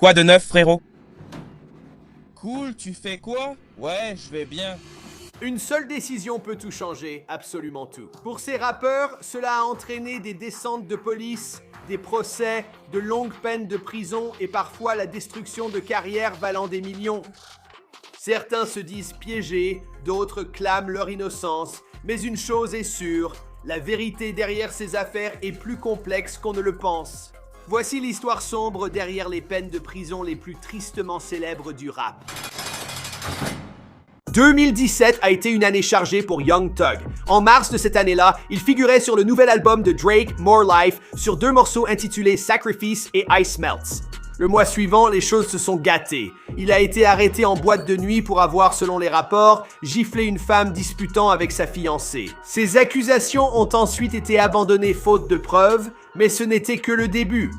Quoi de neuf, frérot? Cool, tu fais quoi? Ouais, je vais bien. Une seule décision peut tout changer, absolument tout. Pour ces rappeurs, cela a entraîné des descentes de police, des procès, de longues peines de prison et parfois la destruction de carrières valant des millions. Certains se disent piégés, d'autres clament leur innocence, mais une chose est sûre, la vérité derrière ces affaires est plus complexe qu'on ne le pense. Voici l'histoire sombre derrière les peines de prison les plus tristement célèbres du rap. 2017 a été une année chargée pour Young Thug. En mars de cette année-là, il figurait sur le nouvel album de Drake, More Life, sur 2 morceaux intitulés Sacrifice et Ice Melts. Le mois suivant, les choses se sont gâtées. Il a été arrêté en boîte de nuit pour avoir, selon les rapports, giflé une femme disputant avec sa fiancée. Ces accusations ont ensuite été abandonnées faute de preuves, mais ce n'était que le début.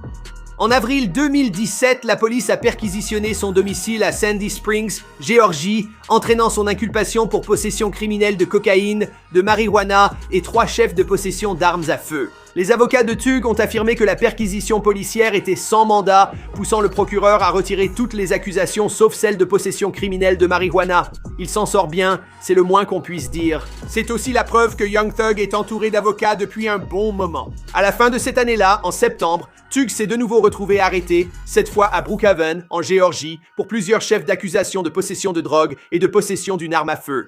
En avril 2017, la police a perquisitionné son domicile à Sandy Springs, Géorgie, entraînant son inculpation pour possession criminelle de cocaïne, de marijuana et 3 chefs de possession d'armes à feu. Les avocats de Thug ont affirmé que la perquisition policière était sans mandat, poussant le procureur à retirer toutes les accusations sauf celle de possession criminelle de marijuana. Il s'en sort bien, c'est le moins qu'on puisse dire. C'est aussi la preuve que Young Thug est entouré d'avocats depuis un bon moment. À la fin de cette année-là, en septembre, Thug s'est de nouveau retrouvé arrêté, cette fois à Brookhaven, en Géorgie, pour plusieurs chefs d'accusation de possession de drogue et de possession d'une arme à feu.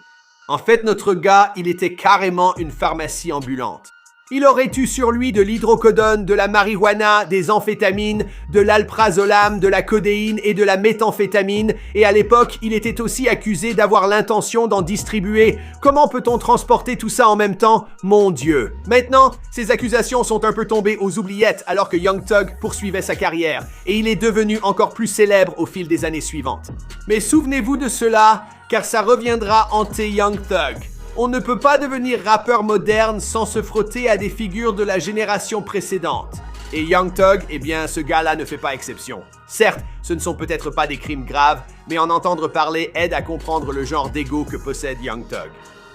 En fait, notre gars, il était carrément une pharmacie ambulante. Il aurait eu sur lui de l'hydrocodone, de la marijuana, des amphétamines, de l'alprazolam, de la codéine et de la méthamphétamine, et à l'époque, il était aussi accusé d'avoir l'intention d'en distribuer. Comment peut-on transporter tout ça en même temps? Mon Dieu! Maintenant, ces accusations sont un peu tombées aux oubliettes alors que Young Thug poursuivait sa carrière, et il est devenu encore plus célèbre au fil des années suivantes. Mais souvenez-vous de cela, car ça reviendra hanter Young Thug. On ne peut pas devenir rappeur moderne sans se frotter à des figures de la génération précédente. Et Young Thug, eh bien, ce gars-là ne fait pas exception. Certes, ce ne sont peut-être pas des crimes graves, mais en entendre parler aide à comprendre le genre d'ego que possède Young Thug.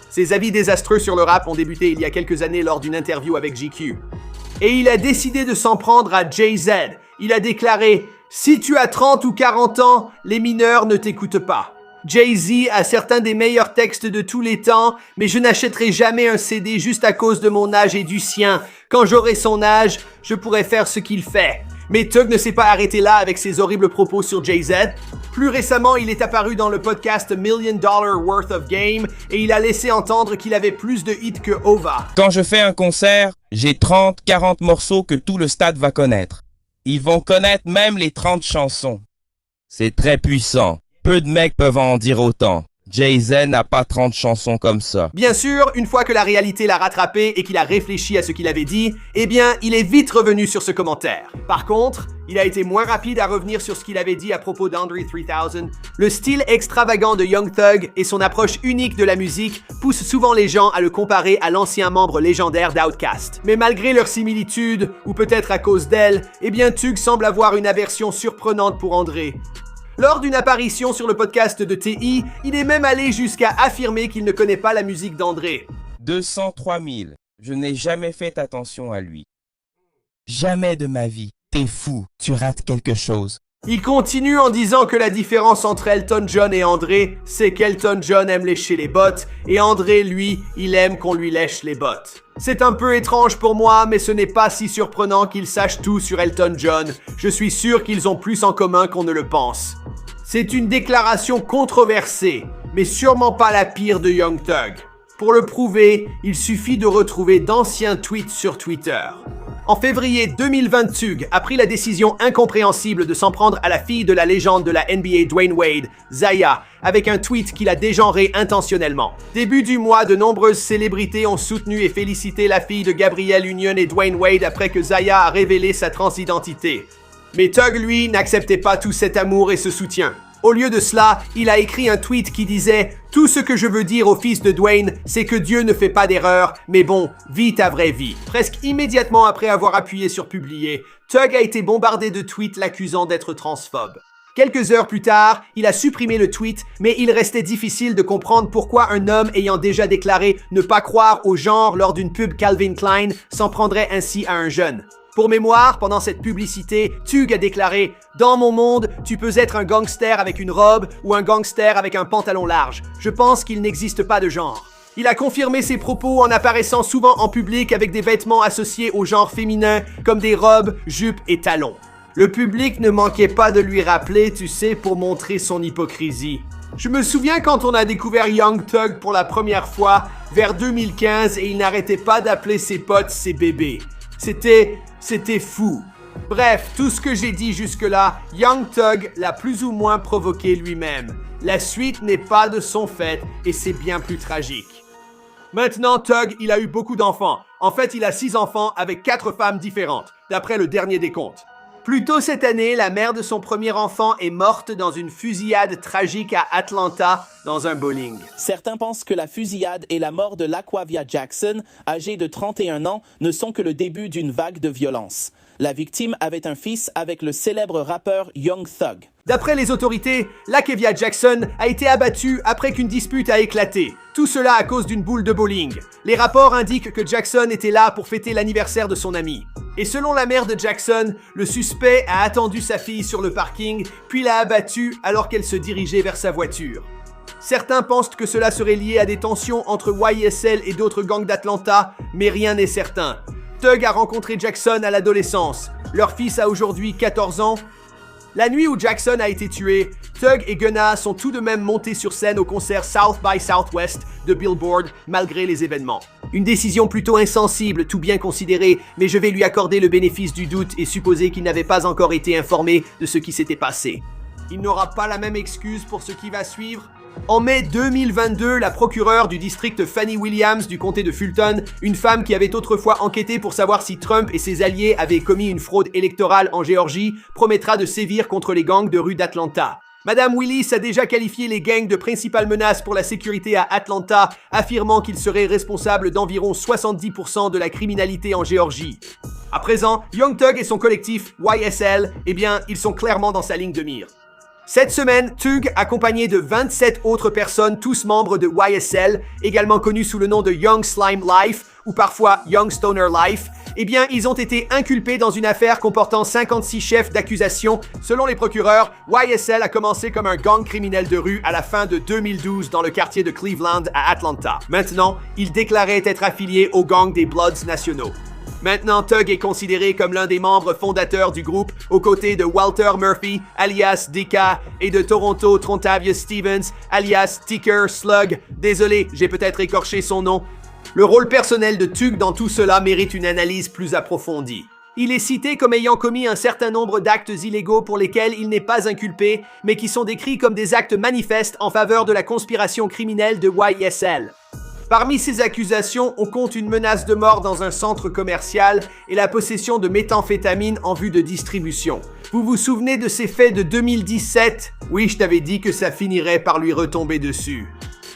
Ses avis désastreux sur le rap ont débuté il y a quelques années lors d'une interview avec GQ. Et il a décidé de s'en prendre à Jay-Z. Il a déclaré « Si tu as 30 ou 40 ans, les mineurs ne t'écoutent pas. » Jay-Z a certains des meilleurs textes de tous les temps, mais je n'achèterai jamais un CD juste à cause de mon âge et du sien. Quand j'aurai son âge, je pourrai faire ce qu'il fait. Mais Thug ne s'est pas arrêté là avec ses horribles propos sur Jay-Z. Plus récemment, il est apparu dans le podcast $1 Million Worth of Game et il a laissé entendre qu'il avait plus de hits que Ova. Quand je fais un concert, j'ai 30, 40 morceaux que tout le stade va connaître. Ils vont connaître même les 30 chansons. C'est très puissant. Peu de mecs peuvent en dire autant. Jay-Z n'a pas 30 chansons comme ça. Bien sûr, une fois que la réalité l'a rattrapé et qu'il a réfléchi à ce qu'il avait dit, eh bien, il est vite revenu sur ce commentaire. Par contre, il a été moins rapide à revenir sur ce qu'il avait dit à propos d'Andre 3000. Le style extravagant de Young Thug et son approche unique de la musique poussent souvent les gens à le comparer à l'ancien membre légendaire d'Outkast. Mais malgré leurs similitudes, ou peut-être à cause d'elles, eh bien, Thug semble avoir une aversion surprenante pour André. Lors d'une apparition sur le podcast de TI, il est même allé jusqu'à affirmer qu'il ne connaît pas la musique d'André. 203 000. Je n'ai jamais fait attention à lui. Jamais de ma vie. T'es fou, tu rates quelque chose. Il continue en disant que la différence entre Elton John et André, c'est qu'Elton John aime lécher les bottes, et André, lui, il aime qu'on lui lèche les bottes. C'est un peu étrange pour moi, mais ce n'est pas si surprenant qu'il sache tout sur Elton John. Je suis sûr qu'ils ont plus en commun qu'on ne le pense. C'est une déclaration controversée, mais sûrement pas la pire de Young Thug. Pour le prouver, il suffit de retrouver d'anciens tweets sur Twitter. En février 2020, Thug a pris la décision incompréhensible de s'en prendre à la fille de la légende de la NBA Dwayne Wade, Zaya, avec un tweet qu'il a dégenré intentionnellement. Début du mois, de nombreuses célébrités ont soutenu et félicité la fille de Gabrielle Union et Dwayne Wade après que Zaya a révélé sa transidentité. Mais Thug, lui, n'acceptait pas tout cet amour et ce soutien. Au lieu de cela, il a écrit un tweet qui disait « Tout ce que je veux dire au fils de Dwayne, c'est que Dieu ne fait pas d'erreur, mais bon, vis ta vraie vie. » Presque immédiatement après avoir appuyé sur publier, Thug a été bombardé de tweets l'accusant d'être transphobe. Quelques heures plus tard, il a supprimé le tweet, mais il restait difficile de comprendre pourquoi un homme ayant déjà déclaré ne pas croire au genre lors d'une pub Calvin Klein s'en prendrait ainsi à un jeune. Pour mémoire, pendant cette publicité, Tug a déclaré « Dans mon monde, tu peux être un gangster avec une robe ou un gangster avec un pantalon large. Je pense qu'il n'existe pas de genre. » Il a confirmé ses propos en apparaissant souvent en public avec des vêtements associés au genre féminin comme des robes, jupes et talons. Le public ne manquait pas de lui rappeler, tu sais, pour montrer son hypocrisie. Je me souviens quand on a découvert Young Thug pour la première fois, vers 2015, et il n'arrêtait pas d'appeler ses potes ses bébés. C'était fou. Bref, tout ce que j'ai dit jusque-là, Young Thug l'a plus ou moins provoqué lui-même. La suite n'est pas de son fait, et c'est bien plus tragique. Maintenant, Thug, il a eu beaucoup d'enfants. En fait, il a 6 enfants avec 4 femmes différentes, d'après le dernier décompte. Plus tôt cette année, la mère de son premier enfant est morte dans une fusillade tragique à Atlanta, dans un bowling. Certains pensent que la fusillade et la mort de Laquavia Jackson, âgée de 31 ans, ne sont que le début d'une vague de violence. La victime avait un fils avec le célèbre rappeur Young Thug. D'après les autorités, Laquavia Jackson a été abattue après qu'une dispute a éclaté. Tout cela à cause d'une boule de bowling. Les rapports indiquent que Jackson était là pour fêter l'anniversaire de son ami. Et selon la mère de Jackson, le suspect a attendu sa fille sur le parking, puis l'a abattue alors qu'elle se dirigeait vers sa voiture. Certains pensent que cela serait lié à des tensions entre YSL et d'autres gangs d'Atlanta, mais rien n'est certain. Thug a rencontré Jackson à l'adolescence. Leur fils a aujourd'hui 14 ans. La nuit où Jackson a été tué, Thug et Gunna sont tout de même montés sur scène au concert South by Southwest de Billboard malgré les événements. Une décision plutôt insensible, tout bien considéré, mais je vais lui accorder le bénéfice du doute et supposer qu'il n'avait pas encore été informé de ce qui s'était passé. Il n'aura pas la même excuse pour ce qui va suivre. En mai 2022, la procureure du district Fannie Williams du comté de Fulton, une femme qui avait autrefois enquêté pour savoir si Trump et ses alliés avaient commis une fraude électorale en Géorgie, promettra de sévir contre les gangs de rue d'Atlanta. Madame Willis a déjà qualifié les gangs de principale menace pour la sécurité à Atlanta, affirmant qu'ils seraient responsables d'environ 70% de la criminalité en Géorgie. À présent, Young Thug et son collectif YSL, eh bien, ils sont clairement dans sa ligne de mire. Cette semaine, Thug, accompagné de 27 autres personnes, tous membres de YSL, également connus sous le nom de Young Slime Life ou parfois Young Stoner Life, eh bien, ils ont été inculpés dans une affaire comportant 56 chefs d'accusation. Selon les procureurs, YSL a commencé comme un gang criminel de rue à la fin de 2012 dans le quartier de Cleveland à Atlanta. Maintenant, ils déclaraient être affiliés au gang des Bloods nationaux. Maintenant, Thug est considéré comme l'un des membres fondateurs du groupe, aux côtés de Walter Murphy, alias Dika, et de Toronto Trontavious Stevens, alias Ticker Slug. Désolé, j'ai peut-être écorché son nom. Le rôle personnel de Thug dans tout cela mérite une analyse plus approfondie. Il est cité comme ayant commis un certain nombre d'actes illégaux pour lesquels il n'est pas inculpé, mais qui sont décrits comme des actes manifestes en faveur de la conspiration criminelle de YSL. Parmi ces accusations, on compte une menace de mort dans un centre commercial et la possession de méthamphétamine en vue de distribution. Vous vous souvenez de ces faits de 2017? Oui, je t'avais dit que ça finirait par lui retomber dessus.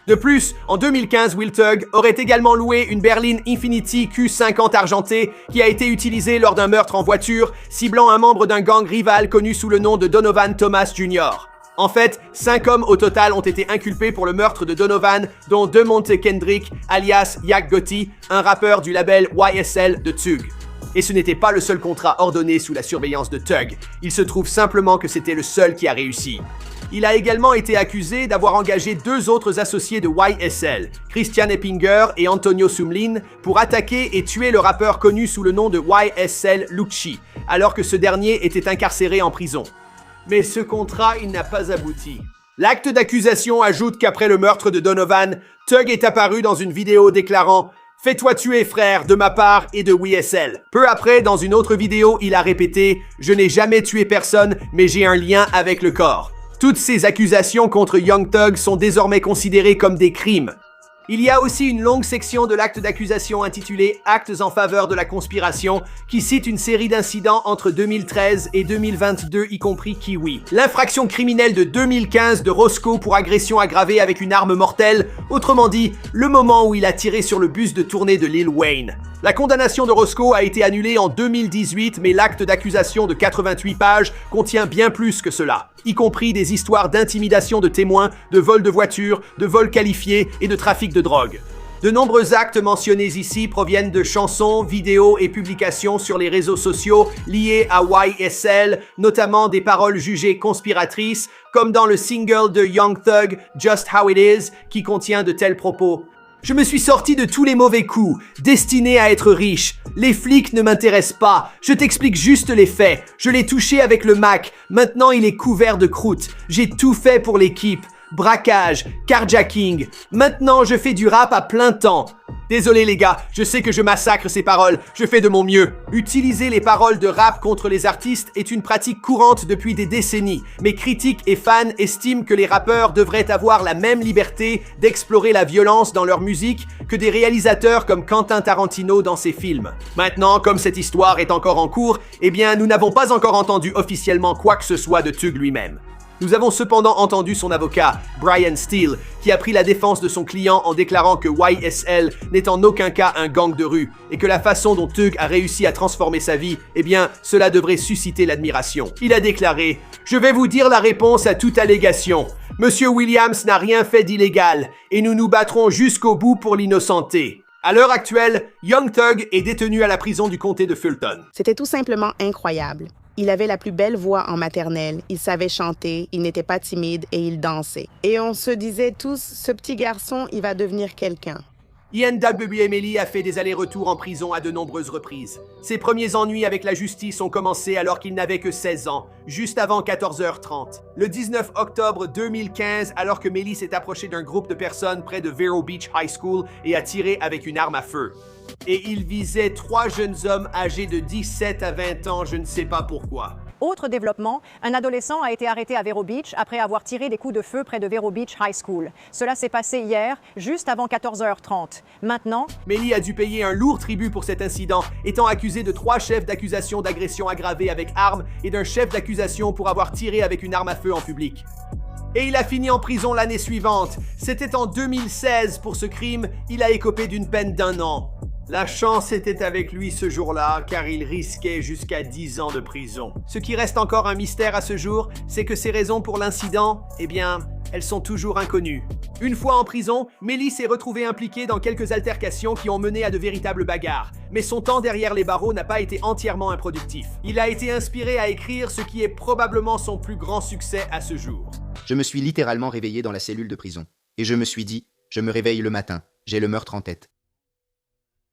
De plus, en 2015, Will Thug aurait également loué une berline Infiniti Q50 argentée qui a été utilisée lors d'un meurtre en voiture, ciblant un membre d'un gang rival connu sous le nom de Donovan Thomas Jr. En fait, 5 hommes au total ont été inculpés pour le meurtre de Donovan, dont DeMonte Kendrick, alias Yak Gotti, un rappeur du label YSL de Thug. Et ce n'était pas le seul contrat ordonné sous la surveillance de Thug. Il se trouve simplement que c'était le seul qui a réussi. Il a également été accusé d'avoir engagé 2 autres associés de YSL, Christian Eppinger et Antonio Sumlin, pour attaquer et tuer le rappeur connu sous le nom de YSL Lucci, alors que ce dernier était incarcéré en prison. Mais ce contrat, il n'a pas abouti. L'acte d'accusation ajoute qu'après le meurtre de Donovan, Thug est apparu dans une vidéo déclarant « Fais-toi tuer, frère, de ma part et de YSL ». Peu après, dans une autre vidéo, il a répété « Je n'ai jamais tué personne, mais j'ai un lien avec le corps ». Toutes ces accusations contre Young Thug sont désormais considérées comme des crimes. Il y a aussi une longue section de l'acte d'accusation intitulée « Actes en faveur de la conspiration » qui cite une série d'incidents entre 2013 et 2022, y compris Kiwi. L'infraction criminelle de 2015 de Roscoe pour agression aggravée avec une arme mortelle, autrement dit, le moment où il a tiré sur le bus de tournée de Lil Wayne. La condamnation de Roscoe a été annulée en 2018, mais l'acte d'accusation de 88 pages contient bien plus que cela, y compris des histoires d'intimidation de témoins, de vol de voitures, de vol qualifié et de trafic de drogue. De nombreux actes mentionnés ici proviennent de chansons, vidéos et publications sur les réseaux sociaux liés à YSL, notamment des paroles jugées conspiratrices, comme dans le single de Young Thug, Just How It Is, qui contient de tels propos. Je me suis sorti de tous les mauvais coups, destiné à être riche. Les flics ne m'intéressent pas. Je t'explique juste les faits. Je l'ai touché avec le Mac. Maintenant, il est couvert de croûte. J'ai tout fait pour l'équipe. Braquage, carjacking. Maintenant, je fais du rap à plein temps. Désolé les gars, je sais que je massacre ces paroles, je fais de mon mieux. Utiliser les paroles de rap contre les artistes est une pratique courante depuis des décennies. Mes critiques et fans estiment que les rappeurs devraient avoir la même liberté d'explorer la violence dans leur musique que des réalisateurs comme Quentin Tarantino dans ses films. Maintenant, comme cette histoire est encore en cours, eh bien nous n'avons pas encore entendu officiellement quoi que ce soit de Thug lui-même. Nous avons cependant entendu son avocat, Brian Steele, qui a pris la défense de son client en déclarant que YSL n'est en aucun cas un gang de rue et que la façon dont Thug a réussi à transformer sa vie, eh bien, cela devrait susciter l'admiration. Il a déclaré « Je vais vous dire la réponse à toute allégation. Monsieur Williams n'a rien fait d'illégal et nous nous battrons jusqu'au bout pour l'innocenter. » À l'heure actuelle, Young Thug est détenu à la prison du comté de Fulton. C'était tout simplement incroyable. Il avait la plus belle voix en maternelle, il savait chanter, il n'était pas timide et il dansait. Et on se disait tous, ce petit garçon, il va devenir quelqu'un. Ian WMLE a fait des allers-retours en prison à de nombreuses reprises. Ses premiers ennuis avec la justice ont commencé alors qu'il n'avait que 16 ans, juste avant 14h30. Le 19 octobre 2015, alors que Melly s'est approché d'un groupe de personnes près de Vero Beach High School et a tiré avec une arme à feu. Et il visait 3 jeunes hommes âgés de 17 à 20 ans, je ne sais pas pourquoi. Autre développement, un adolescent a été arrêté à Vero Beach après avoir tiré des coups de feu près de Vero Beach High School. Cela s'est passé hier, juste avant 14h30. Maintenant, Melly a dû payer un lourd tribut pour cet incident, étant accusé de 3 chefs d'accusation d'agression aggravée avec arme et d'un chef d'accusation pour avoir tiré avec une arme à feu en public. Et il a fini en prison l'année suivante. C'était en 2016 pour ce crime, il a écopé d'une peine d'1 an. La chance était avec lui ce jour-là, car il risquait jusqu'à 10 ans de prison. Ce qui reste encore un mystère à ce jour, c'est que ses raisons pour l'incident, eh bien, elles sont toujours inconnues. Une fois en prison, Melly s'est retrouvé impliqué dans quelques altercations qui ont mené à de véritables bagarres. Mais son temps derrière les barreaux n'a pas été entièrement improductif. Il a été inspiré à écrire ce qui est probablement son plus grand succès à ce jour. Je me suis littéralement réveillé dans la cellule de prison. Et je me suis dit, je me réveille le matin, j'ai le meurtre en tête.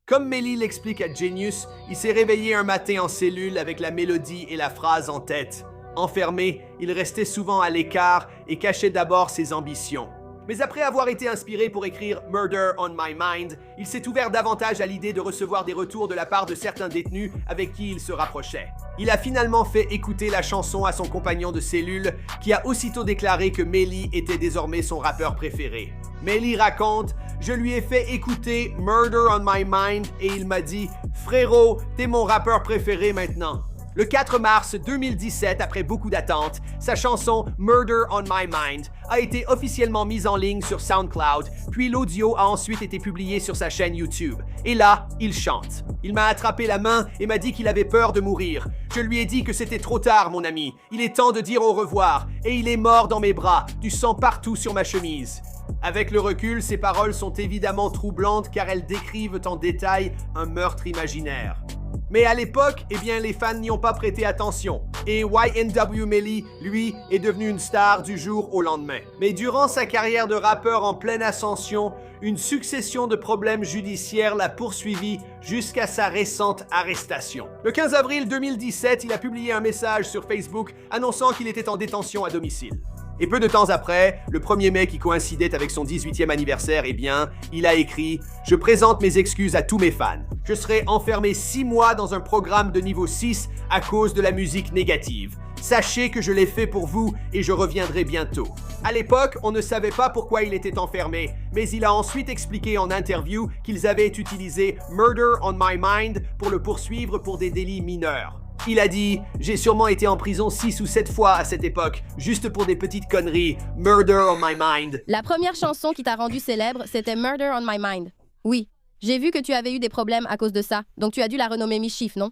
Comme Melly l'explique à Genius, il s'est réveillé un matin en cellule avec la mélodie et la phrase en tête. Enfermé, il restait souvent à l'écart et cachait d'abord ses ambitions. Mais après avoir été inspiré pour écrire Murder on My Mind, il s'est ouvert davantage à l'idée de recevoir des retours de la part de certains détenus avec qui il se rapprochait. Il a finalement fait écouter la chanson à son compagnon de cellule, qui a aussitôt déclaré que Melly était désormais son rappeur préféré. Melly raconte « Je lui ai fait écouter Murder on My Mind et il m'a dit « Frérot, t'es mon rappeur préféré maintenant ». Le 4 mars 2017, après beaucoup d'attentes, sa chanson Murder on My Mind a été officiellement mise en ligne sur SoundCloud, puis l'audio a ensuite été publié sur sa chaîne YouTube. Et là, il chante. Il m'a attrapé la main et m'a dit qu'il avait peur de mourir. Je lui ai dit que c'était trop tard, mon ami. Il est temps de dire au revoir. Et il est mort dans mes bras, du sang partout sur ma chemise. Avec le recul, ces paroles sont évidemment troublantes car elles décrivent en détail un meurtre imaginaire. Mais à l'époque, eh bien, les fans n'y ont pas prêté attention. Et YNW Melly, lui, est devenu une star du jour au lendemain. Mais durant sa carrière de rappeur en pleine ascension, une succession de problèmes judiciaires l'a poursuivi jusqu'à sa récente arrestation. Le 15 avril 2017, il a publié un message sur Facebook annonçant qu'il était en détention à domicile. Et peu de temps après, le 1er mai qui coïncidait avec son 18e anniversaire, eh bien, il a écrit « Je présente mes excuses à tous mes fans. Je serai enfermé 6 mois dans un programme de niveau 6 à cause de la musique négative. Sachez que je l'ai fait pour vous et je reviendrai bientôt. » À l'époque, on ne savait pas pourquoi il était enfermé, mais il a ensuite expliqué en interview qu'ils avaient utilisé « Murder on My Mind » pour le poursuivre pour des délits mineurs. Il a dit « J'ai sûrement été en prison 6 ou 7 fois à cette époque, juste pour des petites conneries. Murder on my mind. » La première chanson qui t'a rendu célèbre, c'était Murder on My Mind. Oui, j'ai vu que tu avais eu des problèmes à cause de ça, donc tu as dû la renommer Mischief, non?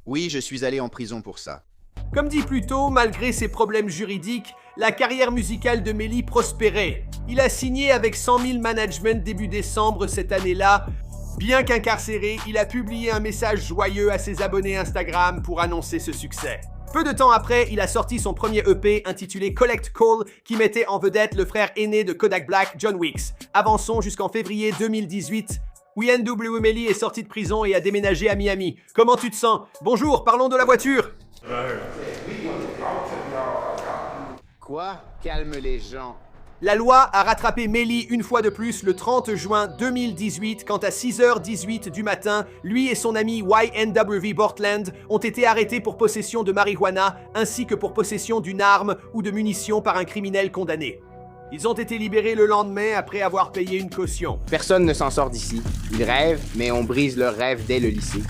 Oui, je suis allé en prison pour ça. Comme dit plus tôt, malgré ses problèmes juridiques, La carrière musicale de Melly prospérait. Il a signé avec 100 000 management début décembre cette année-là. Bien qu'incarcéré, il a publié un message joyeux à ses abonnés Instagram pour annoncer ce succès. Peu de temps après, il a sorti son premier EP intitulé Collect Call qui mettait en vedette le frère aîné de Kodak Black, John Weeks. Avançons jusqu'en février 2018. YNW Melly est sorti de prison et a déménagé à Miami. Comment tu te sens? Bonjour, parlons de la voiture. Quoi? Calme les gens. La loi a rattrapé Melly une fois de plus le 30 juin 2018 quand à 6h18 du matin, lui et son ami YNW Bortland ont été arrêtés pour possession de marijuana ainsi que pour possession d'une arme ou de munitions par un criminel condamné. Ils ont été libérés le lendemain après avoir payé une caution. Personne ne s'en sort d'ici. Ils rêvent, mais on brise leurs rêves dès le lycée.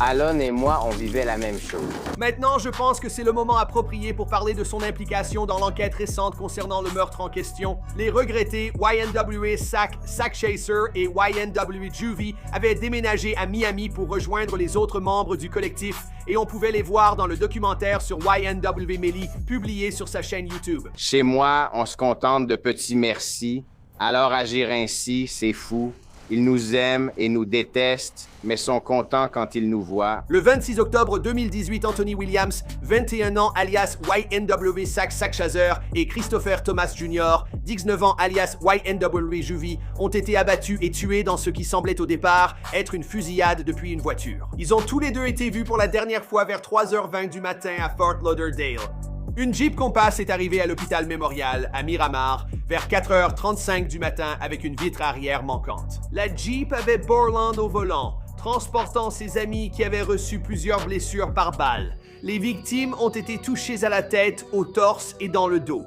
Alon et moi, on vivait la même chose. Maintenant, je pense que c'est le moment approprié pour parler de son implication dans l'enquête récente concernant le meurtre en question. Les regrettés YNWA Sack Chaser et YNW Juvie avaient déménagé à Miami pour rejoindre les autres membres du collectif et on pouvait les voir dans le documentaire sur YNW Melly publié sur sa chaîne YouTube. Chez moi, on se contente de petits merci. Alors agir ainsi, c'est fou. Ils nous aiment et nous détestent, mais sont contents quand ils nous voient. Le 26 octobre 2018, Anthony Williams, 21 ans alias YNW Sack Chaser, et Christopher Thomas Jr., 19 ans alias YNW Juvie, ont été abattus et tués dans ce qui semblait au départ être une fusillade depuis une voiture. Ils ont tous les deux été vus pour la dernière fois vers 3h20 du matin à Fort Lauderdale. Une Jeep Compass est arrivée à l'hôpital Memorial, à Miramar, vers 4h35 du matin avec une vitre arrière manquante. La Jeep avait Borland au volant, transportant ses amis qui avaient reçu plusieurs blessures par balle. Les victimes ont été touchées à la tête, au torse et dans le dos.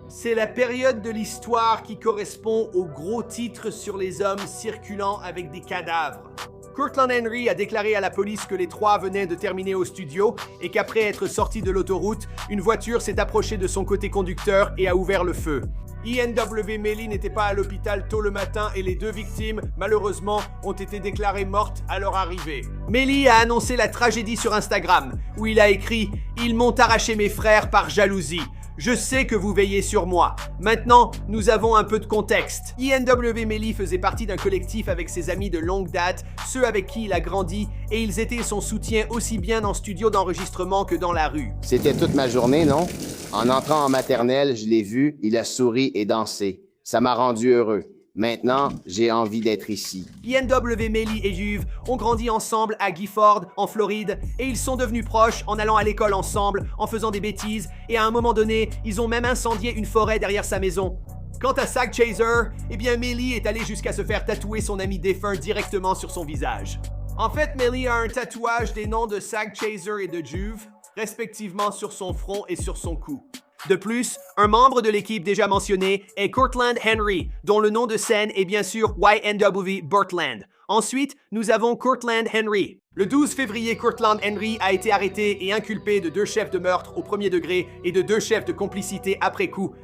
C'est la période de l'histoire qui correspond au gros titre sur les hommes circulant avec des cadavres. Cortland Henry a déclaré à la police que les trois venaient de terminer au studio et qu'après être sortis de l'autoroute, une voiture s'est approchée de son côté conducteur et a ouvert le feu. YNW Melly n'était pas à l'hôpital tôt le matin et les deux victimes, malheureusement, ont été déclarées mortes à leur arrivée. Melly a annoncé la tragédie sur Instagram, où il a écrit « Ils m'ont arraché mes frères par jalousie. Je sais que vous veillez sur moi. Maintenant, nous avons un peu de contexte. YNW Melly faisait partie d'un collectif avec ses amis de longue date, ceux avec qui il a grandi, et ils étaient son soutien aussi bien en studio d'enregistrement que dans la rue. C'était toute ma journée, non? En entrant en maternelle, je l'ai vu, il a souri et dansé. Ça m'a rendu heureux. Maintenant, j'ai envie d'être ici. YNW Melly et Juve ont grandi ensemble à Gifford, en Floride, et ils sont devenus proches en allant à l'école ensemble, en faisant des bêtises, et à un moment donné, ils ont même incendié une forêt derrière sa maison. Quant à Sack Chaser, eh bien Melly est allé jusqu'à se faire tatouer son ami défunt directement sur son visage. En fait, Melly a un tatouage des noms de Sack Chaser et de Juve, respectivement sur son front et sur son cou. De plus, un membre de l'équipe déjà mentionné est Cortland Henry, dont le nom de scène est bien sûr YNW Bortland. Ensuite, nous avons Cortland Henry. Le 12 février, Cortland Henry a été arrêté et inculpé de 2 chefs de meurtre au premier degré et de 2 chefs de complicité après coup.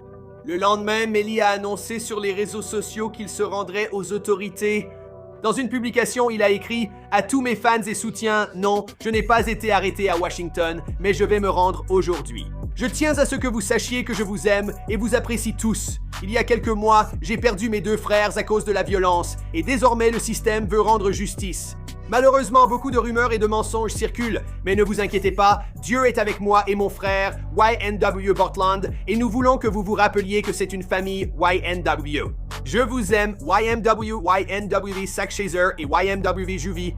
Le lendemain, Melly a annoncé sur les réseaux sociaux qu'il se rendrait aux autorités. Dans une publication, il a écrit « À tous mes fans et soutiens, non, je n'ai pas été arrêté à Washington, mais je vais me rendre aujourd'hui. Je tiens à ce que vous sachiez que je vous aime et vous apprécie tous. Il y a quelques mois, j'ai perdu mes 2 frères à cause de la violence et désormais le système veut rendre justice. Malheureusement, beaucoup de rumeurs et de mensonges circulent, mais ne vous inquiétez pas, Dieu est avec moi et mon frère, YNW Bortland, et nous voulons que vous vous rappeliez que c'est une famille YNW. Je vous aime, YNW Sack Chaser et YNW Juvie.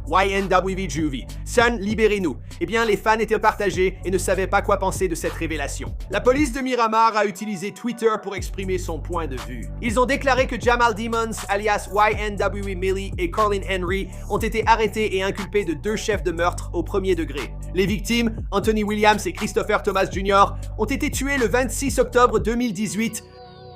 Son, libérez-nous. Eh bien, les fans étaient partagés et ne savaient pas quoi penser de cette révélation. La police de Miramar a utilisé Twitter pour exprimer son point de vue. Ils ont déclaré que Jamal Demons, alias YNW Melly et Cortland Henry, ont été arrêtés et inculpés de 2 chefs de meurtre au premier degré. Les victimes, Anthony Williams et Christopher Thomas Jr., ont été tués le 26 octobre 2018.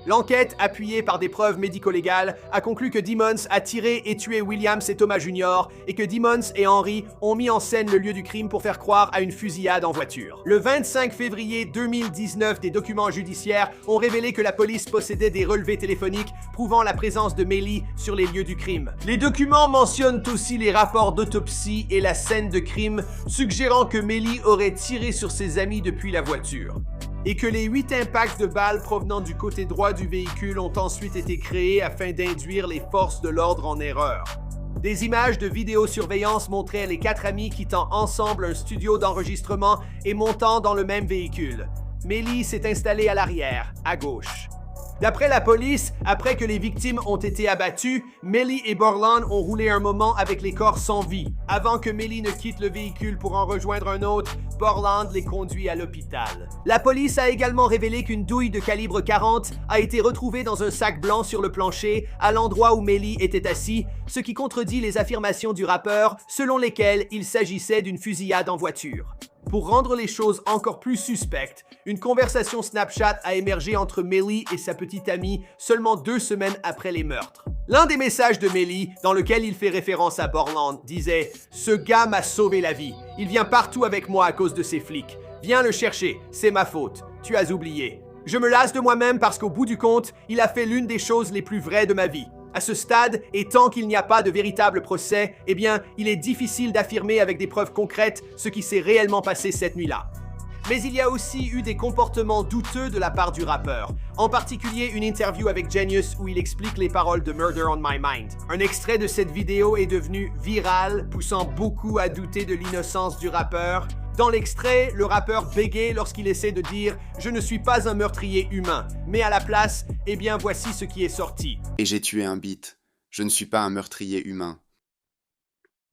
L'enquête, appuyée par des preuves médico-légales, a conclu que Demons a tiré et tué Williams et Thomas Jr. et que Demons et Henry ont mis en scène le lieu du crime pour faire croire à une fusillade en voiture. Le 25 février 2019, des documents judiciaires ont révélé que la police possédait des relevés téléphoniques prouvant la présence de Melly sur les lieux du crime. Les documents mentionnent aussi les rapports d'autopsie et la scène de crime, suggérant que Melly aurait tiré sur ses amis depuis la voiture. et que les 8 impacts de balles provenant du côté droit du véhicule ont ensuite été créés afin d'induire les forces de l'ordre en erreur. Des images de vidéosurveillance montraient les 4 amis quittant ensemble un studio d'enregistrement et montant dans le même véhicule. Melly s'est installée à l'arrière, à gauche. D'après la police, après que les victimes ont été abattues, Melly et Borland ont roulé un moment avec les corps sans vie. Avant que Melly ne quitte le véhicule pour en rejoindre un autre, Borland les conduit à l'hôpital. La police a également révélé qu'une douille de calibre 40 a été retrouvée dans un sac blanc sur le plancher, à l'endroit où Melly était assis, ce qui contredit les affirmations du rappeur, selon lesquelles il s'agissait d'une fusillade en voiture. Pour rendre les choses encore plus suspectes, une conversation Snapchat a émergé entre Melly et sa petite amie seulement 2 semaines après les meurtres. L'un des messages de Melly, dans lequel il fait référence à Borland, disait « Ce gars m'a sauvé la vie. Il vient partout avec moi à cause de ces flics. Viens le chercher, c'est ma faute. Tu as oublié. Je me lasse de moi-même parce qu'au bout du compte, il a fait l'une des choses les plus vraies de ma vie. À ce stade, et tant qu'il n'y a pas de véritable procès, eh bien, il est difficile d'affirmer avec des preuves concrètes ce qui s'est réellement passé cette nuit-là. Mais il y a aussi eu des comportements douteux de la part du rappeur, en particulier une interview avec Genius où il explique les paroles de Murder on My Mind. Un extrait de cette vidéo est devenu viral, poussant beaucoup à douter de l'innocence du rappeur. Dans l'extrait, le rappeur bégaye lorsqu'il essaie de dire « Je ne suis pas un meurtrier humain », mais à la place, eh bien voici ce qui est sorti. Et j'ai tué un beat. Je ne suis pas un meurtrier humain.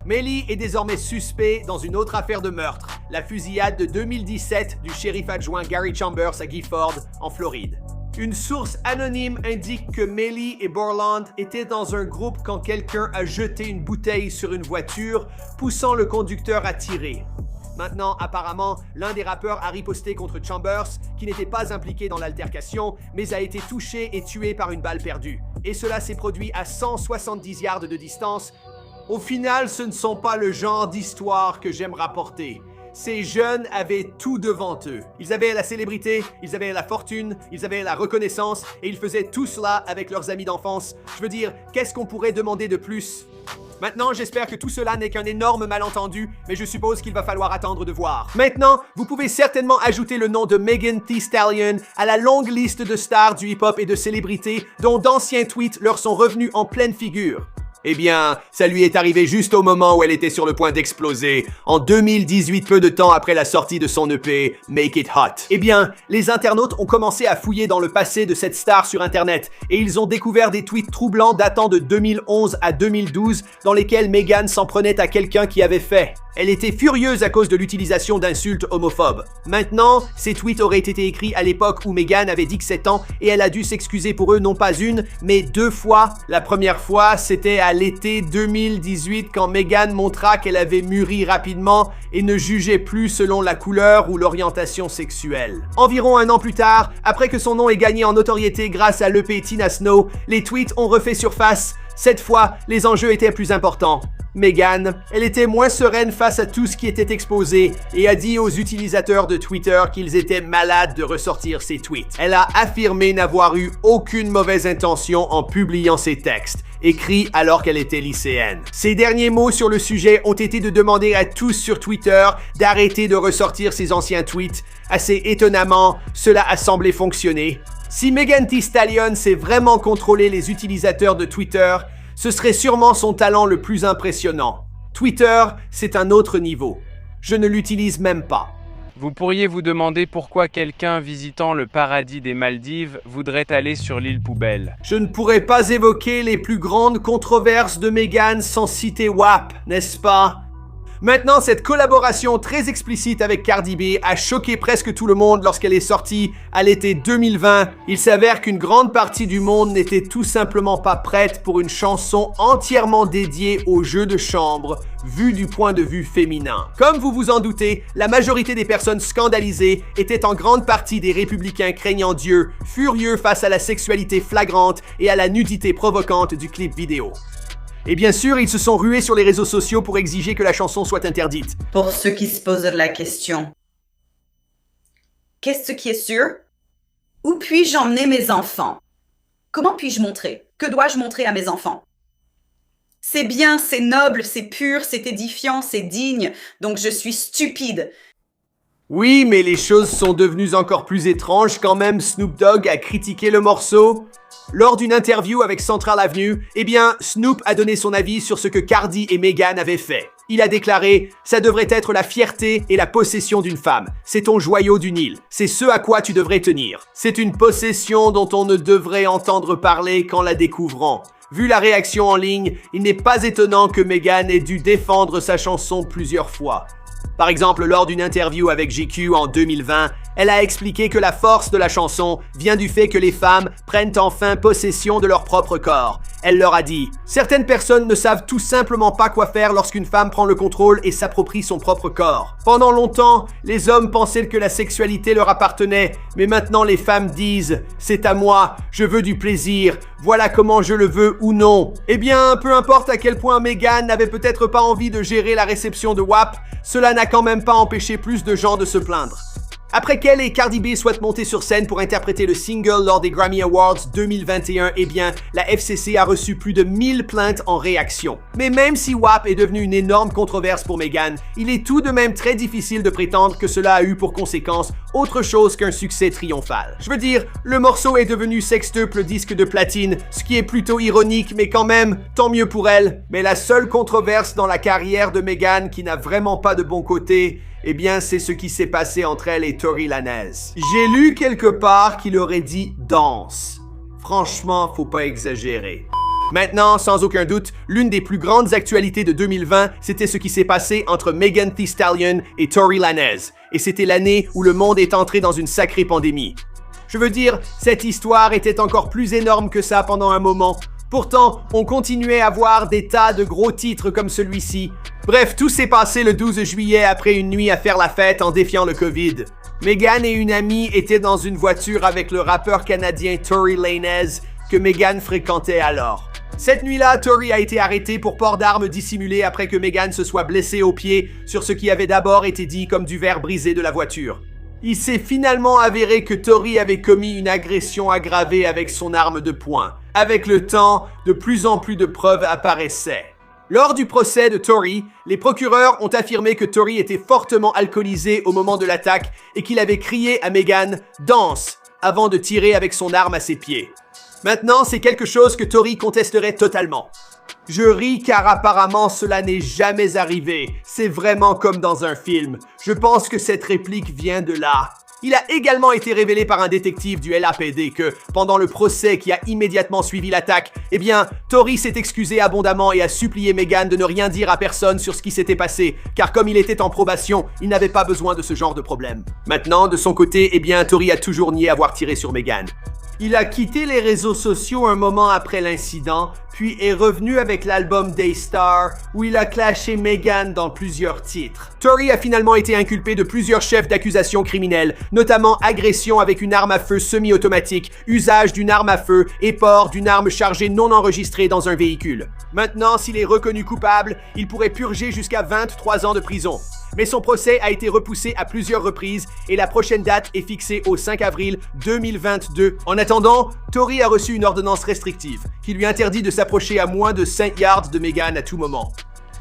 Melly est désormais suspect dans une autre affaire de meurtre, la fusillade de 2017 du shérif adjoint Gary Chambers à Gifford, en Floride. Une source anonyme indique que Melly et Borland étaient dans un groupe quand quelqu'un a jeté une bouteille sur une voiture, poussant le conducteur à tirer. Maintenant, apparemment, l'un des rappeurs a riposté contre Chambers, qui n'était pas impliqué dans l'altercation, mais a été touché et tué par une balle perdue. Et cela s'est produit à 170 yards de distance. Au final, ce ne sont pas le genre d'histoire que j'aime rapporter. Ces jeunes avaient tout devant eux. Ils avaient la célébrité, ils avaient la fortune, ils avaient la reconnaissance, et ils faisaient tout cela avec leurs amis d'enfance. Je veux dire, qu'est-ce qu'on pourrait demander de plus? Maintenant, j'espère que tout cela n'est qu'un énorme malentendu, mais je suppose qu'il va falloir attendre de voir. Maintenant, vous pouvez certainement ajouter le nom de Megan Thee Stallion à la longue liste de stars du hip-hop et de célébrités dont d'anciens tweets leur sont revenus en pleine figure. Eh bien, ça lui est arrivé juste au moment où elle était sur le point d'exploser, en 2018, peu de temps après la sortie de son EP Make It Hot. Eh bien, les internautes ont commencé à fouiller dans le passé de cette star sur Internet, et ils ont découvert des tweets troublants datant de 2011 à 2012, dans lesquels Megan s'en prenait à quelqu'un qui avait fait. Elle était furieuse à cause de l'utilisation d'insultes homophobes. Maintenant, ces tweets auraient été écrits à l'époque où Megan avait 17 ans et elle a dû s'excuser pour eux non pas une, mais 2 fois. La première fois, c'était à l'été 2018 quand Megan montra qu'elle avait mûri rapidement et ne jugeait plus selon la couleur ou l'orientation sexuelle. Environ 1 an plus tard, après que son nom ait gagné en notoriété grâce à l'EP Tina Snow, les tweets ont refait surface. Cette fois, les enjeux étaient plus importants. Megan, elle était moins sereine face à tout ce qui était exposé et a dit aux utilisateurs de Twitter qu'ils étaient malades de ressortir ses tweets. Elle a affirmé n'avoir eu aucune mauvaise intention en publiant ses textes, écrits alors qu'elle était lycéenne. Ses derniers mots sur le sujet ont été de demander à tous sur Twitter d'arrêter de ressortir ses anciens tweets. Assez étonnamment, cela a semblé fonctionner. Si Megan Thee Stallion sait vraiment contrôler les utilisateurs de Twitter, ce serait sûrement son talent le plus impressionnant. Twitter, c'est un autre niveau. Je ne l'utilise même pas. Vous pourriez vous demander pourquoi quelqu'un visitant le paradis des Maldives voudrait aller sur l'île poubelle. Je ne pourrais pas évoquer les plus grandes controverses de Megan sans citer WAP, n'est-ce pas? Maintenant, cette collaboration très explicite avec Cardi B a choqué presque tout le monde lorsqu'elle est sortie à l'été 2020. Il s'avère qu'une grande partie du monde n'était tout simplement pas prête pour une chanson entièrement dédiée aux jeux de chambre, vue du point de vue féminin. Comme vous vous en doutez, la majorité des personnes scandalisées étaient en grande partie des républicains craignant Dieu, furieux face à la sexualité flagrante et à la nudité provocante du clip vidéo. Et bien sûr, ils se sont rués sur les réseaux sociaux pour exiger que la chanson soit interdite. Pour ceux qui se posent la question, qu'est-ce qui est sûr? Où puis-je emmener mes enfants? Comment puis-je montrer? Que dois-je montrer à mes enfants? C'est bien, c'est noble, c'est pur, c'est édifiant, c'est digne, donc je suis stupide. Oui, mais les choses sont devenues encore plus étranges quand même Snoop Dogg a critiqué le morceau. Lors d'une interview avec Central Avenue, Snoop a donné son avis sur ce que Cardi et Meghan avaient fait. Il a déclaré « Ça devrait être la fierté et la possession d'une femme. C'est ton joyau du Nil. C'est ce à quoi tu devrais tenir. C'est une possession dont on ne devrait entendre parler qu'en la découvrant. » Vu la réaction en ligne, il n'est pas étonnant que Meghan ait dû défendre sa chanson plusieurs fois. Par exemple, lors d'une interview avec GQ en 2020, elle a expliqué que la force de la chanson vient du fait que les femmes prennent enfin possession de leur propre corps. Elle leur a dit « Certaines personnes ne savent tout simplement pas quoi faire lorsqu'une femme prend le contrôle et s'approprie son propre corps. Pendant longtemps, les hommes pensaient que la sexualité leur appartenait, mais maintenant les femmes disent « C'est à moi, je veux du plaisir, voilà comment je le veux ou non. » Eh bien, peu importe à quel point Meghan n'avait peut-être pas envie de gérer la réception de WAP, cela n'a quand même pas empêché plus de gens de se plaindre. Après qu'elle et Cardi B soient montées sur scène pour interpréter le single lors des Grammy Awards 2021, la FCC a reçu plus de 1000 plaintes en réaction. Mais même si WAP est devenu une énorme controverse pour Meghan, il est tout de même très difficile de prétendre que cela a eu pour conséquence autre chose qu'un succès triomphal. Je veux dire, le morceau est devenu sextuple disque de platine, ce qui est plutôt ironique, mais quand même, tant mieux pour elle. Mais la seule controverse dans la carrière de Meghan qui n'a vraiment pas de bon côté, c'est ce qui s'est passé entre elle et Tory Lanez. J'ai lu quelque part qu'il aurait dit « danse ». Franchement, faut pas exagérer. Maintenant, sans aucun doute, l'une des plus grandes actualités de 2020, c'était ce qui s'est passé entre Megan Thee Stallion et Tory Lanez. Et c'était l'année où le monde est entré dans une sacrée pandémie. Je veux dire, cette histoire était encore plus énorme que ça pendant un moment. Pourtant, on continuait à voir des tas de gros titres comme celui-ci. Bref, tout s'est passé le 12 juillet après une nuit à faire la fête en défiant le Covid. Meghan et une amie étaient dans une voiture avec le rappeur canadien Tory Lanez que Meghan fréquentait alors. Cette nuit-là, Tory a été arrêté pour port d'armes dissimulé après que Meghan se soit blessée au pied sur ce qui avait d'abord été dit comme du verre brisé de la voiture. Il s'est finalement avéré que Tory avait commis une agression aggravée avec son arme de poing. Avec le temps, de plus en plus de preuves apparaissaient. Lors du procès de Tory, les procureurs ont affirmé que Tory était fortement alcoolisé au moment de l'attaque et qu'il avait crié à Meghan « Danse !» avant de tirer avec son arme à ses pieds. Maintenant, c'est quelque chose que Tory contesterait totalement. Je ris car apparemment cela n'est jamais arrivé. C'est vraiment comme dans un film. Je pense que cette réplique vient de là. Il a également été révélé par un détective du LAPD que, pendant le procès qui a immédiatement suivi l'attaque, Tory s'est excusé abondamment et a supplié Meghan de ne rien dire à personne sur ce qui s'était passé, car comme il était en probation, il n'avait pas besoin de ce genre de problème. Maintenant, de son côté, Tory a toujours nié avoir tiré sur Meghan. Il a quitté les réseaux sociaux un moment après l'incident, puis est revenu avec l'album Daystar, où il a clashé Meghan dans plusieurs titres. Tory a finalement été inculpé de plusieurs chefs d'accusation criminels, notamment agression avec une arme à feu semi-automatique, usage d'une arme à feu et port d'une arme chargée non enregistrée dans un véhicule. Maintenant, s'il est reconnu coupable, il pourrait purger jusqu'à 23 ans de prison. Mais son procès a été repoussé à plusieurs reprises et la prochaine date est fixée au 5 avril 2022. En attendant, Tory a reçu une ordonnance restrictive qui lui interdit de s'approcher à moins de 5 yards de Meghan à tout moment.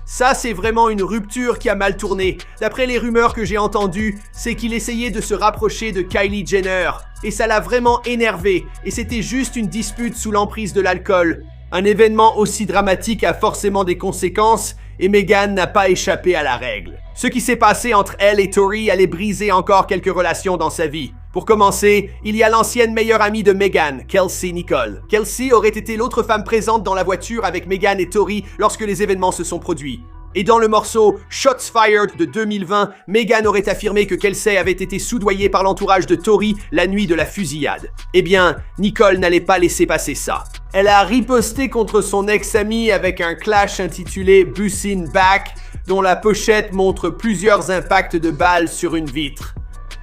Ça, c'est vraiment une rupture qui a mal tourné. D'après les rumeurs que j'ai entendues, c'est qu'il essayait de se rapprocher de Kylie Jenner. Et ça l'a vraiment énervé. Et c'était juste une dispute sous l'emprise de l'alcool. Un événement aussi dramatique a forcément des conséquences et Meghan n'a pas échappé à la règle. Ce qui s'est passé entre elle et Tory allait briser encore quelques relations dans sa vie. Pour commencer, il y a l'ancienne meilleure amie de Meghan, Kelsey Nicole. Kelsey aurait été l'autre femme présente dans la voiture avec Meghan et Tory lorsque les événements se sont produits. Et dans le morceau Shots Fired de 2020, Meghan aurait affirmé que Kelsey avait été soudoyée par l'entourage de Tory la nuit de la fusillade. Nicole n'allait pas laisser passer ça. Elle a riposté contre son ex-ami avec un clash intitulé Bussin' Back, dont la pochette montre plusieurs impacts de balles sur une vitre.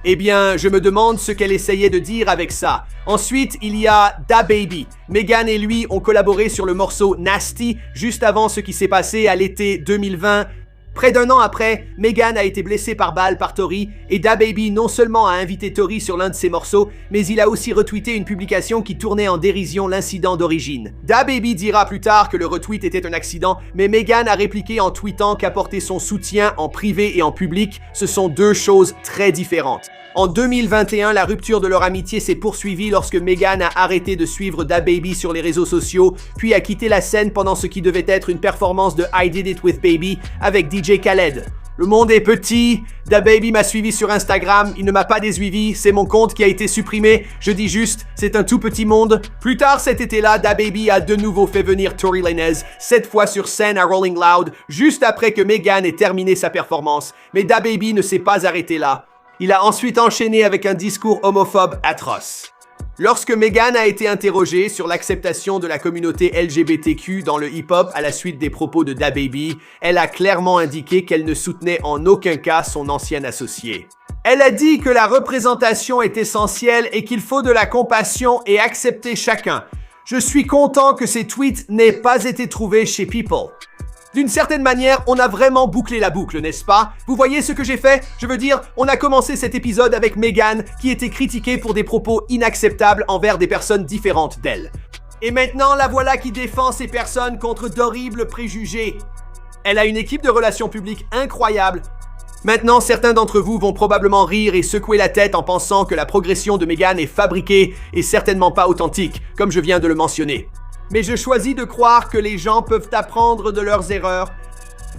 Je me demande ce qu'elle essayait de dire avec ça. Ensuite, il y a DaBaby. Meghan et lui ont collaboré sur le morceau Nasty juste avant ce qui s'est passé à l'été 2020. Près d'un an après, Megan a été blessée par balle par Tory et DaBaby non seulement a invité Tory sur l'un de ses morceaux, mais il a aussi retweeté une publication qui tournait en dérision l'incident d'origine. DaBaby dira plus tard que le retweet était un accident, mais Megan a répliqué en tweetant qu'apporter son soutien en privé et en public, ce sont deux choses très différentes. En 2021, la rupture de leur amitié s'est poursuivie lorsque Megan a arrêté de suivre DaBaby sur les réseaux sociaux, puis a quitté la scène pendant ce qui devait être une performance de I Did It With Baby avec DJ Khaled. Le monde est petit, DaBaby m'a suivi sur Instagram, il ne m'a pas désuivi, c'est mon compte qui a été supprimé, je dis juste, c'est un tout petit monde. Plus tard cet été-là, DaBaby a de nouveau fait venir Tory Lanez, cette fois sur scène à Rolling Loud, juste après que Megan ait terminé sa performance. Mais DaBaby ne s'est pas arrêté là. Il a ensuite enchaîné avec un discours homophobe atroce. Lorsque Megan a été interrogée sur l'acceptation de la communauté LGBTQ dans le hip-hop à la suite des propos de DaBaby, elle a clairement indiqué qu'elle ne soutenait en aucun cas son ancien associé. Elle a dit que la représentation est essentielle et qu'il faut de la compassion et accepter chacun. Je suis content que ces tweets n'aient pas été trouvés chez People. D'une certaine manière, on a vraiment bouclé la boucle, n'est-ce pas? Vous voyez ce que j'ai fait? Je veux dire, on a commencé cet épisode avec Megan, qui était critiquée pour des propos inacceptables envers des personnes différentes d'elle. Et maintenant, la voilà qui défend ces personnes contre d'horribles préjugés. Elle a une équipe de relations publiques incroyable. Maintenant, certains d'entre vous vont probablement rire et secouer la tête en pensant que la progression de Megan est fabriquée et certainement pas authentique, comme je viens de le mentionner. Mais je choisis de croire que les gens peuvent apprendre de leurs erreurs.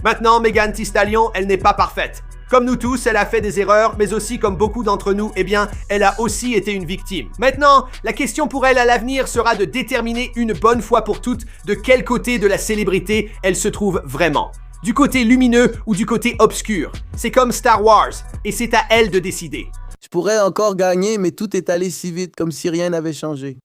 Maintenant, Megan Thee Stallion, elle n'est pas parfaite. Comme nous tous, elle a fait des erreurs, mais aussi comme beaucoup d'entre nous, eh bien, elle a aussi été une victime. Maintenant, la question pour elle à l'avenir sera de déterminer une bonne fois pour toutes de quel côté de la célébrité elle se trouve vraiment. Du côté lumineux ou du côté obscur. C'est comme Star Wars, et c'est à elle de décider. Je pourrais encore gagner, mais tout est allé si vite, comme si rien n'avait changé.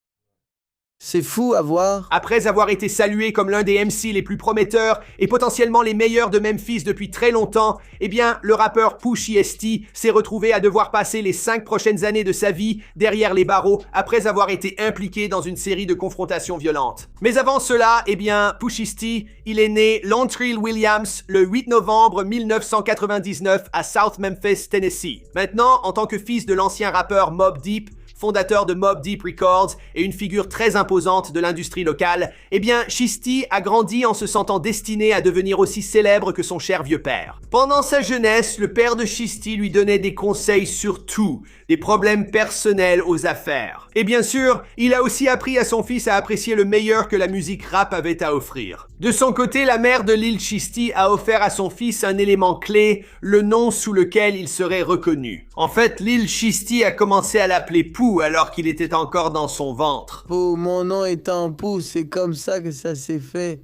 C'est fou à voir. Après avoir été salué comme l'un des MC les plus prometteurs et potentiellement les meilleurs de Memphis depuis très longtemps, eh bien, le rappeur Pusha T s'est retrouvé à devoir passer les 5 prochaines années de sa vie derrière les barreaux après avoir été impliqué dans une série de confrontations violentes. Mais avant cela, eh bien, Pusha T, il est né Lontrell Williams le 8 novembre 1999 à South Memphis, Tennessee. Maintenant, en tant que fils de l'ancien rappeur Mobb Deep, fondateur de Mobb Deep Records et une figure très imposante de l'industrie locale, eh bien, Shiesty a grandi en se sentant destiné à devenir aussi célèbre que son cher vieux père. Pendant sa jeunesse, le père de Shiesty lui donnait des conseils sur tout, des problèmes personnels aux affaires. Et bien sûr, il a aussi appris à son fils à apprécier le meilleur que la musique rap avait à offrir. De son côté, la mère de Lil Shiesty a offert à son fils un élément clé, le nom sous lequel il serait reconnu. En fait, Lil Shiesty a commencé à l'appeler Pooh alors qu'il était encore dans son ventre. Oh, mon nom étant Pooh, c'est comme ça que ça s'est fait.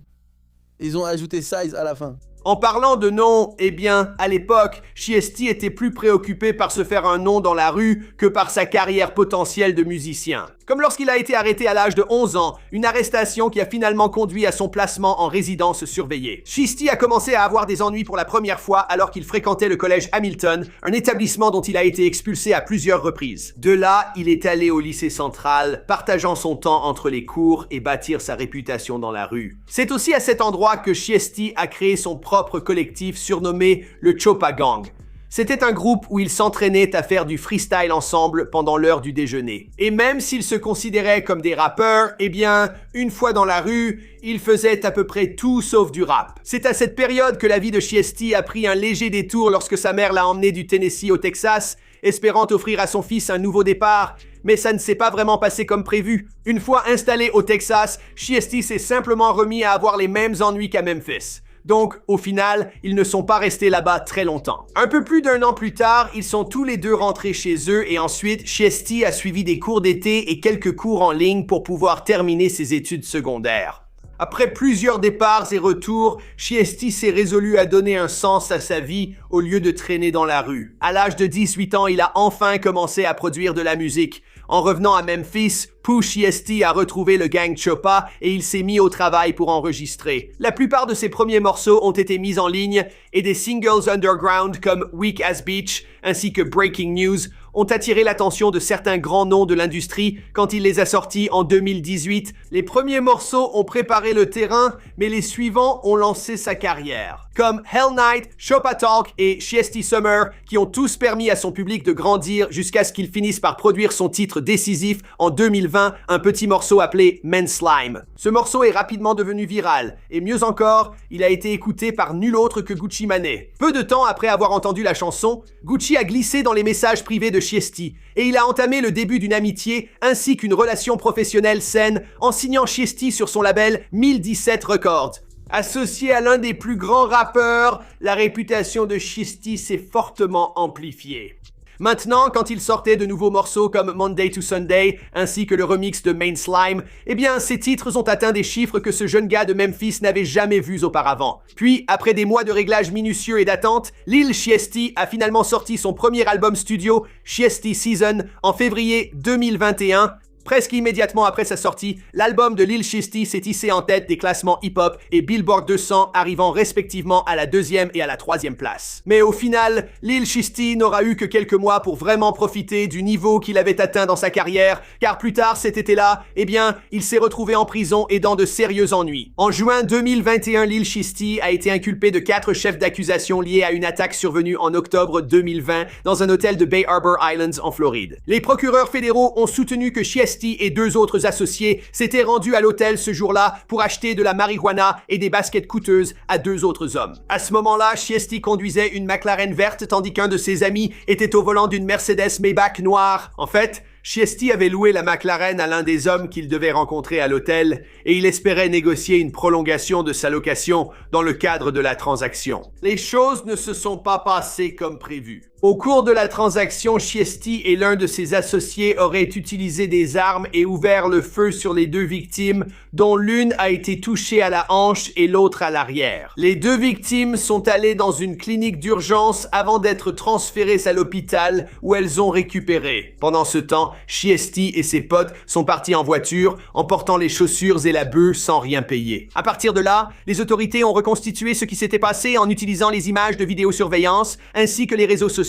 Ils ont ajouté Size à la fin. En parlant de nom, eh bien, à l'époque, Shiesty était plus préoccupé par se faire un nom dans la rue que par sa carrière potentielle de musicien. Comme lorsqu'il a été arrêté à l'âge de 11 ans, une arrestation qui a finalement conduit à son placement en résidence surveillée. Shiesty a commencé à avoir des ennuis pour la première fois alors qu'il fréquentait le collège Hamilton, un établissement dont il a été expulsé à plusieurs reprises. De là, il est allé au lycée central, partageant son temps entre les cours et bâtir sa réputation dans la rue. C'est aussi à cet endroit que Shiesty a créé son propre collectif surnommé le Chopa Gang. C'était un groupe où ils s'entraînaient à faire du freestyle ensemble pendant l'heure du déjeuner. Et même s'ils se considéraient comme des rappeurs, eh bien, une fois dans la rue, ils faisaient à peu près tout sauf du rap. C'est à cette période que la vie de Shiesty a pris un léger détour lorsque sa mère l'a emmené du Tennessee au Texas, espérant offrir à son fils un nouveau départ, mais ça ne s'est pas vraiment passé comme prévu. Une fois installé au Texas, Shiesty s'est simplement remis à avoir les mêmes ennuis qu'à Memphis. Donc, au final, ils ne sont pas restés là-bas très longtemps. Un peu plus d'1 an plus tard, ils sont tous les deux rentrés chez eux et ensuite, Shiesty a suivi des cours d'été et quelques cours en ligne pour pouvoir terminer ses études secondaires. Après plusieurs départs et retours, Shiesty s'est résolu à donner un sens à sa vie au lieu de traîner dans la rue. À l'âge de 18 ans, il a enfin commencé à produire de la musique. En revenant à Memphis, Pooh Shiesty a retrouvé le gang Choppa et il s'est mis au travail pour enregistrer. La plupart de ses premiers morceaux ont été mis en ligne et des singles underground comme Weak as Beach ainsi que Breaking News ont attiré l'attention de certains grands noms de l'industrie quand il les a sortis en 2018. Les premiers morceaux ont préparé le terrain, mais les suivants ont lancé sa carrière. Comme Hell Night, Choppa Talk et Shiesty Summer, qui ont tous permis à son public de grandir jusqu'à ce qu'il finisse par produire son titre décisif en 2020, un petit morceau appelé Men Slime. Ce morceau est rapidement devenu viral, et mieux encore, il a été écouté par nul autre que Gucci Mane. Peu de temps après avoir entendu la chanson, Gucci a glissé dans les messages privés de Shiesty, et il a entamé le début d'une amitié ainsi qu'une relation professionnelle saine en signant Shiesty sur son label 1017 Records. Associé à l'un des plus grands rappeurs, la réputation de Shiesty s'est fortement amplifiée. Maintenant, quand il sortait de nouveaux morceaux comme Monday to Sunday, ainsi que le remix de Main Slime, eh bien, ces titres ont atteint des chiffres que ce jeune gars de Memphis n'avait jamais vus auparavant. Puis, après des mois de réglages minutieux et d'attente, Lil Shiesty a finalement sorti son premier album studio, Shiesty Season, en février 2021. Presque immédiatement après sa sortie, l'album de Lil Shiesty s'est hissé en tête des classements hip-hop et Billboard 200 arrivant respectivement à la 2e et à la 3e place. Mais au final, Lil Shiesty n'aura eu que quelques mois pour vraiment profiter du niveau qu'il avait atteint dans sa carrière, car plus tard cet été-là, eh bien, il s'est retrouvé en prison et dans de sérieux ennuis. En juin 2021, Lil Shiesty a été inculpé de 4 chefs d'accusation liés à une attaque survenue en octobre 2020 dans un hôtel de Bay Harbor Islands en Floride. Les procureurs fédéraux ont soutenu que Shiesty et 2 autres associés s'étaient rendus à l'hôtel ce jour-là pour acheter de la marijuana et des baskets coûteuses à 2 autres hommes. À ce moment-là, Shiesty conduisait une McLaren verte tandis qu'un de ses amis était au volant d'une Mercedes Maybach noire. En fait, Shiesty avait loué la McLaren à l'un des hommes qu'il devait rencontrer à l'hôtel et il espérait négocier une prolongation de sa location dans le cadre de la transaction. Les choses ne se sont pas passées comme prévu. Au cours de la transaction, Shiesty et l'un de ses associés auraient utilisé des armes et ouvert le feu sur les 2 victimes, dont l'une a été touchée à la hanche et l'autre à l'arrière. Les 2 victimes sont allées dans une clinique d'urgence avant d'être transférées à l'hôpital où elles ont récupéré. Pendant ce temps, Shiesty et ses potes sont partis en voiture, emportant les chaussures et la bœuf sans rien payer. À partir de là, les autorités ont reconstitué ce qui s'était passé en utilisant les images de vidéosurveillance ainsi que les réseaux sociaux.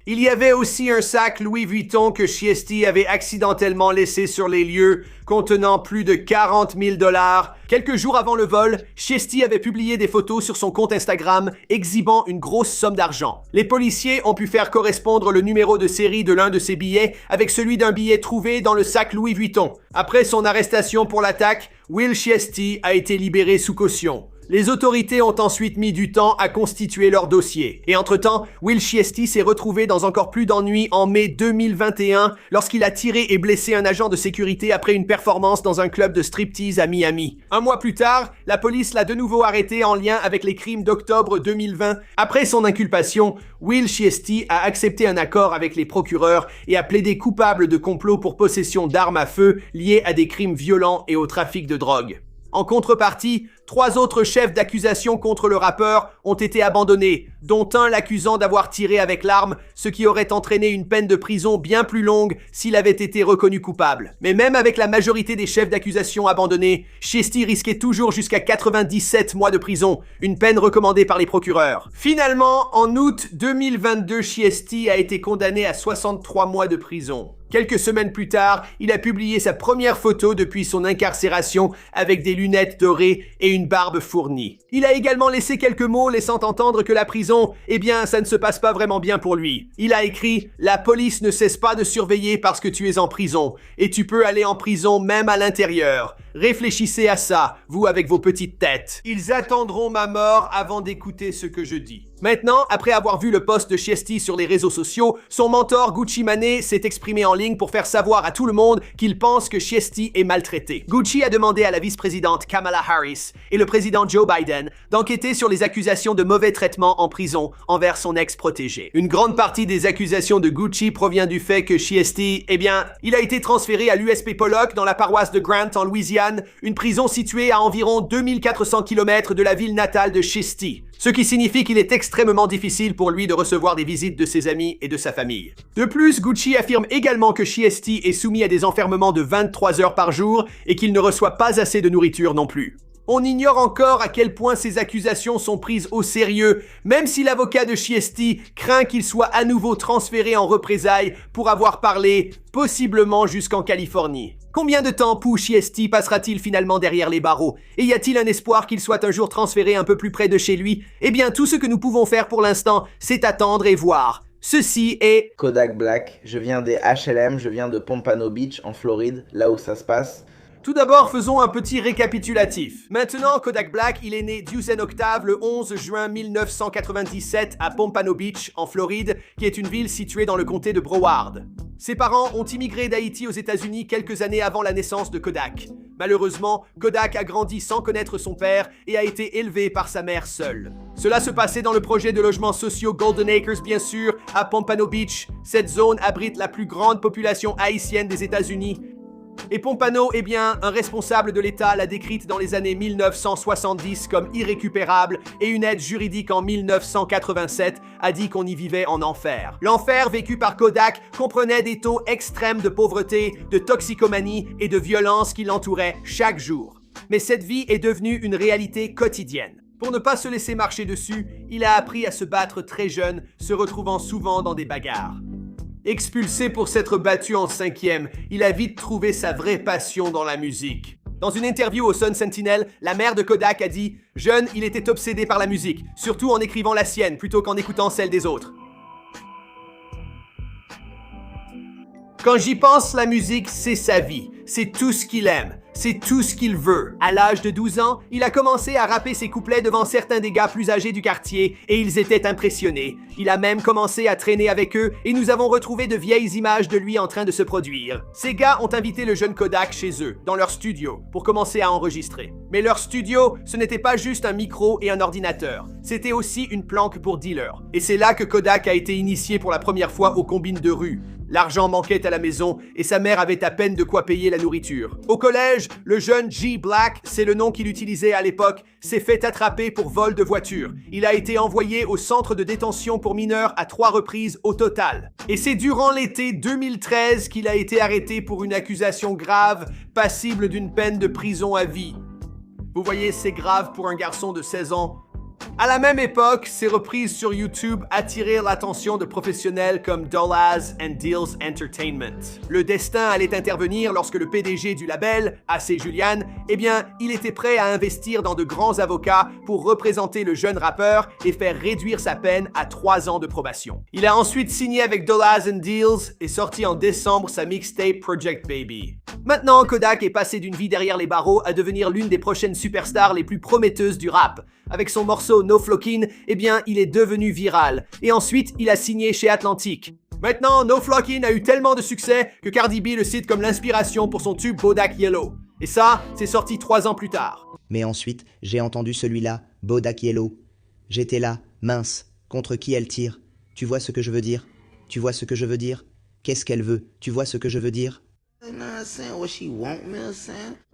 Il y avait aussi un sac Louis Vuitton que Shiesty avait accidentellement laissé sur les lieux, contenant plus de 40 000 $. Quelques jours avant le vol, Shiesty avait publié des photos sur son compte Instagram exhibant une grosse somme d'argent. Les policiers ont pu faire correspondre le numéro de série de l'un de ses billets avec celui d'un billet trouvé dans le sac Louis Vuitton. Après son arrestation pour l'attaque, Will Shiesty a été libéré sous caution. Les autorités ont ensuite mis du temps à constituer leur dossier. Et entre-temps, Will Shiesty s'est retrouvé dans encore plus d'ennuis en mai 2021 lorsqu'il a tiré et blessé un agent de sécurité après une performance dans un club de striptease à Miami. Un mois plus tard, la police l'a de nouveau arrêté en lien avec les crimes d'octobre 2020. Après son inculpation, Will Shiesty a accepté un accord avec les procureurs et a plaidé coupable de complot pour possession d'armes à feu liées à des crimes violents et au trafic de drogue. En contrepartie, 3 autres chefs d'accusation contre le rappeur ont été abandonnés, dont un l'accusant d'avoir tiré avec l'arme, ce qui aurait entraîné une peine de prison bien plus longue s'il avait été reconnu coupable. Mais même avec la majorité des chefs d'accusation abandonnés, Shiesty risquait toujours jusqu'à 97 mois de prison, une peine recommandée par les procureurs. Finalement, en août 2022, Shiesty a été condamné à 63 mois de prison. Quelques semaines plus tard, il a publié sa première photo depuis son incarcération avec des lunettes dorées et une barbe fournie. Il a également laissé quelques mots laissant entendre que la prison, eh bien, ça ne se passe pas vraiment bien pour lui. Il a écrit « La police ne cesse pas de surveiller parce que tu es en prison, et tu peux aller en prison même à l'intérieur. Réfléchissez à ça, vous avec vos petites têtes. Ils attendront ma mort avant d'écouter ce que je dis. » Maintenant, après avoir vu le post de Shiesty sur les réseaux sociaux, son mentor Gucci Mane s'est exprimé en ligne pour faire savoir à tout le monde qu'il pense que Shiesty est maltraité. Gucci a demandé à la vice-présidente Kamala Harris et le président Joe Biden d'enquêter sur les accusations de mauvais traitement en prison envers son ex-protégé. Une grande partie des accusations de Gucci provient du fait que Shiesty, eh bien, il a été transféré à l'USP Pollock dans la paroisse de Grant en Louisiane, une prison située à environ 2400 km de la ville natale de Shiesty. ce qui signifie qu'il est extrêmement difficile pour lui de recevoir des visites de ses amis et de sa famille. De plus, Gucci affirme également que Chiesti est soumis à des enfermements de 23 heures par jour et qu'il ne reçoit pas assez de nourriture non plus. On ignore encore à quel point ces accusations sont prises au sérieux, même si l'avocat de Chiesti craint qu'il soit à nouveau transféré en représailles pour avoir parlé, possiblement jusqu'en Californie. Combien de temps Pooh Chiesti passera-t-il finalement derrière les barreaux? Et y a-t-il un espoir qu'il soit un jour transféré un peu plus près de chez lui? Eh bien, tout ce que nous pouvons faire pour l'instant, c'est attendre et voir. Ceci est Kodak Black. Je viens des HLM, je viens de Pompano Beach, en Floride, là où ça se passe. Tout d'abord, faisons un petit récapitulatif. Maintenant, Kodak Black, il est né Duzen Octave le 11 juin 1997 à Pompano Beach, en Floride, qui est une ville située dans le comté de Broward. Ses parents ont immigré d'Haïti aux États-Unis quelques années avant la naissance de Kodak. Malheureusement, Kodak a grandi sans connaître son père et a été élevé par sa mère seule. Cela se passait dans le projet de logements sociaux Golden Acres, bien sûr, à Pompano Beach. Cette zone abrite la plus grande population haïtienne des États-Unis. Et Pompano, eh bien, un responsable de l'État l'a décrite dans les années 1970 comme irrécupérable et une aide juridique en 1987 a dit qu'on y vivait en enfer. L'enfer vécu par Kodak comprenait des taux extrêmes de pauvreté, de toxicomanie et de violence qui l'entouraient chaque jour. Mais cette vie est devenue une réalité quotidienne. Pour ne pas se laisser marcher dessus, il a appris à se battre très jeune, se retrouvant souvent dans des bagarres. Expulsé pour s'être battu en 5e, il a vite trouvé sa vraie passion dans la musique. Dans une interview au Sun Sentinel, la mère de Kodak a dit « Jeune, il était obsédé par la musique, surtout en écrivant la sienne plutôt qu'en écoutant celle des autres. » Quand j'y pense, la musique, c'est sa vie. C'est tout ce qu'il aime. C'est tout ce qu'il veut. À l'âge de 12 ans, il a commencé à rapper ses couplets devant certains des gars plus âgés du quartier et ils étaient impressionnés. Il a même commencé à traîner avec eux et nous avons retrouvé de vieilles images de lui en train de se produire. Ces gars ont invité le jeune Kodak chez eux, dans leur studio, pour commencer à enregistrer. Mais leur studio, ce n'était pas juste un micro et un ordinateur. C'était aussi une planque pour dealers. Et c'est là que Kodak a été initié pour la première fois aux combines de rue. L'argent manquait à la maison et sa mère avait à peine de quoi payer la nourriture. Au collège, le jeune G Black, c'est le nom qu'il utilisait à l'époque, s'est fait attraper pour vol de voiture. Il a été envoyé au centre de détention pour mineurs à 3 reprises au total. Et c'est durant l'été 2013 qu'il a été arrêté pour une accusation grave, passible d'une peine de prison à vie. Vous voyez, c'est grave pour un garçon de 16 ans. À la même époque, ses reprises sur YouTube attirèrent l'attention de professionnels comme Dollaz and Deals Entertainment. Le destin allait intervenir lorsque le PDG du label, AC Julian, eh bien, il était prêt à investir dans de grands avocats pour représenter le jeune rappeur et faire réduire sa peine à 3 ans de probation. Il a ensuite signé avec Dollaz and Deals et sorti en décembre sa mixtape Project Baby. Maintenant, Kodak est passé d'une vie derrière les barreaux à devenir l'une des prochaines superstars les plus prometteuses du rap. Avec son morceau No Flockin, eh bien, il est devenu viral. Et ensuite, il a signé chez Atlantic. Maintenant, No Flockin a eu tellement de succès que Cardi B le cite comme l'inspiration pour son tube Bodak Yellow. Et ça, c'est sorti 3 ans plus tard. Mais ensuite, j'ai entendu celui-là, Bodak Yellow. J'étais là, mince, contre qui elle tire. Tu vois ce que je veux dire? Tu vois ce que je veux dire? Qu'est-ce qu'elle veut? Tu vois ce que je veux dire?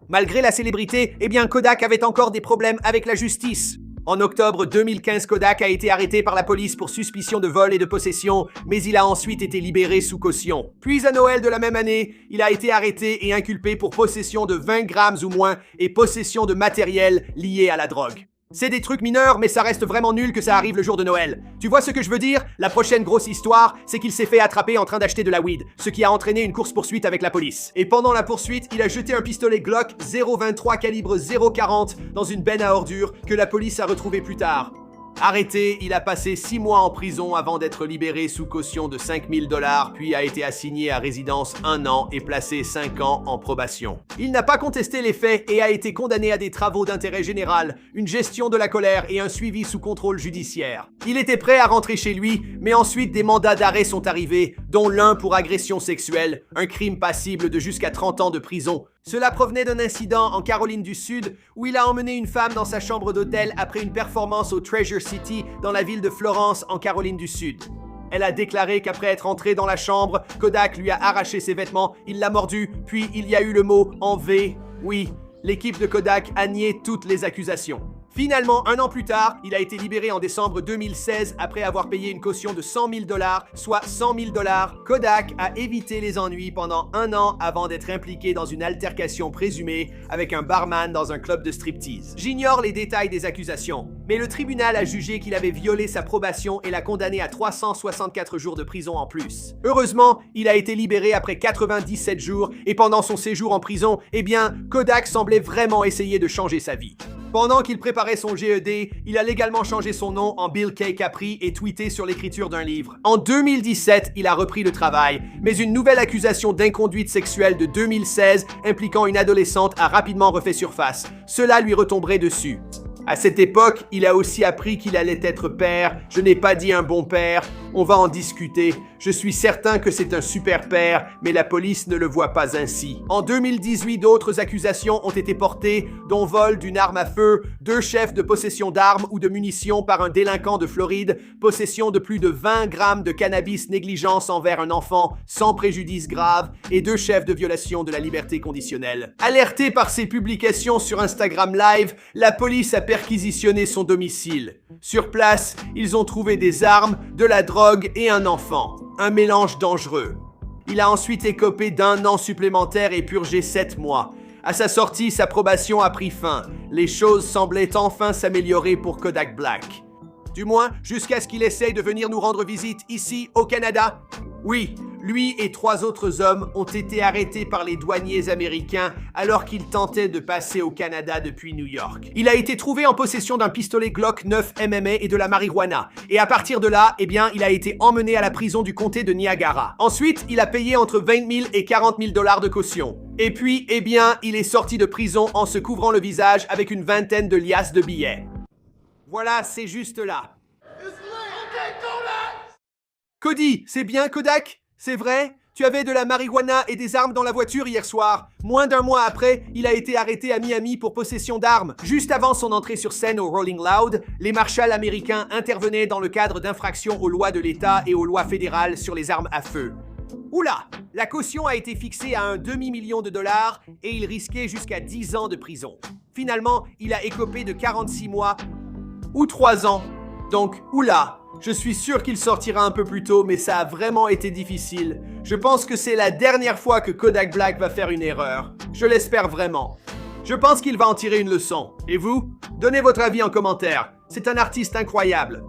Malgré la célébrité, eh bien Kodak avait encore des problèmes avec la justice. En octobre 2015, Kodak a été arrêté par la police pour suspicion de vol et de possession, mais il a ensuite été libéré sous caution. Puis à Noël de la même année, il a été arrêté et inculpé pour possession de 20 grammes ou moins et possession de matériel lié à la drogue. C'est des trucs mineurs, mais ça reste vraiment nul que ça arrive le jour de Noël. Tu vois ce que je veux dire? La prochaine grosse histoire, c'est qu'il s'est fait attraper en train d'acheter de la weed, ce qui a entraîné une course-poursuite avec la police. Et pendant la poursuite, il a jeté un pistolet Glock 0.23 calibre 0.40 dans une benne à ordures que la police a retrouvé plus tard. Arrêté, il a passé 6 mois en prison avant d'être libéré sous caution de 5 000 $, puis a été assigné à résidence 1 an et placé 5 ans en probation. Il n'a pas contesté les faits et a été condamné à des travaux d'intérêt général, une gestion de la colère et un suivi sous contrôle judiciaire. Il était prêt à rentrer chez lui, mais ensuite des mandats d'arrêt sont arrivés, dont l'un pour agression sexuelle, un crime passible de jusqu'à 30 ans de prison. Cela provenait d'un incident en Caroline du Sud où il a emmené une femme dans sa chambre d'hôtel après une performance au Treasure City dans la ville de Florence en Caroline du Sud. Elle a déclaré qu'après être entrée dans la chambre, Kodak lui a arraché ses vêtements, il l'a mordu, puis il y a eu le mot « en V ». Oui, l'équipe de Kodak a nié toutes les accusations. Finalement, un an plus tard, il a été libéré en décembre 2016 après avoir payé une caution de $100 000, soit $100 000. Kodak a évité les ennuis pendant un an avant d'être impliqué dans une altercation présumée avec un barman dans un club de striptease. J'ignore les détails des accusations, mais le tribunal a jugé qu'il avait violé sa probation et l'a condamné à 364 jours de prison en plus. Heureusement, il a été libéré après 97 jours et pendant son séjour en prison, eh bien, Kodak semblait vraiment essayer de changer sa vie. Pendant qu'il préparait son GED, il a légalement changé son nom en Bill K. Capri et tweeté sur l'écriture d'un livre. En 2017, il a repris le travail, mais une nouvelle accusation d'inconduite sexuelle de 2016 impliquant une adolescente a rapidement refait surface. Cela lui retomberait dessus. À cette époque, il a aussi appris qu'il allait être père. Je n'ai pas dit un bon père. On va en discuter. Je suis certain que c'est un super père, mais la police ne le voit pas ainsi. En 2018, d'autres accusations ont été portées, dont vol d'une arme à feu, 2 chefs de possession d'armes ou de munitions par un délinquant de Floride, possession de plus de 20 grammes de cannabis, négligence envers un enfant sans préjudice grave et 2 chefs de violation de la liberté conditionnelle. Alerté par ses publications sur Instagram Live, la police a perquisitionné son domicile. Sur place, ils ont trouvé des armes, de la drogue et un enfant. Un mélange dangereux. Il a ensuite écopé d'1 an supplémentaire et purgé 7 mois. À sa sortie, sa probation a pris fin. Les choses semblaient enfin s'améliorer pour Kodak Black. Du moins, jusqu'à ce qu'il essaye de venir nous rendre visite ici, au Canada. Oui, lui et 3 autres hommes ont été arrêtés par les douaniers américains alors qu'ils tentaient de passer au Canada depuis New York. Il a été trouvé en possession d'un pistolet Glock 9 MMA et de la marijuana. Et à partir de là, eh bien, il a été emmené à la prison du comté de Niagara. Ensuite, il a payé entre 20 000 et 40 000 $ de caution. Et puis, eh bien, il est sorti de prison en se couvrant le visage avec une vingtaine de liasses de billets. Voilà, c'est juste là. Cody, c'est bien Kodak? C'est vrai? Tu avais de la marijuana et des armes dans la voiture hier soir. Moins d'1 mois après, il a été arrêté à Miami pour possession d'armes. Juste avant son entrée sur scène au Rolling Loud, les marshals américains intervenaient dans le cadre d'infractions aux lois de l'État et aux lois fédérales sur les armes à feu. Oula! La caution a été fixée à un $250 000 et il risquait jusqu'à 10 ans de prison. Finalement, il a écopé de 46 mois ou 3 ans. Donc, oula! Je suis sûr qu'il sortira un peu plus tôt, mais ça a vraiment été difficile. Je pense que c'est la dernière fois que Kodak Black va faire une erreur. Je l'espère vraiment. Je pense qu'il va en tirer une leçon. Et vous? Donnez votre avis en commentaire. C'est un artiste incroyable.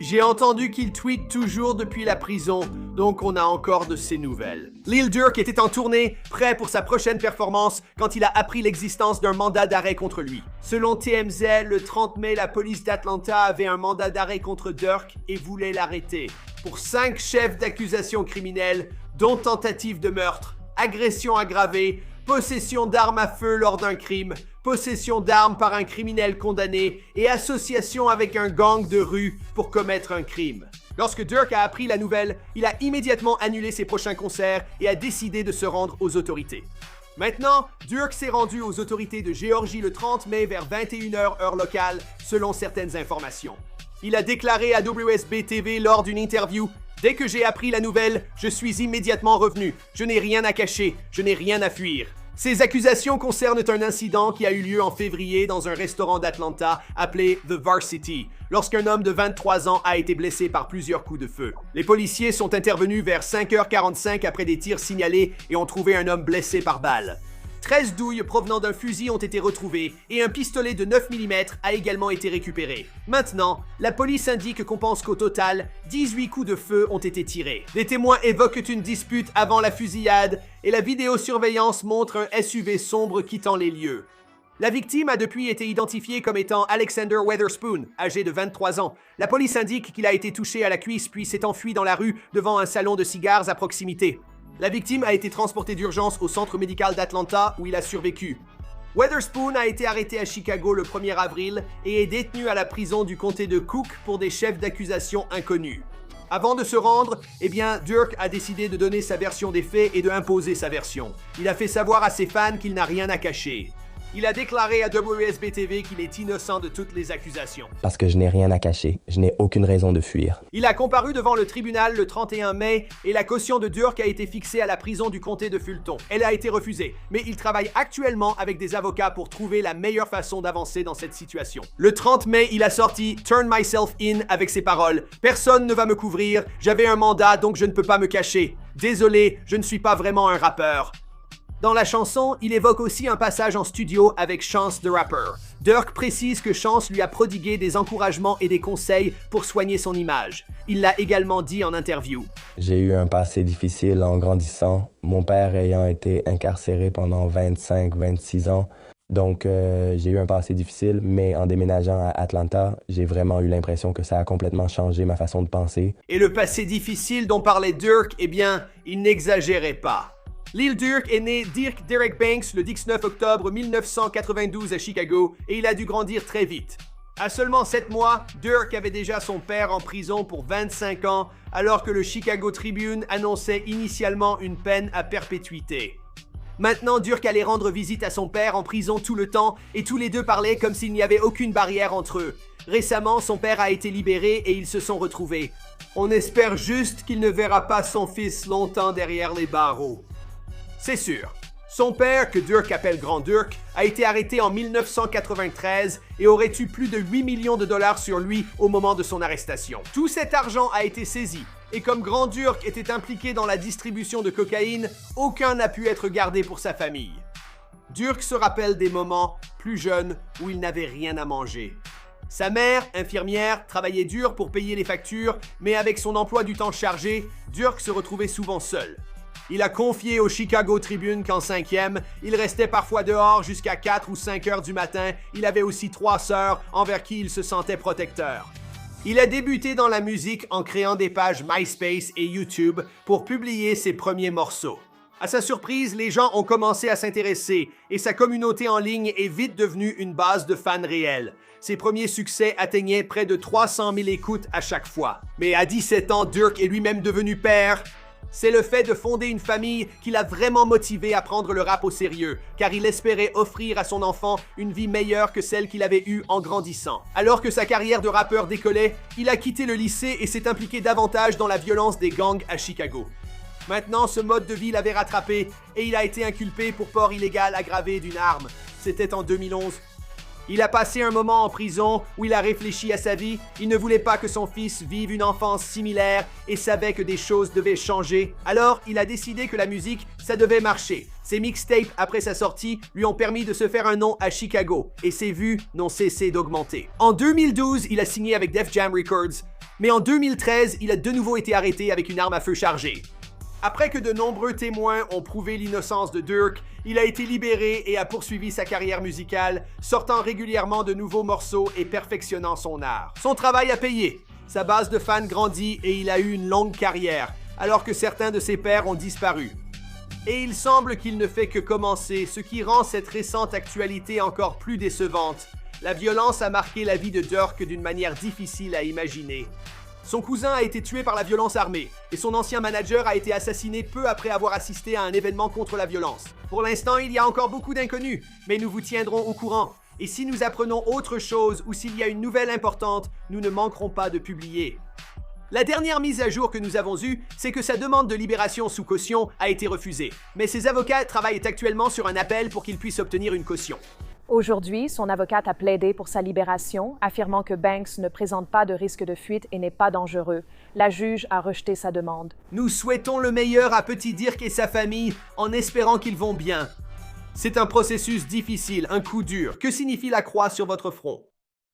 J'ai entendu qu'il tweet toujours depuis la prison, donc on a encore de ses nouvelles. Lil Durk était en tournée, prêt pour sa prochaine performance, quand il a appris l'existence d'un mandat d'arrêt contre lui. Selon TMZ, le 30 mai, la police d'Atlanta avait un mandat d'arrêt contre Durk et voulait l'arrêter pour 5 chefs d'accusation criminelles, dont tentative de meurtre, agression aggravée, possession d'armes à feu lors d'un crime, possession d'armes par un criminel condamné et association avec un gang de rue pour commettre un crime. Lorsque Durk a appris la nouvelle, il a immédiatement annulé ses prochains concerts et a décidé de se rendre aux autorités. Maintenant, Durk s'est rendu aux autorités de Géorgie le 30 mai vers 21h heure locale, selon certaines informations. Il a déclaré à WSB-TV lors d'une interview « Dès que j'ai appris la nouvelle, je suis immédiatement revenu. Je n'ai rien à cacher, je n'ai rien à fuir. » Ces accusations concernent un incident qui a eu lieu en février dans un restaurant d'Atlanta appelé The Varsity, lorsqu'un homme de 23 ans a été blessé par plusieurs coups de feu. Les policiers sont intervenus vers 5h45 après des tirs signalés et ont trouvé un homme blessé par balle. 13 douilles provenant d'un fusil ont été retrouvées et un pistolet de 9 mm a également été récupéré. Maintenant, la police indique qu'on pense qu'au total, 18 coups de feu ont été tirés. Des témoins évoquent une dispute avant la fusillade et la vidéosurveillance montre un SUV sombre quittant les lieux. La victime a depuis été identifiée comme étant Alexander Weatherspoon, âgé de 23 ans. La police indique qu'il a été touché à la cuisse puis s'est enfui dans la rue devant un salon de cigares à proximité. La victime a été transportée d'urgence au centre médical d'Atlanta où il a survécu. Weatherspoon a été arrêté à Chicago le 1er avril et est détenu à la prison du comté de Cook pour des chefs d'accusation inconnus. Avant de se rendre, eh bien, Durk a décidé de donner sa version des faits et de imposer sa version. Il a fait savoir à ses fans qu'il n'a rien à cacher. Il a déclaré à WSB-TV qu'il est innocent de toutes les accusations. Parce que je n'ai rien à cacher. Je n'ai aucune raison de fuir. Il a comparu devant le tribunal le 31 mai et la caution de Durk a été fixée à la prison du comté de Fulton. Elle a été refusée, mais il travaille actuellement avec des avocats pour trouver la meilleure façon d'avancer dans cette situation. Le 30 mai, il a sorti « Turn Myself In » avec ces paroles « Personne ne va me couvrir, j'avais un mandat donc je ne peux pas me cacher. Désolé, je ne suis pas vraiment un rappeur. » Dans la chanson, il évoque aussi un passage en studio avec Chance the Rapper. Durk précise que Chance lui a prodigué des encouragements et des conseils pour soigner son image. Il l'a également dit en interview. J'ai eu un passé difficile en grandissant, mon père ayant été incarcéré pendant 25-26 ans. Donc, j'ai eu un passé difficile, mais en déménageant à Atlanta, j'ai vraiment eu l'impression que ça a complètement changé ma façon de penser. Et le passé difficile dont parlait Durk, eh bien, il n'exagérait pas. Lil Durk est né Dirk Derek Banks le 19 octobre 1992 à Chicago et il a dû grandir très vite. À seulement 7 mois, Durk avait déjà son père en prison pour 25 ans alors que le Chicago Tribune annonçait initialement une peine à perpétuité. Maintenant, Durk allait rendre visite à son père en prison tout le temps et tous les deux parlaient comme s'il n'y avait aucune barrière entre eux. Récemment, son père a été libéré et ils se sont retrouvés. On espère juste qu'il ne verra pas son fils longtemps derrière les barreaux. C'est sûr. Son père, que Durk appelle Grand Durk, a été arrêté en 1993 et aurait eu plus de 8 millions de dollars sur lui au moment de son arrestation. Tout cet argent a été saisi et comme Grand Durk était impliqué dans la distribution de cocaïne, aucun n'a pu être gardé pour sa famille. Durk se rappelle des moments, plus jeunes, où il n'avait rien à manger. Sa mère, infirmière, travaillait dur pour payer les factures, mais avec son emploi du temps chargé, Durk se retrouvait souvent seul. Il a confié au Chicago Tribune qu'en 5e, il restait parfois dehors jusqu'à 4 ou 5 heures du matin. Il avait aussi 3 sœurs envers qui il se sentait protecteur. Il a débuté dans la musique en créant des pages MySpace et YouTube pour publier ses premiers morceaux. À sa surprise, les gens ont commencé à s'intéresser et sa communauté en ligne est vite devenue une base de fans réels. Ses premiers succès atteignaient près de 300 000 écoutes à chaque fois. Mais à 17 ans, Durk est lui-même devenu père. C'est le fait de fonder une famille qui l'a vraiment motivé à prendre le rap au sérieux, car il espérait offrir à son enfant une vie meilleure que celle qu'il avait eue en grandissant. Alors que sa carrière de rappeur décollait, il a quitté le lycée et s'est impliqué davantage dans la violence des gangs à Chicago. Maintenant, ce mode de vie l'avait rattrapé et il a été inculpé pour port illégal aggravé d'une arme. C'était en 2011. Il a passé un moment en prison où il a réfléchi à sa vie. Il ne voulait pas que son fils vive une enfance similaire et savait que des choses devaient changer. Alors, il a décidé que la musique, ça devait marcher. Ses mixtapes, après sa sortie, lui ont permis de se faire un nom à Chicago et ses vues n'ont cessé d'augmenter. En 2012, il a signé avec Def Jam Records, mais en 2013, il a de nouveau été arrêté avec une arme à feu chargée. Après que de nombreux témoins ont prouvé l'innocence de Durk, il a été libéré et a poursuivi sa carrière musicale, sortant régulièrement de nouveaux morceaux et perfectionnant son art. Son travail a payé, sa base de fans grandit et il a eu une longue carrière, alors que certains de ses pairs ont disparu. Et il semble qu'il ne fait que commencer, ce qui rend cette récente actualité encore plus décevante. La violence a marqué la vie de Durk d'une manière difficile à imaginer. Son cousin a été tué par la violence armée et son ancien manager a été assassiné peu après avoir assisté à un événement contre la violence. Pour l'instant, il y a encore beaucoup d'inconnus, mais nous vous tiendrons au courant. Et si nous apprenons autre chose ou s'il y a une nouvelle importante, nous ne manquerons pas de publier. La dernière mise à jour que nous avons eue, c'est que sa demande de libération sous caution a été refusée. Mais ses avocats travaillent actuellement sur un appel pour qu'il puisse obtenir une caution. Aujourd'hui, son avocate a plaidé pour sa libération, affirmant que Banks ne présente pas de risque de fuite et n'est pas dangereux. La juge a rejeté sa demande. Nous souhaitons le meilleur à Petit Dirk et sa famille, en espérant qu'ils vont bien. C'est un processus difficile, un coup dur. Que signifie la croix sur votre front?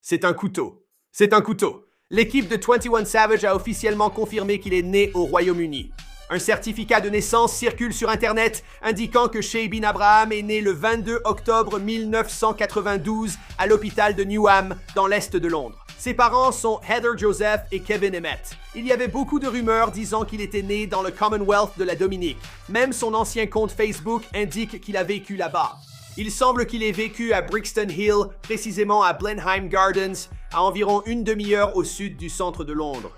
C'est un couteau. C'est un couteau. L'équipe de 21 Savage a officiellement confirmé qu'il est né au Royaume-Uni. Un certificat de naissance circule sur Internet indiquant que Shay Bin Abraham est né le 22 octobre 1992 à l'hôpital de Newham, dans l'est de Londres. Ses parents sont Heather Joseph et Kevin Emmett. Il y avait beaucoup de rumeurs disant qu'il était né dans le Commonwealth de la Dominique. Même son ancien compte Facebook indique qu'il a vécu là-bas. Il semble qu'il ait vécu à Brixton Hill, précisément à Blenheim Gardens, à environ une demi-heure au sud du centre de Londres.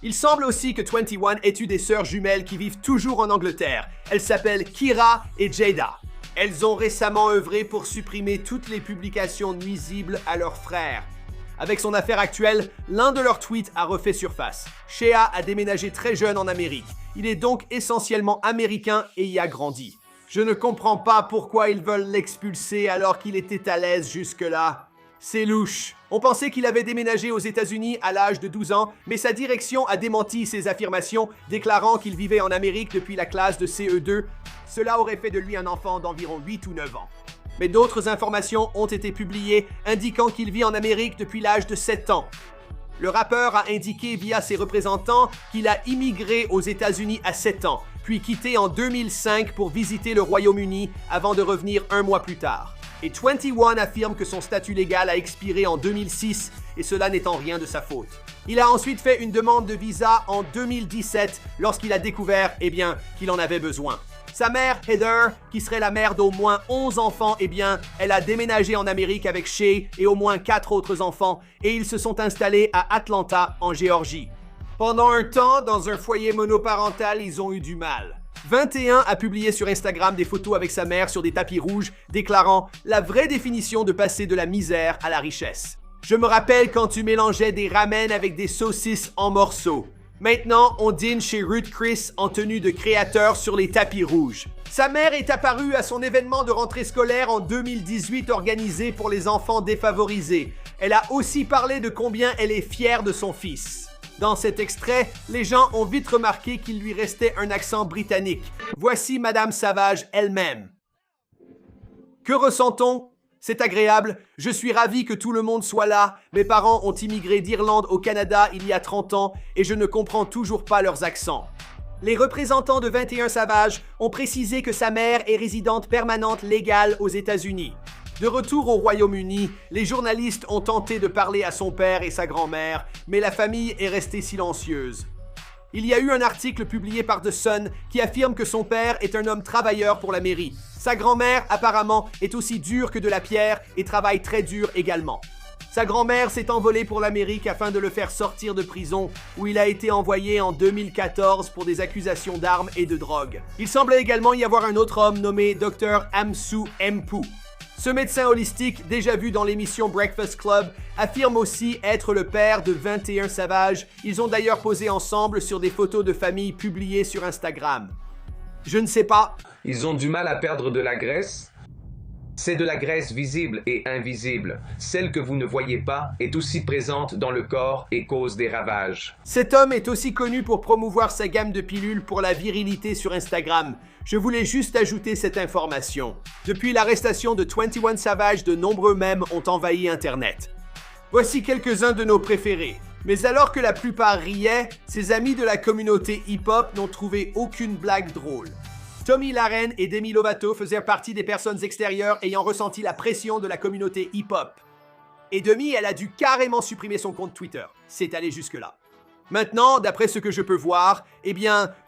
Il semble aussi que 21 ait eu des sœurs jumelles qui vivent toujours en Angleterre. Elles s'appellent Kira et Jada. Elles ont récemment œuvré pour supprimer toutes les publications nuisibles à leurs frères. Avec son affaire actuelle, l'un de leurs tweets a refait surface. Shea a déménagé très jeune en Amérique. Il est donc essentiellement américain et y a grandi. Je ne comprends pas pourquoi ils veulent l'expulser alors qu'il était à l'aise jusque-là. C'est louche. On pensait qu'il avait déménagé aux États-Unis à l'âge de 12 ans, mais sa direction a démenti ces affirmations, déclarant qu'il vivait en Amérique depuis la classe de CE2. Cela aurait fait de lui un enfant d'environ 8 ou 9 ans. Mais d'autres informations ont été publiées indiquant qu'il vit en Amérique depuis l'âge de 7 ans. Le rappeur a indiqué via ses représentants qu'il a immigré aux États-Unis à 7 ans, puis quitté en 2005 pour visiter le Royaume-Uni avant de revenir 1 mois plus tard. Et 21 affirme que son statut légal a expiré en 2006 et cela n'étant rien de sa faute. Il a ensuite fait une demande de visa en 2017 lorsqu'il a découvert, qu'il en avait besoin. Sa mère, Heather, qui serait la mère d'au moins 11 enfants, elle a déménagé en Amérique avec Shea et au moins 4 autres enfants et ils se sont installés à Atlanta, en Géorgie. Pendant un temps, dans un foyer monoparental, ils ont eu du mal. 21 a publié sur Instagram des photos avec sa mère sur des tapis rouges, déclarant « la vraie définition de passer de la misère à la richesse. Je me rappelle quand tu mélangeais des ramen avec des saucisses en morceaux. Maintenant, on dîne chez Ruth Chris en tenue de créateur sur les tapis rouges. » Sa mère est apparue à son événement de rentrée scolaire en 2018 organisé pour les enfants défavorisés. Elle a aussi parlé de combien elle est fière de son fils. Dans cet extrait, les gens ont vite remarqué qu'il lui restait un accent britannique. Voici Madame Savage elle-même. Que ressent-on? C'est agréable. Je suis ravi que tout le monde soit là. Mes parents ont immigré d'Irlande au Canada il y a 30 ans et je ne comprends toujours pas leurs accents. Les représentants de 21 Savage ont précisé que sa mère est résidente permanente légale aux États-Unis. De retour au Royaume-Uni, les journalistes ont tenté de parler à son père et sa grand-mère, mais la famille est restée silencieuse. Il y a eu un article publié par The Sun qui affirme que son père est un homme travailleur pour la mairie. Sa grand-mère, apparemment, est aussi dure que de la pierre et travaille très dur également. Sa grand-mère s'est envolée pour l'Amérique afin de le faire sortir de prison, où il a été envoyé en 2014 pour des accusations d'armes et de drogue. Il semblait également y avoir un autre homme nommé Dr. Amsu Mpu. Ce médecin holistique, déjà vu dans l'émission Breakfast Club, affirme aussi être le père de 21 Savage. Ils ont d'ailleurs posé ensemble sur des photos de famille publiées sur Instagram. Je ne sais pas. Ils ont du mal à perdre de la graisse. C'est de la graisse visible et invisible. Celle que vous ne voyez pas est aussi présente dans le corps et cause des ravages. Cet homme est aussi connu pour promouvoir sa gamme de pilules pour la virilité sur Instagram. Je voulais juste ajouter cette information. Depuis l'arrestation de 21 Savage, de nombreux mèmes ont envahi Internet. Voici quelques-uns de nos préférés. Mais alors que la plupart riaient, ses amis de la communauté hip-hop n'ont trouvé aucune blague drôle. Tommy Laren et Demi Lovato faisaient partie des personnes extérieures ayant ressenti la pression de la communauté hip-hop. Et Demi, elle a dû carrément supprimer son compte Twitter. C'est allé jusque-là. Maintenant, d'après ce que je peux voir,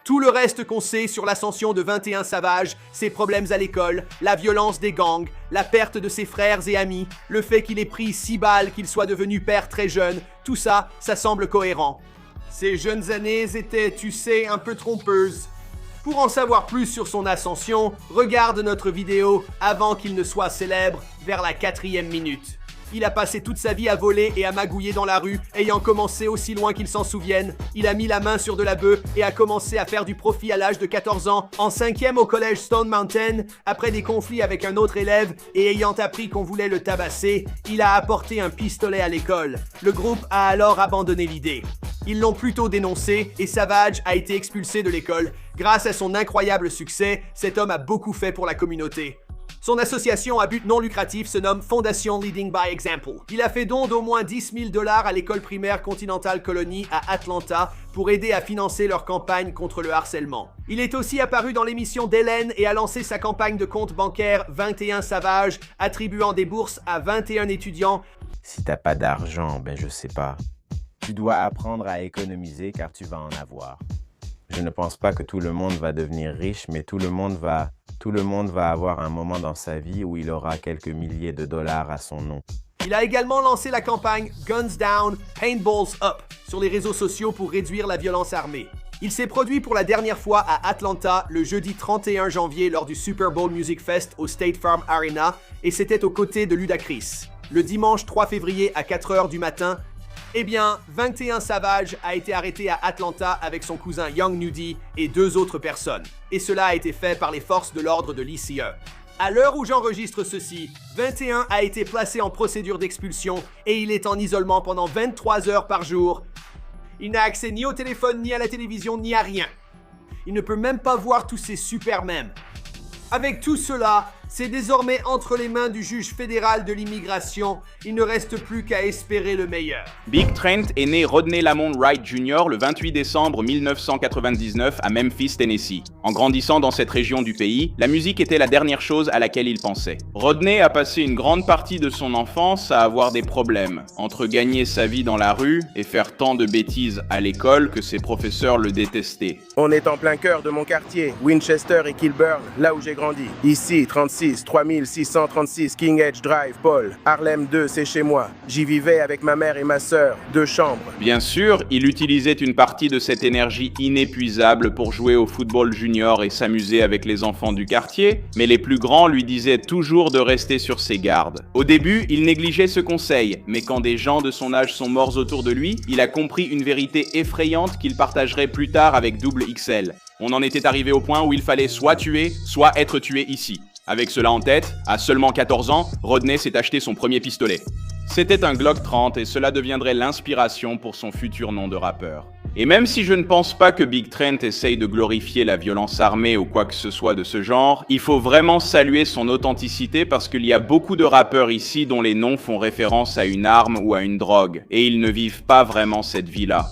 tout le reste qu'on sait sur l'ascension de 21 Savage, ses problèmes à l'école, la violence des gangs, la perte de ses frères et amis, le fait qu'il ait pris 6 balles, qu'il soit devenu père très jeune, tout ça, ça semble cohérent. Ses jeunes années étaient, tu sais, un peu trompeuses. Pour en savoir plus sur son ascension, regarde notre vidéo avant qu'il ne soit célèbre, vers la 4e minute. Il a passé toute sa vie à voler et à magouiller dans la rue, ayant commencé aussi loin qu'il s'en souvienne. Il a mis la main sur de la bœuf et a commencé à faire du profit à l'âge de 14 ans, en 5e au collège Stone Mountain. Après des conflits avec un autre élève et ayant appris qu'on voulait le tabasser, il a apporté un pistolet à l'école. Le groupe a alors abandonné l'idée. Ils l'ont plutôt dénoncé et Savage a été expulsé de l'école. Grâce à son incroyable succès, cet homme a beaucoup fait pour la communauté. Son association à but non lucratif se nomme Fondation Leading by Example. Il a fait don d'au moins 10 000 $ à l'école primaire Continental Colony à Atlanta pour aider à financer leur campagne contre le harcèlement. Il est aussi apparu dans l'émission d'Hélène et a lancé sa campagne de compte bancaire 21 Savage, attribuant des bourses à 21 étudiants. Si t'as pas d'argent, je sais pas. Tu dois apprendre à économiser car tu vas en avoir. Je ne pense pas que tout le monde va devenir riche, mais tout le monde va avoir un moment dans sa vie où il aura quelques milliers de dollars à son nom. Il a également lancé la campagne Guns Down, Paintballs Up sur les réseaux sociaux pour réduire la violence armée. Il s'est produit pour la dernière fois à Atlanta le jeudi 31 janvier lors du Super Bowl Music Fest au State Farm Arena et c'était aux côtés de Ludacris. Le dimanche 3 février à 4 h du matin, 21 Savage a été arrêté à Atlanta avec son cousin Young Nudy et 2 autres personnes. Et cela a été fait par les forces de l'ordre de l'ICE. À l'heure où j'enregistre ceci, 21 a été placé en procédure d'expulsion et il est en isolement pendant 23 heures par jour. Il n'a accès ni au téléphone, ni à la télévision, ni à rien. Il ne peut même pas voir tous ses super mèmes. Avec tout cela, c'est désormais entre les mains du juge fédéral de l'immigration. Il ne reste plus qu'à espérer le meilleur. Big Trent est né Rodney Lamont Wright Jr. le 28 décembre 1999 à Memphis, Tennessee. En grandissant dans cette région du pays, la musique était la dernière chose à laquelle il pensait. Rodney a passé une grande partie de son enfance à avoir des problèmes, entre gagner sa vie dans la rue et faire tant de bêtises à l'école que ses professeurs le détestaient. On est en plein cœur de mon quartier, Winchester et Kilburn, là où j'ai grandi. Ici, 3636 King Edge Drive, Paul. Harlem 2, c'est chez moi. J'y vivais avec ma mère et ma sœur, 2 chambres. Bien sûr, il utilisait une partie de cette énergie inépuisable pour jouer au football junior et s'amuser avec les enfants du quartier, mais les plus grands lui disaient toujours de rester sur ses gardes. Au début, il négligeait ce conseil, mais quand des gens de son âge sont morts autour de lui, il a compris une vérité effrayante qu'il partagerait plus tard avec Double XL. On en était arrivé au point où il fallait soit tuer, soit être tué ici. Avec cela en tête, à seulement 14 ans, Rodney s'est acheté son premier pistolet. C'était un Glock 30 et cela deviendrait l'inspiration pour son futur nom de rappeur. Et même si je ne pense pas que Big Trent essaye de glorifier la violence armée ou quoi que ce soit de ce genre, il faut vraiment saluer son authenticité parce qu'il y a beaucoup de rappeurs ici dont les noms font référence à une arme ou à une drogue, et ils ne vivent pas vraiment cette vie-là.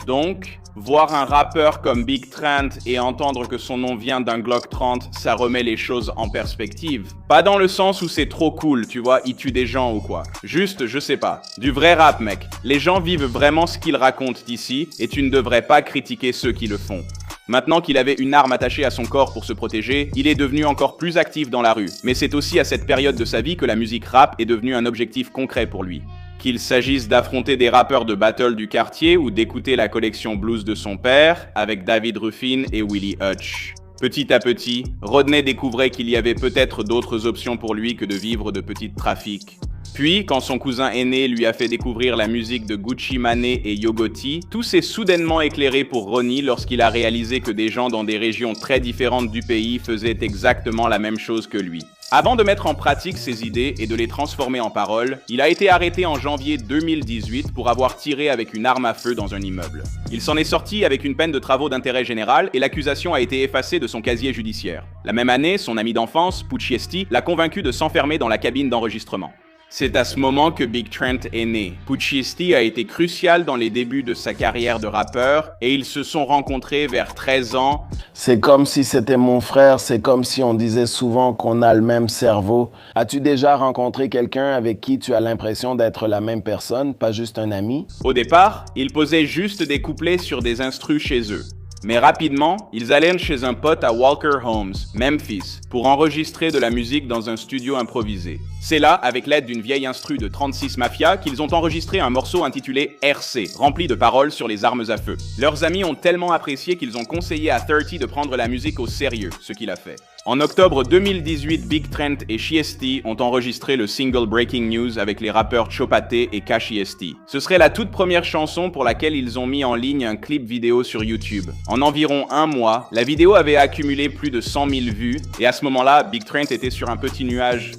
Donc, voir un rappeur comme Big Trent et entendre que son nom vient d'un Glock 30, ça remet les choses en perspective. Pas dans le sens où c'est trop cool, tu vois, il tue des gens ou quoi. Juste, je sais pas. Du vrai rap, mec. Les gens vivent vraiment ce qu'ils racontent ici, et tu ne devrais pas critiquer ceux qui le font. Maintenant qu'il avait une arme attachée à son corps pour se protéger, il est devenu encore plus actif dans la rue. Mais c'est aussi à cette période de sa vie que la musique rap est devenue un objectif concret pour lui. Qu'il s'agisse d'affronter des rappeurs de battle du quartier ou d'écouter la collection blues de son père avec David Ruffin et Willie Hutch. Petit à petit, Rodney découvrait qu'il y avait peut-être d'autres options pour lui que de vivre de petits trafics. Puis, quand son cousin aîné lui a fait découvrir la musique de Gucci Mane et Yo Gotti, tout s'est soudainement éclairé pour Ronnie lorsqu'il a réalisé que des gens dans des régions très différentes du pays faisaient exactement la même chose que lui. Avant de mettre en pratique ses idées et de les transformer en paroles, il a été arrêté en janvier 2018 pour avoir tiré avec une arme à feu dans un immeuble. Il s'en est sorti avec une peine de travaux d'intérêt général et l'accusation a été effacée de son casier judiciaire. La même année, son ami d'enfance, Pucciesti, l'a convaincu de s'enfermer dans la cabine d'enregistrement. C'est à ce moment que Big Trent est né. Pucciesti a été crucial dans les débuts de sa carrière de rappeur et ils se sont rencontrés vers 13 ans. C'est comme si c'était mon frère, c'est comme si on disait souvent qu'on a le même cerveau. As-tu déjà rencontré quelqu'un avec qui tu as l'impression d'être la même personne, pas juste un ami? Au départ, ils posaient juste des couplets sur des instrus chez eux. Mais rapidement, ils allèrent chez un pote à Walker Homes, Memphis, pour enregistrer de la musique dans un studio improvisé. C'est là, avec l'aide d'une vieille instru de 36 Mafia, qu'ils ont enregistré un morceau intitulé RC, rempli de paroles sur les armes à feu. Leurs amis ont tellement apprécié qu'ils ont conseillé à 30 de prendre la musique au sérieux, ce qu'il a fait. En octobre 2018, Big Trent et Chiesti ont enregistré le single Breaking News avec les rappeurs Chopate et Cachiesti. Ce serait la toute première chanson pour laquelle ils ont mis en ligne un clip vidéo sur YouTube. En environ un mois, la vidéo avait accumulé plus de 100 000 vues et à ce moment-là, Big Trent était sur un petit nuage.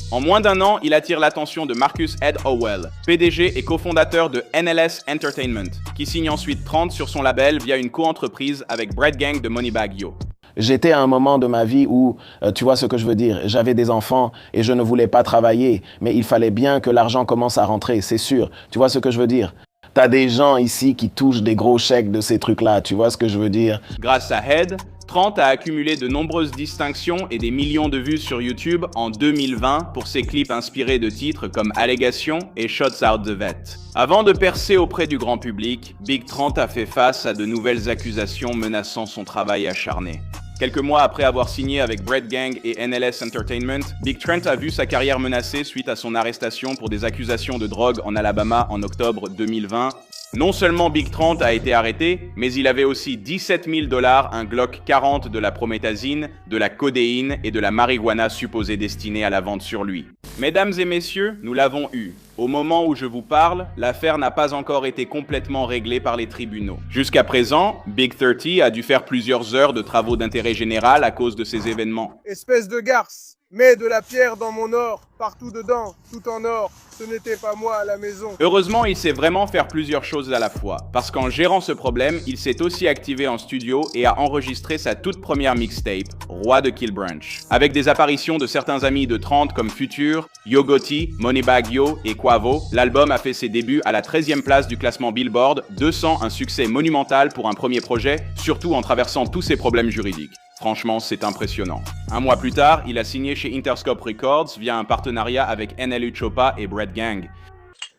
En moins d'un an, il attire l'attention de Marcus Ed Howell, PDG et cofondateur de NLS Entertainment, qui signe ensuite 30 sur son label via une co-entreprise avec Bread Gang de Moneybagg Yo. J'étais à un moment de ma vie où, tu vois ce que je veux dire, j'avais des enfants et je ne voulais pas travailler, mais il fallait bien que l'argent commence à rentrer, c'est sûr. Tu vois ce que je veux dire? T'as des gens ici qui touchent des gros chèques de ces trucs-là, tu vois ce que je veux dire? Grâce à Head, 30 a accumulé de nombreuses distinctions et des millions de vues sur YouTube en 2020 pour ses clips inspirés de titres comme Allégation et Shots Out the Vet. Avant de percer auprès du grand public, Big 30 a fait face à de nouvelles accusations menaçant son travail acharné. Quelques mois après avoir signé avec Bread Gang et NLS Entertainment, Big Trent a vu sa carrière menacée suite à son arrestation pour des accusations de drogue en Alabama en octobre 2020. Non seulement Big 30 a été arrêté, mais il avait aussi 17 000 $, un Glock 40, de la prométhazine, de la codéine et de la marijuana supposée destinée à la vente sur lui. Mesdames et messieurs, nous l'avons eu. Au moment où je vous parle, l'affaire n'a pas encore été complètement réglée par les tribunaux. Jusqu'à présent, Big 30 a dû faire plusieurs heures de travaux d'intérêt général à cause de ces événements. Espèce de garce, mets de la pierre dans mon or, partout dedans, tout en or. Ce n'était pas moi à la maison. Heureusement, il sait vraiment faire plusieurs choses à la fois, parce qu'en gérant ce problème, il s'est aussi activé en studio et a enregistré sa toute première mixtape, Roi de Kill Branch. Avec des apparitions de certains amis de 30 comme Future, Yo Gotti, Moneybagg Yo et Quavo, l'album a fait ses débuts à la 13e place du classement Billboard 200, un succès monumental pour un premier projet, surtout en traversant tous ses problèmes juridiques. Franchement, c'est impressionnant. Un mois plus tard, il a signé chez Interscope Records via un partenariat avec NLE Choppa et Brett Gang.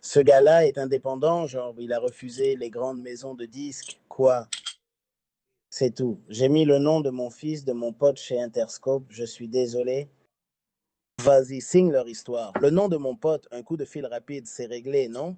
Ce gars-là est indépendant, genre il a refusé les grandes maisons de disques, quoi. C'est tout. J'ai mis le nom de mon fils, de mon pote chez Interscope, je suis désolé. Vas-y, signe leur histoire. Le nom de mon pote, un coup de fil rapide, c'est réglé, non?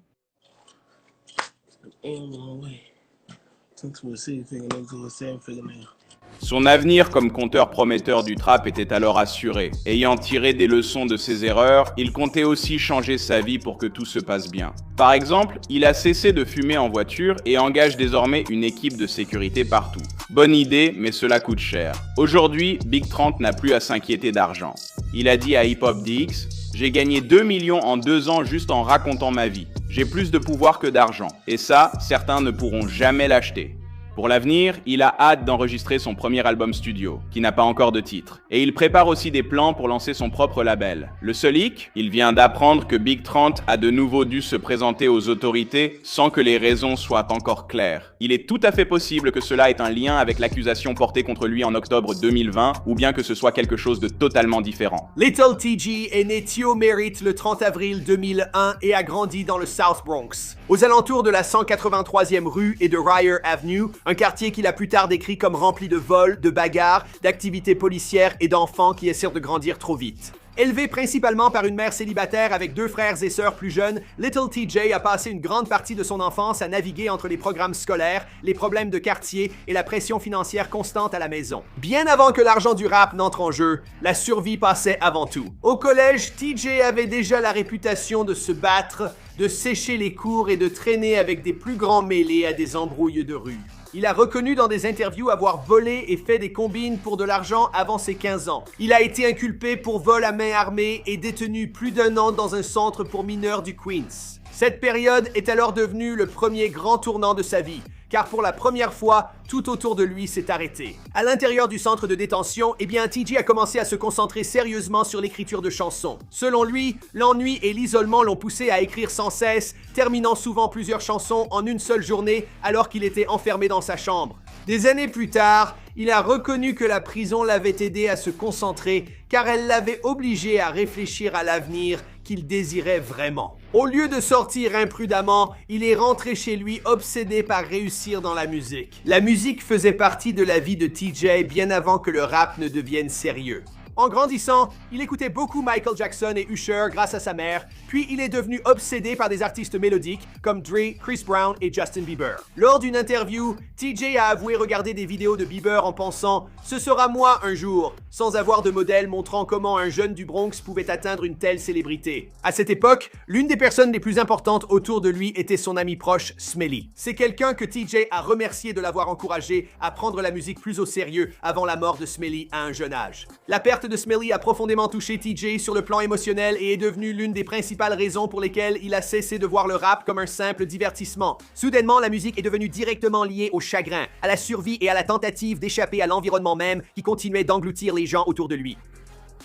Son avenir comme conteur prometteur du trap était alors assuré. Ayant tiré des leçons de ses erreurs, il comptait aussi changer sa vie pour que tout se passe bien. Par exemple, il a cessé de fumer en voiture et engage désormais une équipe de sécurité partout. Bonne idée, mais cela coûte cher. Aujourd'hui, Big 30 n'a plus à s'inquiéter d'argent. Il a dit à Hip Hop DX, « J'ai gagné 2 millions en 2 ans juste en racontant ma vie. J'ai plus de pouvoir que d'argent. Et ça, certains ne pourront jamais l'acheter. » Pour l'avenir, il a hâte d'enregistrer son premier album studio, qui n'a pas encore de titre. Et il prépare aussi des plans pour lancer son propre label. Le seul hic, il vient d'apprendre que Big 30 a de nouveau dû se présenter aux autorités sans que les raisons soient encore claires. Il est tout à fait possible que cela ait un lien avec l'accusation portée contre lui en octobre 2020, ou bien que ce soit quelque chose de totalement différent. Little TG est né Theo Merritt le 30 avril 2001 et a grandi dans le South Bronx, aux alentours de la 183e rue et de Ryer Avenue, un quartier qu'il a plus tard décrit comme rempli de vols, de bagarres, d'activités policières et d'enfants qui essaient de grandir trop vite. Élevé principalement par une mère célibataire avec 2 frères et sœurs plus jeunes, Little TJ a passé une grande partie de son enfance à naviguer entre les programmes scolaires, les problèmes de quartier et la pression financière constante à la maison. Bien avant que l'argent du rap n'entre en jeu, la survie passait avant tout. Au collège, TJ avait déjà la réputation de se battre, de sécher les cours et de traîner avec des plus grands mêlés à des embrouilles de rue. Il a reconnu dans des interviews avoir volé et fait des combines pour de l'argent avant ses 15 ans. Il a été inculpé pour vol à main armée et détenu plus d'1 an dans un centre pour mineurs du Queens. Cette période est alors devenue le premier grand tournant de sa vie, car pour la première fois, tout autour de lui s'est arrêté. À l'intérieur du centre de détention, TJ a commencé à se concentrer sérieusement sur l'écriture de chansons. Selon lui, l'ennui et l'isolement l'ont poussé à écrire sans cesse, terminant souvent plusieurs chansons en une seule journée alors qu'il était enfermé dans sa chambre. Des années plus tard, il a reconnu que la prison l'avait aidé à se concentrer car elle l'avait obligé à réfléchir à l'avenir qu'il désirait vraiment. Au lieu de sortir imprudemment, il est rentré chez lui obsédé par réussir dans la musique. La musique faisait partie de la vie de TJ bien avant que le rap ne devienne sérieux. En grandissant, il écoutait beaucoup Michael Jackson et Usher grâce à sa mère, puis il est devenu obsédé par des artistes mélodiques comme Dre, Chris Brown et Justin Bieber. Lors d'une interview, TJ a avoué regarder des vidéos de Bieber en pensant « Ce sera moi un jour », sans avoir de modèle montrant comment un jeune du Bronx pouvait atteindre une telle célébrité. À cette époque, l'une des personnes les plus importantes autour de lui était son ami proche, Smelly. C'est quelqu'un que TJ a remercié de l'avoir encouragé à prendre la musique plus au sérieux avant la mort de Smelly à un jeune âge. La perte de Smelly a profondément touché TJ sur le plan émotionnel et est devenue l'une des principales raisons pour lesquelles il a cessé de voir le rap comme un simple divertissement. Soudainement, la musique est devenue directement liée au chagrin, à la survie et à la tentative d'échapper à l'environnement même qui continuait d'engloutir les gens autour de lui.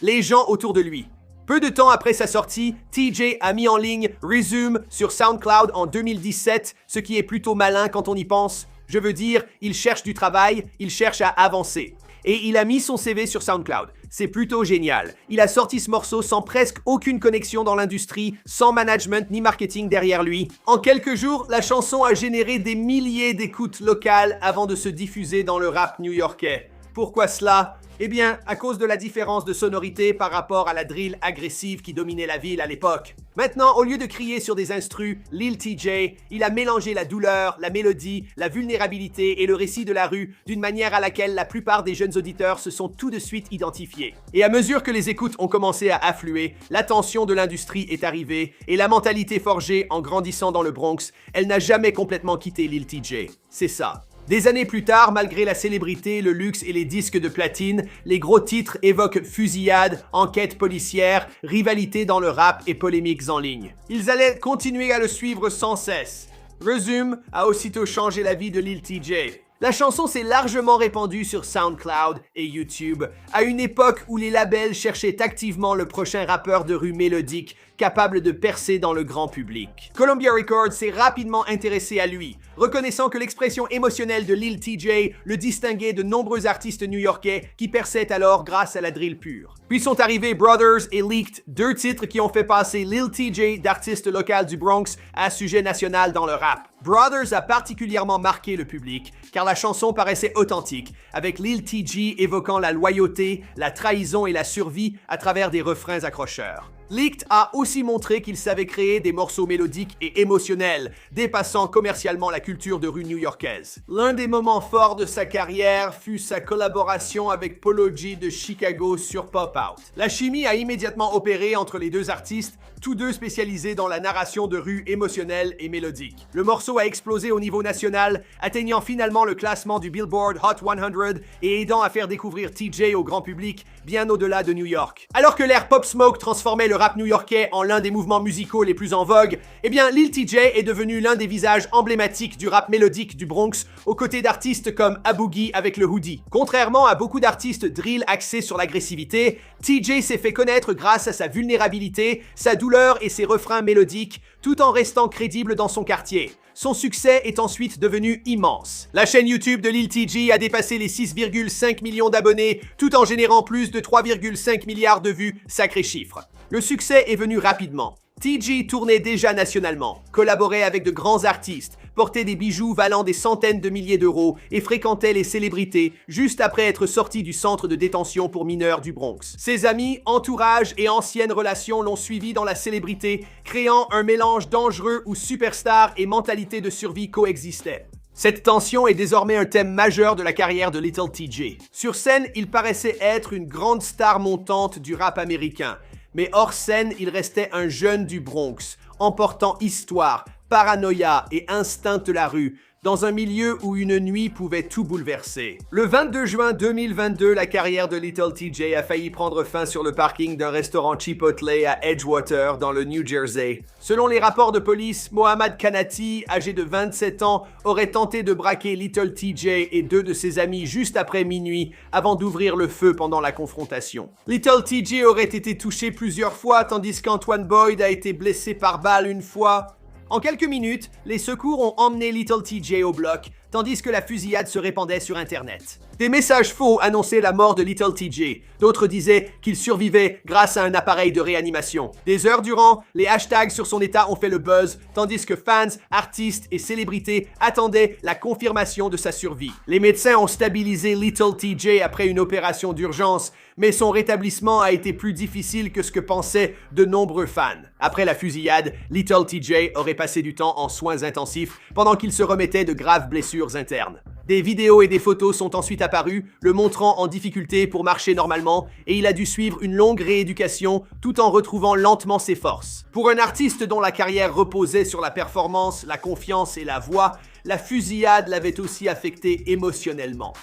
Les gens autour de lui. Peu de temps après sa sortie, TJ a mis en ligne Resume sur SoundCloud en 2017, ce qui est plutôt malin quand on y pense. Je veux dire, il cherche du travail, il cherche à avancer. Et il a mis son CV sur SoundCloud. C'est plutôt génial. Il a sorti ce morceau sans presque aucune connexion dans l'industrie, sans management ni marketing derrière lui. En quelques jours, la chanson a généré des milliers d'écoutes locales avant de se diffuser dans le rap new-yorkais. Pourquoi cela? Eh bien, à cause de la différence de sonorité par rapport à la drill agressive qui dominait la ville à l'époque. Maintenant, au lieu de crier sur des instrus, Lil TJ, il a mélangé la douleur, la mélodie, la vulnérabilité et le récit de la rue d'une manière à laquelle la plupart des jeunes auditeurs se sont tout de suite identifiés. Et à mesure que les écoutes ont commencé à affluer, l'attention de l'industrie est arrivée et la mentalité forgée en grandissant dans le Bronx, elle n'a jamais complètement quitté Lil TJ. C'est ça. Des années plus tard, malgré la célébrité, le luxe et les disques de platine, les gros titres évoquent fusillades, enquêtes policières, rivalités dans le rap et polémiques en ligne. Ils allaient continuer à le suivre sans cesse. Resume a aussitôt changé la vie de Lil TJ. La chanson s'est largement répandue sur SoundCloud et YouTube, à une époque où les labels cherchaient activement le prochain rappeur de rue mélodique capable de percer dans le grand public. Columbia Records s'est rapidement intéressé à lui, reconnaissant que l'expression émotionnelle de Lil TJ le distinguait de nombreux artistes new-yorkais qui perçaient alors grâce à la drill pure. Puis sont arrivés Brothers et Leaked, deux titres qui ont fait passer Lil TJ d'artiste local du Bronx à sujet national dans le rap. Brothers a particulièrement marqué le public, car la chanson paraissait authentique, avec Lil TJ évoquant la loyauté, la trahison et la survie à travers des refrains accrocheurs. Leaked a aussi montré qu'il savait créer des morceaux mélodiques et émotionnels, dépassant commercialement la culture de rue new-yorkaise. L'un des moments forts de sa carrière fut sa collaboration avec Polo G de Chicago sur Pop Out. La chimie a immédiatement opéré entre les deux artistes, tous deux spécialisés dans la narration de rue émotionnelle et mélodique. Le morceau a explosé au niveau national, atteignant finalement le classement du Billboard Hot 100 et aidant à faire découvrir TJ au grand public, bien au-delà de New York. Alors que l'ère Pop Smoke transformait le rap new-yorkais en l'un des mouvements musicaux les plus en vogue, eh bien Lil TJ est devenu l'un des visages emblématiques du rap mélodique du Bronx, aux côtés d'artistes comme A Boogie avec le Hoodie. Contrairement à beaucoup d'artistes drill axés sur l'agressivité, TJ s'est fait connaître grâce à sa vulnérabilité, sa douleur et ses refrains mélodiques, tout en restant crédible dans son quartier. Son succès est ensuite devenu immense. La chaîne YouTube de Lil TJ a dépassé les 6,5 millions d'abonnés, tout en générant plus de 3,5 milliards de vues, sacré chiffre. Le succès est venu rapidement. TJ tournait déjà nationalement, collaborait avec de grands artistes, portait des bijoux valant des centaines de milliers d'euros et fréquentait les célébrités juste après être sorti du centre de détention pour mineurs du Bronx. Ses amis, entourage et anciennes relations l'ont suivi dans la célébrité, créant un mélange dangereux où superstar et mentalité de survie coexistaient. Cette tension est désormais un thème majeur de la carrière de Little TJ. Sur scène, il paraissait être une grande star montante du rap américain. Mais hors scène, il restait un jeune du Bronx, emportant histoire, paranoïa et instinct de la rue, dans un milieu où une nuit pouvait tout bouleverser. Le 22 juin 2022, la carrière de Little TJ a failli prendre fin sur le parking d'un restaurant Chipotle à Edgewater, dans le New Jersey. Selon les rapports de police, Mohamed Kanati, âgé de 27 ans, aurait tenté de braquer Little TJ et deux de ses amis juste après minuit, avant d'ouvrir le feu pendant la confrontation. Little TJ aurait été touché plusieurs fois, tandis qu'Antoine Boyd a été blessé par balle une fois. En quelques minutes, les secours ont emmené Little TJ au bloc, tandis que la fusillade se répandait sur Internet. Des messages faux annonçaient la mort de Little TJ. D'autres disaient qu'il survivait grâce à un appareil de réanimation. Des heures durant, les hashtags sur son état ont fait le buzz, tandis que fans, artistes et célébrités attendaient la confirmation de sa survie. Les médecins ont stabilisé Little TJ après une opération d'urgence, mais son rétablissement a été plus difficile que ce que pensaient de nombreux fans. Après la fusillade, Little TJ aurait passé du temps en soins intensifs pendant qu'il se remettait de graves blessures internes. Des vidéos et des photos sont ensuite apparues, le montrant en difficulté pour marcher normalement, et il a dû suivre une longue rééducation tout en retrouvant lentement ses forces. Pour un artiste dont la carrière reposait sur la performance, la confiance et la voix, la fusillade l'avait aussi affecté émotionnellement.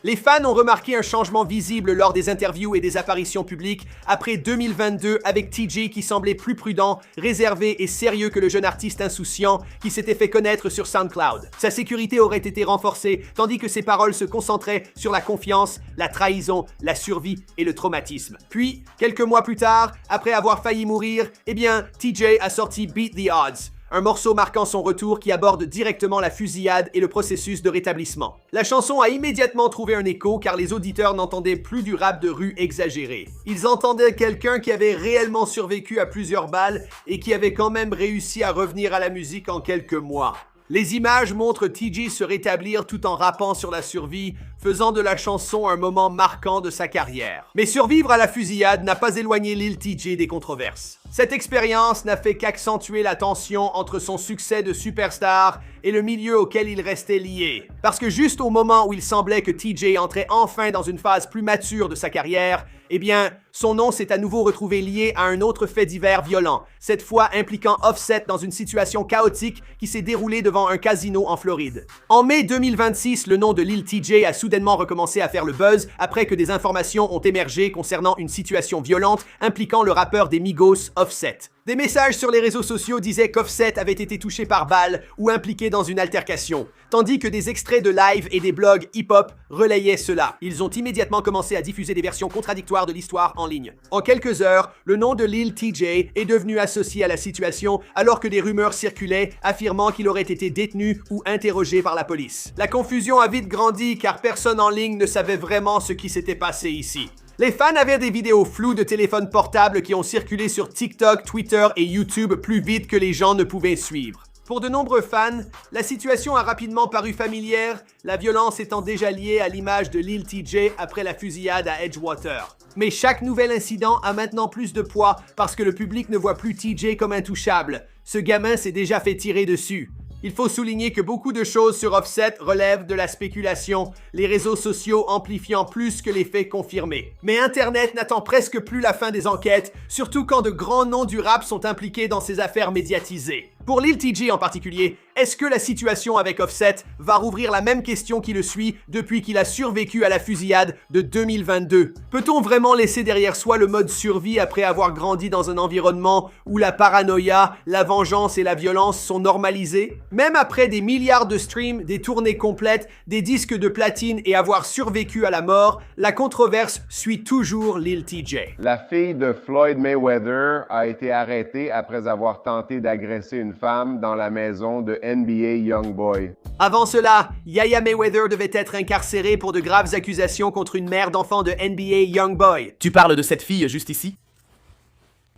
Les fans ont remarqué un changement visible lors des interviews et des apparitions publiques après 2022 avec TJ qui semblait plus prudent, réservé et sérieux que le jeune artiste insouciant qui s'était fait connaître sur SoundCloud. Sa sécurité aurait été renforcée tandis que ses paroles se concentraient sur la confiance, la trahison, la survie et le traumatisme. Puis, quelques mois plus tard, après avoir failli mourir, TJ a sorti Beat the Odds, un morceau marquant son retour qui aborde directement la fusillade et le processus de rétablissement. La chanson a immédiatement trouvé un écho car les auditeurs n'entendaient plus du rap de rue exagéré. Ils entendaient quelqu'un qui avait réellement survécu à plusieurs balles et qui avait quand même réussi à revenir à la musique en quelques mois. Les images montrent TJ se rétablir tout en rappant sur la survie, faisant de la chanson un moment marquant de sa carrière. Mais survivre à la fusillade n'a pas éloigné Lil TJ des controverses. Cette expérience n'a fait qu'accentuer la tension entre son succès de superstar et le milieu auquel il restait lié. Parce que juste au moment où il semblait que TJ entrait enfin dans une phase plus mature de sa carrière, eh bien, son nom s'est à nouveau retrouvé lié à un autre fait divers violent, cette fois impliquant Offset dans une situation chaotique qui s'est déroulée devant un casino en Floride. En mai 2026, le nom de Lil TJ a soudainement recommencé à faire le buzz après que des informations ont émergé concernant une situation violente impliquant le rappeur des Migos, Offset. Des messages sur les réseaux sociaux disaient qu'Offset avait été touché par balle ou impliqué dans une altercation, tandis que des extraits de live et des blogs hip-hop relayaient cela. Ils ont immédiatement commencé à diffuser des versions contradictoires de l'histoire en ligne. En quelques heures, le nom de Lil TJ est devenu associé à la situation alors que des rumeurs circulaient affirmant qu'il aurait été détenu ou interrogé par la police. La confusion a vite grandi car personne en ligne ne savait vraiment ce qui s'était passé ici. Les fans avaient des vidéos floues de téléphones portables qui ont circulé sur TikTok, Twitter et YouTube plus vite que les gens ne pouvaient suivre. Pour de nombreux fans, la situation a rapidement paru familière, la violence étant déjà liée à l'image de Lil TJ après la fusillade à Edgewater. Mais chaque nouvel incident a maintenant plus de poids parce que le public ne voit plus TJ comme intouchable. Ce gamin s'est déjà fait tirer dessus. Il faut souligner que beaucoup de choses sur Offset relèvent de la spéculation, les réseaux sociaux amplifiant plus que les faits confirmés. Mais Internet n'attend presque plus la fin des enquêtes, surtout quand de grands noms du rap sont impliqués dans ces affaires médiatisées. Pour Lil TJ en particulier, est-ce que la situation avec Offset va rouvrir la même question qui le suit depuis qu'il a survécu à la fusillade de 2022? Peut-on vraiment laisser derrière soi le mode survie après avoir grandi dans un environnement où la paranoïa, la vengeance et la violence sont normalisées? Même après des milliards de streams, des tournées complètes, des disques de platine et avoir survécu à la mort, la controverse suit toujours Lil TJ. La fille de Floyd Mayweather a été arrêtée après avoir tenté d'agresser une femme dans la maison de NBA Youngboy. Avant cela, Yaya Mayweather devait être incarcéré pour de graves accusations contre une mère d'enfant de NBA Youngboy. Tu parles de cette fille juste ici?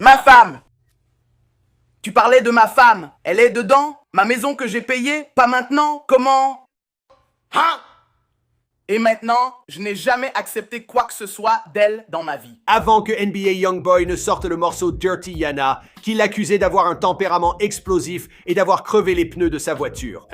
Ma femme! Tu parlais de ma femme. Elle est dedans? Ma maison que j'ai payée? Pas maintenant? Comment? Hein? Et maintenant, je n'ai jamais accepté quoi que ce soit d'elle dans ma vie. Avant que NBA Youngboy ne sorte le morceau Dirty Yana, qui l'accusait d'avoir un tempérament explosif et d'avoir crevé les pneus de sa voiture.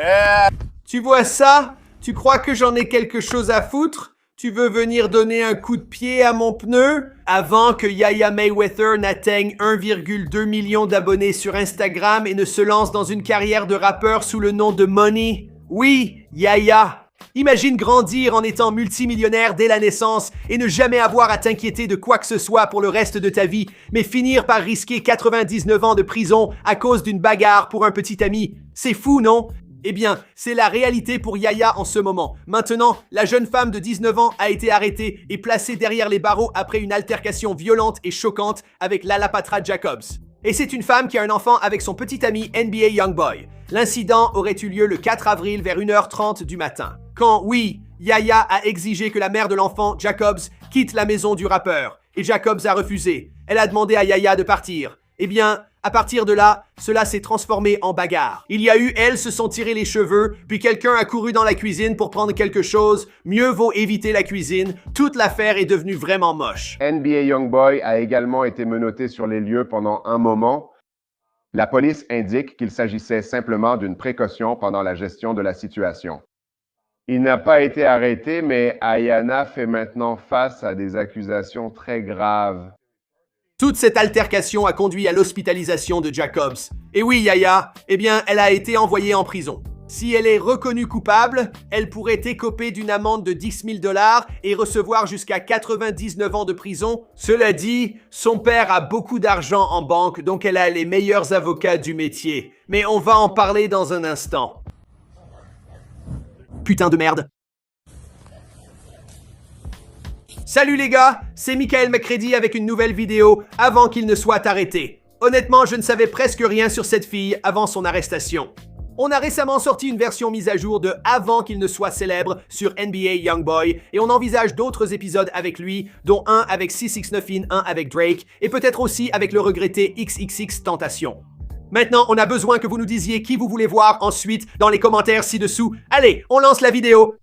Tu vois ça? Tu crois que j'en ai quelque chose à foutre? Tu veux venir donner un coup de pied à mon pneu? Avant que Yaya Mayweather n'atteigne 1,2 million d'abonnés sur Instagram et ne se lance dans une carrière de rappeur sous le nom de Money? Oui, Yaya. Imagine grandir en étant multimillionnaire dès la naissance et ne jamais avoir à t'inquiéter de quoi que ce soit pour le reste de ta vie, mais finir par risquer 99 ans de prison à cause d'une bagarre pour un petit ami. C'est fou, non? Eh bien, c'est la réalité pour Yaya en ce moment. Maintenant, la jeune femme de 19 ans a été arrêtée et placée derrière les barreaux après une altercation violente et choquante avec Lalapatra Jacobs. Et c'est une femme qui a un enfant avec son petit ami NBA Youngboy. L'incident aurait eu lieu le 4 avril vers 1h30 du matin. Quand, oui, Yaya a exigé que la mère de l'enfant, Jacobs, quitte la maison du rappeur. Et Jacobs a refusé. Elle a demandé à Yaya de partir. Eh bien, à partir de là, cela s'est transformé en bagarre. Il y a eu, elles se sont tirées les cheveux, puis quelqu'un a couru dans la cuisine pour prendre quelque chose. Mieux vaut éviter la cuisine. Toute l'affaire est devenue vraiment moche. NBA Youngboy a également été menotté sur les lieux pendant un moment. La police indique qu'il s'agissait simplement d'une précaution pendant la gestion de la situation. Il n'a pas été arrêté, mais Ayana fait maintenant face à des accusations très graves. Toute cette altercation a conduit à l'hospitalisation de Jacobs. Et oui, Yaya, eh bien, elle a été envoyée en prison. Si elle est reconnue coupable, elle pourrait écoper d'une amende de 10 000 $ et recevoir jusqu'à 99 ans de prison. Cela dit, son père a beaucoup d'argent en banque, donc elle a les meilleurs avocats du métier. Mais on va en parler dans un instant. Putain de merde. Salut les gars, c'est Michael McCready avec une nouvelle vidéo avant qu'il ne soit arrêté. Honnêtement, je ne savais presque rien sur cette fille avant son arrestation. On a récemment sorti une version mise à jour de avant qu'il ne soit célèbre sur NBA Youngboy et on envisage d'autres épisodes avec lui, dont un avec 6ix9ine, un avec Drake et peut-être aussi avec le regretté XXXTentacion. Maintenant, on a besoin que vous nous disiez qui vous voulez voir ensuite dans les commentaires ci-dessous. Allez, on lance la vidéo!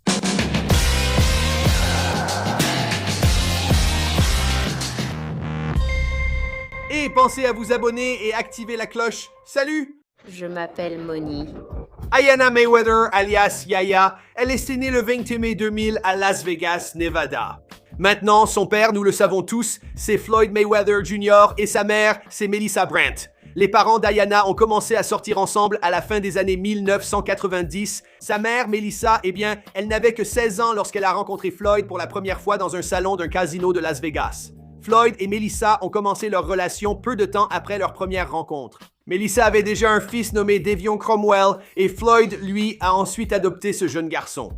Et pensez à vous abonner et activer la cloche. Salut! Je m'appelle Moni. Ayanna Mayweather, alias Yaya, elle est née le 20 mai 2000 à Las Vegas, Nevada. Maintenant, son père, nous le savons tous, c'est Floyd Mayweather Jr. et sa mère, c'est Melissa Brandt. Les parents d'Ayanna ont commencé à sortir ensemble à la fin des années 1990. Sa mère, Melissa, eh bien, elle n'avait que 16 ans lorsqu'elle a rencontré Floyd pour la première fois dans un salon d'un casino de Las Vegas. Floyd et Melissa ont commencé leur relation peu de temps après leur première rencontre. Melissa avait déjà un fils nommé Devion Cromwell et Floyd, lui, a ensuite adopté ce jeune garçon.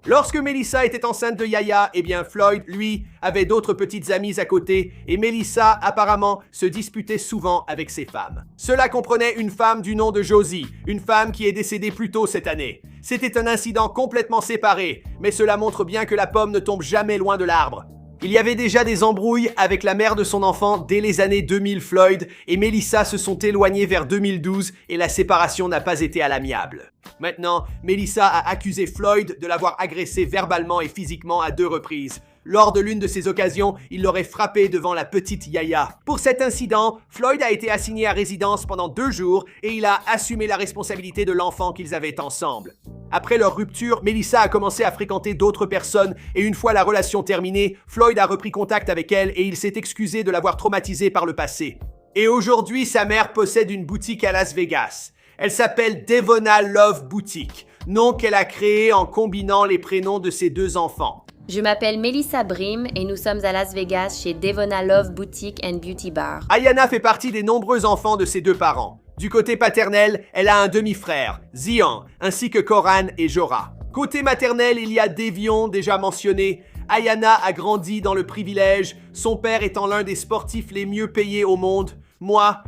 Lorsque Melissa était enceinte de Yaya, eh bien Floyd, lui, avait d'autres petites amies à côté et Melissa, apparemment, se disputait souvent avec ses femmes. Cela comprenait une femme du nom de Josie, une femme qui est décédée plus tôt cette année. C'était un incident complètement séparé, mais cela montre bien que la pomme ne tombe jamais loin de l'arbre. Il y avait déjà des embrouilles avec la mère de son enfant dès les années 2000. Floyd et Melissa se sont éloignés vers 2012 et la séparation n'a pas été à l'amiable. Maintenant, Melissa a accusé Floyd de l'avoir agressé verbalement et physiquement à 2 reprises. Lors de l'une de ces occasions, il l'aurait frappé devant la petite Yaya. Pour cet incident, Floyd a été assigné à résidence pendant 2 jours et il a assumé la responsabilité de l'enfant qu'ils avaient ensemble. Après leur rupture, Melissa a commencé à fréquenter d'autres personnes et une fois la relation terminée, Floyd a repris contact avec elle et il s'est excusé de l'avoir traumatisée par le passé. Et aujourd'hui, sa mère possède une boutique à Las Vegas. Elle s'appelle Devona Love Boutique, nom qu'elle a créé en combinant les prénoms de ses 2 enfants. Je m'appelle Melissa Brim et nous sommes à Las Vegas chez Devona Love Boutique and Beauty Bar. Ayanna fait partie des nombreux enfants de ses 2 parents. Du côté paternel, elle a un demi-frère, Zion, ainsi que Coran et Jorah. Côté maternel, il y a Devion, déjà mentionné. Ayanna a grandi dans le privilège, son père étant l'un des sportifs les mieux payés au monde. Moi...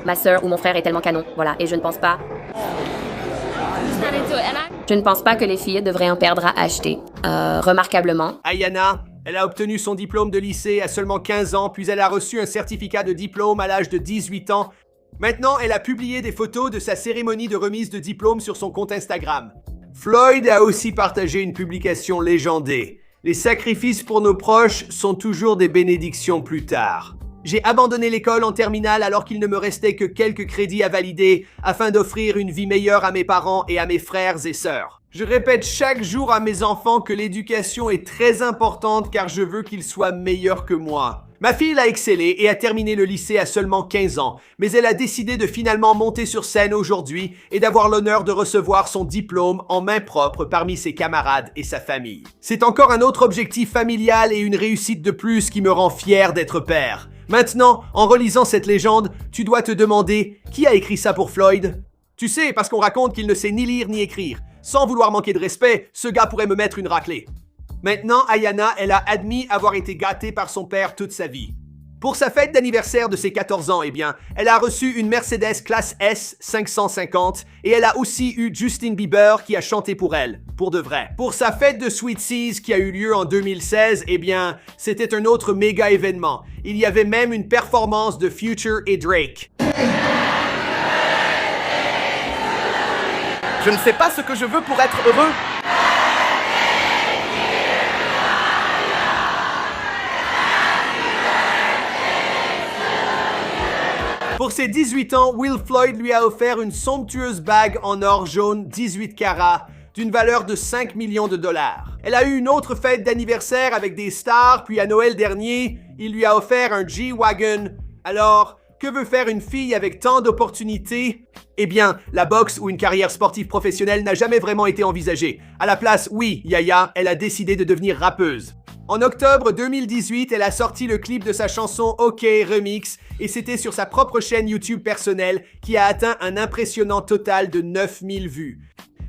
Ma sœur ou mon frère est tellement canon, voilà, et je ne pense pas... Je ne pense pas que les filles devraient en perdre à acheter. Remarquablement. Ayanna, elle a obtenu son diplôme de lycée à seulement 15 ans, puis elle a reçu un certificat de diplôme à l'âge de 18 ans. Maintenant, elle a publié des photos de sa cérémonie de remise de diplôme sur son compte Instagram. Floyd a aussi partagé une publication légendée. Les sacrifices pour nos proches sont toujours des bénédictions plus tard. J'ai abandonné l'école en terminale alors qu'il ne me restait que quelques crédits à valider afin d'offrir une vie meilleure à mes parents et à mes frères et sœurs. Je répète chaque jour à mes enfants que l'éducation est très importante car je veux qu'ils soient meilleurs que moi. Ma fille a excellé et a terminé le lycée à seulement 15 ans, mais elle a décidé de finalement monter sur scène aujourd'hui et d'avoir l'honneur de recevoir son diplôme en main propre parmi ses camarades et sa famille. C'est encore un autre objectif familial et une réussite de plus qui me rend fier d'être père. Maintenant, en relisant cette légende, tu dois te demander qui a écrit ça pour Floyd? Tu sais, parce qu'on raconte qu'il ne sait ni lire ni écrire. Sans vouloir manquer de respect, ce gars pourrait me mettre une raclée. Maintenant, Ayanna, elle a admis avoir été gâtée par son père toute sa vie. Pour sa fête d'anniversaire de ses 14 ans, eh bien, elle a reçu une Mercedes classe S 550 et elle a aussi eu Justin Bieber qui a chanté pour elle, pour de vrai. Pour sa fête de Sweet Seas qui a eu lieu en 2016, eh bien, c'était un autre méga événement. Il y avait même une performance de Future et Drake. Je ne sais pas ce que je veux pour être heureux. Pour ses 18 ans, Will Floyd lui a offert une somptueuse bague en or jaune 18 carats d'une valeur de 5 millions de dollars. Elle a eu une autre fête d'anniversaire avec des stars, puis à Noël dernier, il lui a offert un G-Wagon. Alors, que veut faire une fille avec tant d'opportunités? Eh bien, la boxe ou une carrière sportive professionnelle n'a jamais vraiment été envisagée. À la place, oui, Yaya, elle a décidé de devenir rappeuse. En octobre 2018, elle a sorti le clip de sa chanson OK Remix et c'était sur sa propre chaîne YouTube personnelle qui a atteint un impressionnant total de 9000 vues.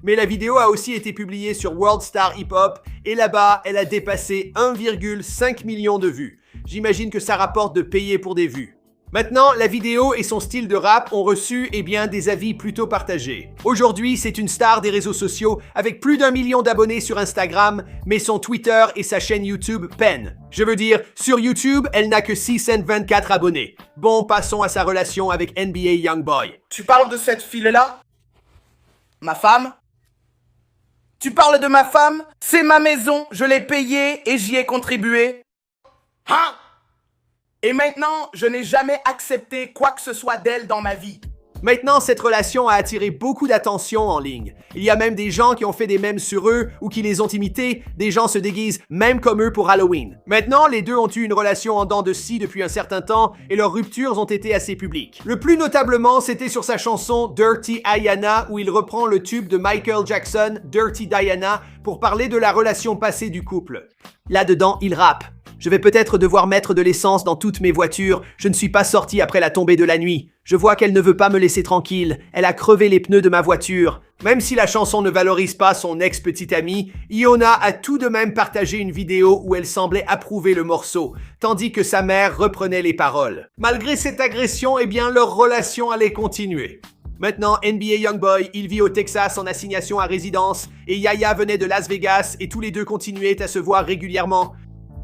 Mais la vidéo a aussi été publiée sur World Star Hip Hop et là-bas, elle a dépassé 1,5 million de vues. J'imagine que ça rapporte de payer pour des vues. Maintenant, la vidéo et son style de rap ont reçu, des avis plutôt partagés. Aujourd'hui, c'est une star des réseaux sociaux avec plus d'1 million d'abonnés sur Instagram, mais son Twitter et sa chaîne YouTube peinent. Je veux dire, sur YouTube, elle n'a que 624 abonnés. Bon, passons à sa relation avec NBA Youngboy. Tu parles de cette fille-là? Ma femme? Tu parles de ma femme? C'est ma maison, je l'ai payée et j'y ai contribué. Hein? Et maintenant, je n'ai jamais accepté quoi que ce soit d'elle dans ma vie. Maintenant, cette relation a attiré beaucoup d'attention en ligne. Il y a même des gens qui ont fait des mèmes sur eux ou qui les ont imités. Des gens se déguisent même comme eux pour Halloween. Maintenant, les deux ont eu une relation en dents de scie depuis un certain temps et leurs ruptures ont été assez publiques. Le plus notablement, c'était sur sa chanson Dirty Diana où il reprend le tube de Michael Jackson, Dirty Diana, pour parler de la relation passée du couple. Là-dedans, il rappe. Je vais peut-être devoir mettre de l'essence dans toutes mes voitures. Je ne suis pas sorti après la tombée de la nuit. Je vois qu'elle ne veut pas me laisser tranquille. Elle a crevé les pneus de ma voiture. Même si la chanson ne valorise pas son ex-petite amie, Iona a tout de même partagé une vidéo où elle semblait approuver le morceau, tandis que sa mère reprenait les paroles. Malgré cette agression, leur relation allait continuer. Maintenant, NBA Youngboy, il vit au Texas en assignation à résidence, et Yaya venait de Las Vegas et tous les deux continuaient à se voir régulièrement.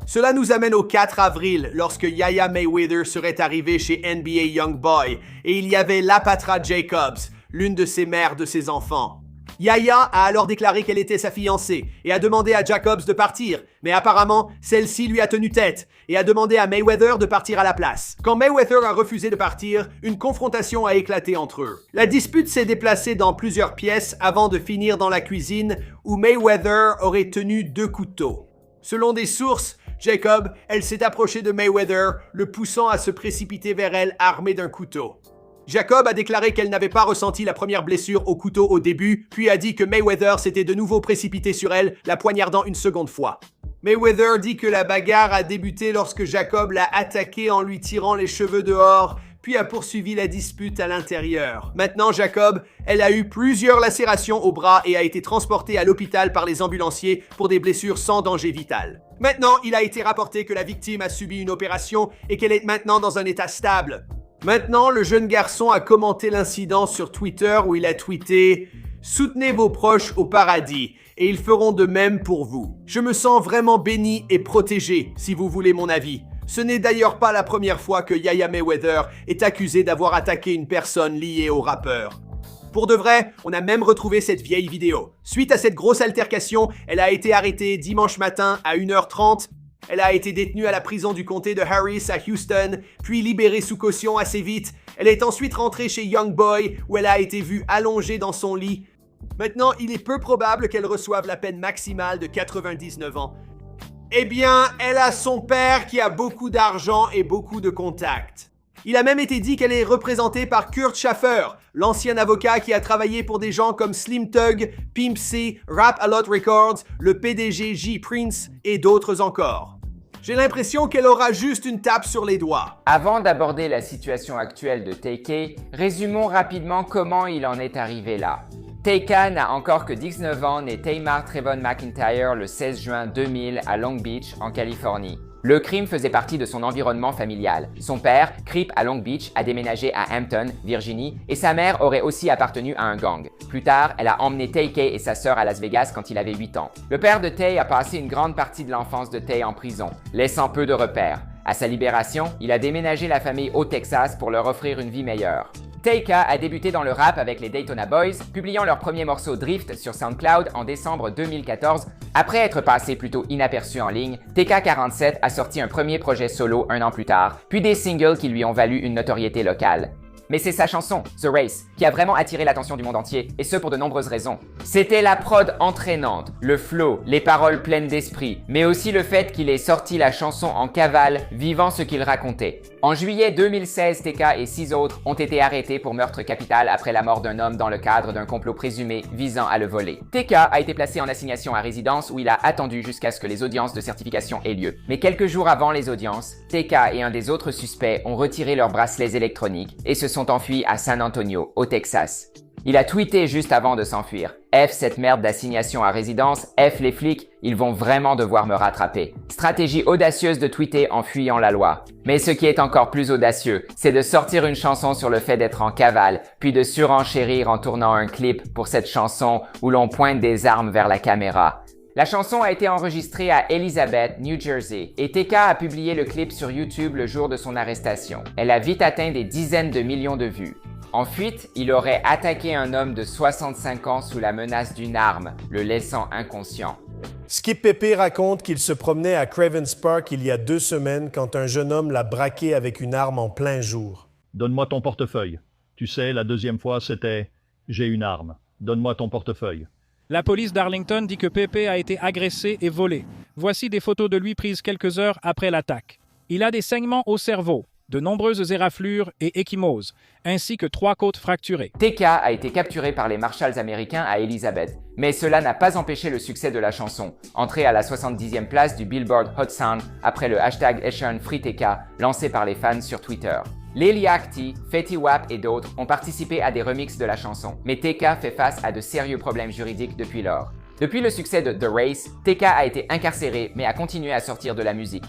Cela nous amène au 4 avril, lorsque Yaya Mayweather serait arrivé chez NBA Youngboy, et il y avait Lapatra Jacobs, l'une de ses mères de ses enfants. Yaya a alors déclaré qu'elle était sa fiancée, et a demandé à Jacobs de partir, mais apparemment, celle-ci lui a tenu tête, et a demandé à Mayweather de partir à la place. Quand Mayweather a refusé de partir, une confrontation a éclaté entre eux. La dispute s'est déplacée dans plusieurs pièces avant de finir dans la cuisine, où Mayweather aurait tenu 2 couteaux. Selon des sources, Jacob, elle s'est approchée de Mayweather, le poussant à se précipiter vers elle armé d'un couteau. Jacob a déclaré qu'elle n'avait pas ressenti la première blessure au couteau au début, puis a dit que Mayweather s'était de nouveau précipité sur elle, la poignardant une seconde fois. Mayweather dit que la bagarre a débuté lorsque Jacob l'a attaqué en lui tirant les cheveux dehors, puis a poursuivi la dispute à l'intérieur. Maintenant, Jacob, elle a eu plusieurs lacérations au bras et a été transportée à l'hôpital par les ambulanciers pour des blessures sans danger vital. Maintenant, il a été rapporté que la victime a subi une opération et qu'elle est maintenant dans un état stable. Maintenant, le jeune garçon a commenté l'incident sur Twitter où il a tweeté « Soutenez vos proches au paradis et ils feront de même pour vous. Je me sens vraiment béni et protégé, si vous voulez mon avis. » Ce n'est d'ailleurs pas la première fois que Yaya Mayweather est accusé d'avoir attaqué une personne liée au rappeur. Pour de vrai, on a même retrouvé cette vieille vidéo. Suite à cette grosse altercation, elle a été arrêtée dimanche matin à 1h30. Elle a été détenue à la prison du comté de Harris à Houston, puis libérée sous caution assez vite. Elle est ensuite rentrée chez Youngboy, où elle a été vue allongée dans son lit. Maintenant, il est peu probable qu'elle reçoive la peine maximale de 99 ans. Elle a son père qui a beaucoup d'argent et beaucoup de contacts. Il a même été dit qu'elle est représentée par Kurt Schaffer, l'ancien avocat qui a travaillé pour des gens comme Slim Thug, Pimp C, Rap A Lot Records, le PDG J. Prince et d'autres encore. J'ai l'impression qu'elle aura juste une tape sur les doigts. Avant d'aborder la situation actuelle de TK, résumons rapidement comment il en est arrivé là. TK n'a encore que 19 ans, né Tamar Trayvon McIntyre le 16 juin 2000 à Long Beach, en Californie. Le crime faisait partie de son environnement familial. Son père, Crip à Long Beach, a déménagé à Hampton, Virginie, et sa mère aurait aussi appartenu à un gang. Plus tard, elle a emmené TK et sa sœur à Las Vegas quand il avait 8 ans. Le père de Tay a passé une grande partie de l'enfance de Tay en prison, laissant peu de repères. À sa libération, il a déménagé la famille au Texas pour leur offrir une vie meilleure. TK a débuté dans le rap avec les Daytona Boys, publiant leur premier morceau Drift sur SoundCloud en décembre 2014. Après être passé plutôt inaperçu en ligne, TK47 a sorti un premier projet solo 1 an plus tard, puis des singles qui lui ont valu une notoriété locale. Mais c'est sa chanson, The Race, qui a vraiment attiré l'attention du monde entier, et ce pour de nombreuses raisons. C'était la prod entraînante, le flow, les paroles pleines d'esprit, mais aussi le fait qu'il ait sorti la chanson en cavale, vivant ce qu'il racontait. En juillet 2016, TK et 6 autres ont été arrêtés pour meurtre capital après la mort d'un homme dans le cadre d'un complot présumé visant à le voler. TK a été placé en assignation à résidence où il a attendu jusqu'à ce que les audiences de certification aient lieu. Mais quelques jours avant les audiences, TK et un des autres suspects ont retiré leurs bracelets électroniques et se sont enfuis à San Antonio, au Texas. Il a tweeté juste avant de s'enfuir. F cette merde d'assignation à résidence, F les flics, ils vont vraiment devoir me rattraper. Stratégie audacieuse de tweeter en fuyant la loi. Mais ce qui est encore plus audacieux, c'est de sortir une chanson sur le fait d'être en cavale, puis de surenchérir en tournant un clip pour cette chanson où l'on pointe des armes vers la caméra. La chanson a été enregistrée à Elizabeth, New Jersey, et TK a publié le clip sur YouTube le jour de son arrestation. Elle a vite atteint des dizaines de millions de vues. En fuite, il aurait attaqué un homme de 65 ans sous la menace d'une arme, le laissant inconscient. Skip Pepe raconte qu'il se promenait à Cravens Park il y a 2 semaines quand un jeune homme l'a braqué avec une arme en plein jour. Donne-moi ton portefeuille. Tu sais, la deuxième fois, c'était « J'ai une arme. Donne-moi ton portefeuille. » La police d'Arlington dit que Pepe a été agressé et volé. Voici des photos de lui prises quelques heures après l'attaque. Il a des saignements au cerveau, de nombreuses éraflures et échymoses, ainsi que 3 côtes fracturées. TK a été capturé par les Marshals américains à Elizabeth, mais cela n'a pas empêché le succès de la chanson, entrée à la 70e place du Billboard Hot 100 après le hashtag #FreeTK lancé par les fans sur Twitter. Lil Yachty, Fetty Wap et d'autres ont participé à des remixes de la chanson, mais TK fait face à de sérieux problèmes juridiques depuis lors. Depuis le succès de The Race, TK a été incarcéré mais a continué à sortir de la musique.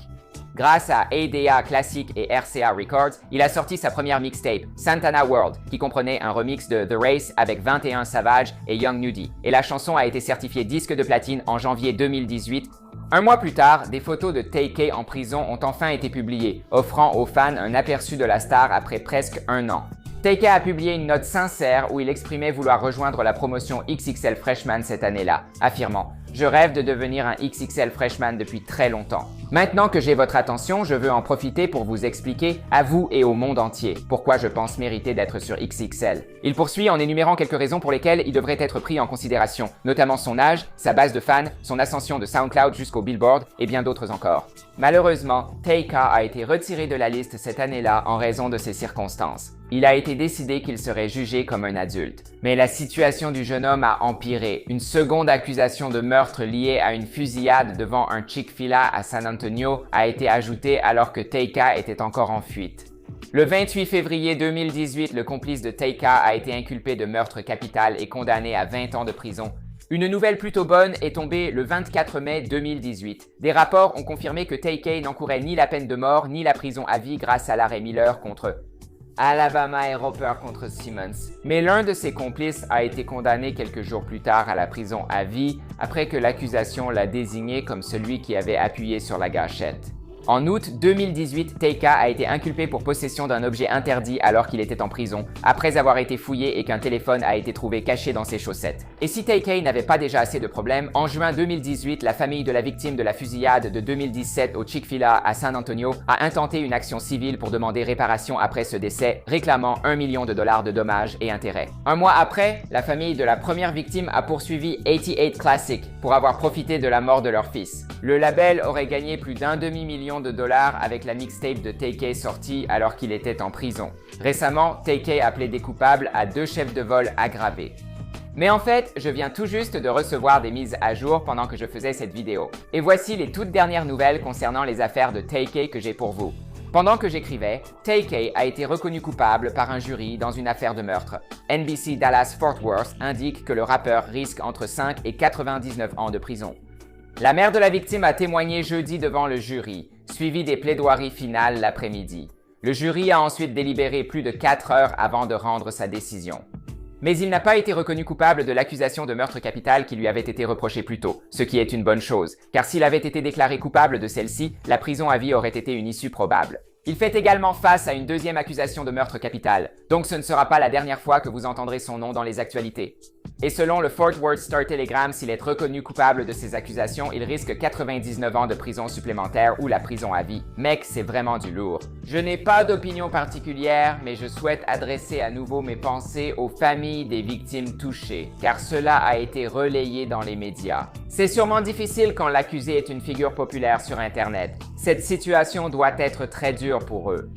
Grâce à ADA Classic et RCA Records, il a sorti sa première mixtape, Santana World, qui comprenait un remix de The Race avec 21 Savage et Young Nudy. Et la chanson a été certifiée disque de platine en janvier 2018. Un mois plus tard, des photos de TK en prison ont enfin été publiées, offrant aux fans un aperçu de la star après presque 1 an. TK a publié une note sincère où il exprimait vouloir rejoindre la promotion XXL Freshman cette année-là, affirmant « Je rêve de devenir un XXL Freshman depuis très longtemps. Maintenant que j'ai votre attention, je veux en profiter pour vous expliquer, à vous et au monde entier, pourquoi je pense mériter d'être sur XXL. » Il poursuit en énumérant quelques raisons pour lesquelles il devrait être pris en considération, notamment son âge, sa base de fans, son ascension de SoundCloud jusqu'au Billboard et bien d'autres encore. Malheureusement, TK a été retiré de la liste cette année-là en raison de ces circonstances. Il a été décidé qu'il serait jugé comme un adulte. Mais la situation du jeune homme a empiré. Une seconde accusation de meurtre liée à une fusillade devant un Chick-fil-A à San Antonio a été ajoutée alors que TK était encore en fuite. Le 28 février 2018, le complice de TK a été inculpé de meurtre capital et condamné à 20 ans de prison. Une nouvelle plutôt bonne est tombée le 24 mai 2018. Des rapports ont confirmé que TK n'encourait ni la peine de mort ni la prison à vie grâce à l'arrêt Miller contre Alabama et Roper contre Simmons. Mais l'un de ses complices a été condamné quelques jours plus tard à la prison à vie après que l'accusation l'a désigné comme celui qui avait appuyé sur la gâchette. En août 2018, TK a été inculpé pour possession d'un objet interdit alors qu'il était en prison, après avoir été fouillé et qu'un téléphone a été trouvé caché dans ses chaussettes. Et si TK n'avait pas déjà assez de problèmes, en juin 2018, la famille de la victime de la fusillade de 2017 au Chick-fil-A à San Antonio a intenté une action civile pour demander réparation après ce décès, réclamant $1 million de dommages et intérêts. Un mois après, la famille de la première victime a poursuivi 88 Classic pour avoir profité de la mort de leur fils. Le label aurait gagné plus d'1 demi-million de dollars avec la mixtape de TK sortie alors qu'il était en prison. Récemment, TK a plaidé coupable à 2 chefs de vol aggravés. Mais en fait, je viens tout juste de recevoir des mises à jour pendant que je faisais cette vidéo. Et voici les toutes dernières nouvelles concernant les affaires de TK que j'ai pour vous. Pendant que j'écrivais, TK a été reconnu coupable par un jury dans une affaire de meurtre. NBC Dallas Fort Worth indique que le rappeur risque entre 5 et 99 ans de prison. La mère de la victime a témoigné jeudi devant le jury, suivi des plaidoiries finales l'après-midi. Le jury a ensuite délibéré plus de 4 heures avant de rendre sa décision. Mais il n'a pas été reconnu coupable de l'accusation de meurtre capital qui lui avait été reprochée plus tôt, ce qui est une bonne chose, car s'il avait été déclaré coupable de celle-ci, la prison à vie aurait été une issue probable. Il fait également face à une deuxième accusation de meurtre capital, donc ce ne sera pas la dernière fois que vous entendrez son nom dans les actualités. Et selon le Fort Worth Star-Telegram, s'il est reconnu coupable de ces accusations, il risque 99 ans de prison supplémentaire ou la prison à vie. Mec, c'est vraiment du lourd. Je n'ai pas d'opinion particulière, mais je souhaite adresser à nouveau mes pensées aux familles des victimes touchées, car cela a été relayé dans les médias. C'est sûrement difficile quand l'accusé est une figure populaire sur Internet. Cette situation doit être très dure pour eux.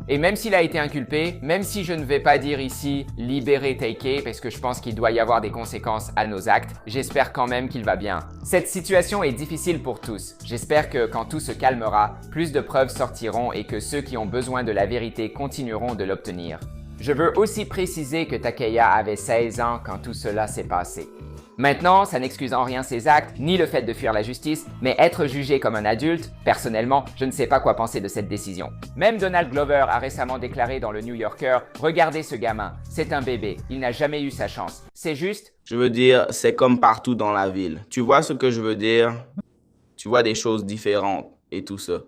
Et même s'il a été inculpé, même si je ne vais pas dire ici « libérer TK » parce que je pense qu'il doit y avoir des conséquences à nos actes, j'espère quand même qu'il va bien. Cette situation est difficile pour tous. J'espère que quand tout se calmera, plus de preuves sortiront et que ceux qui ont besoin de la vérité continueront de l'obtenir. Je veux aussi préciser que Takeya avait 16 ans quand tout cela s'est passé. Maintenant, ça n'excuse en rien ses actes, ni le fait de fuir la justice, mais être jugé comme un adulte, personnellement, je ne sais pas quoi penser de cette décision. Même Donald Glover a récemment déclaré dans le New Yorker « Regardez ce gamin, c'est un bébé, il n'a jamais eu sa chance. C'est juste… » Je veux dire, c'est comme partout dans la ville. Tu vois ce que je veux dire? Tu vois des choses différentes et tout ça.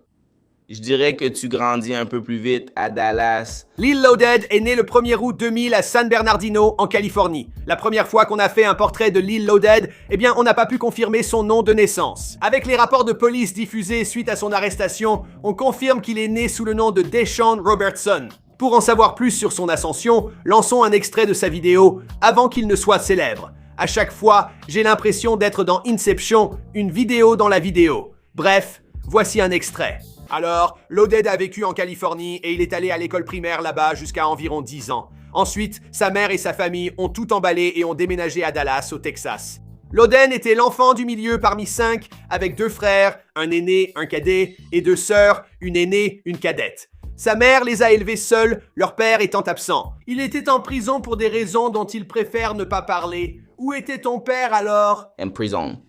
Je dirais que tu grandis un peu plus vite à Dallas. Lil Loaded est né le 1er août 2000 à San Bernardino, en Californie. La première fois qu'on a fait un portrait de Lil Loaded, eh bien, on n'a pas pu confirmer son nom de naissance. Avec les rapports de police diffusés suite à son arrestation, on confirme qu'il est né sous le nom de Deshaun Robertson. Pour en savoir plus sur son ascension, lançons un extrait de sa vidéo avant qu'il ne soit célèbre. À chaque fois, j'ai l'impression d'être dans Inception, une vidéo dans la vidéo. Bref, voici un extrait. Alors, Loaded a vécu en Californie et il est allé à l'école primaire là-bas jusqu'à environ 10 ans. Ensuite, sa mère et sa famille ont tout emballé et ont déménagé à Dallas, au Texas. Loaded était l'enfant du milieu parmi 5, avec 2 frères, un aîné, un cadet, et 2 sœurs, une aînée, une cadette. Sa mère les a élevés seuls, leur père étant absent. Il était en prison pour des raisons dont il préfère ne pas parler. Où était ton père alors? En prison.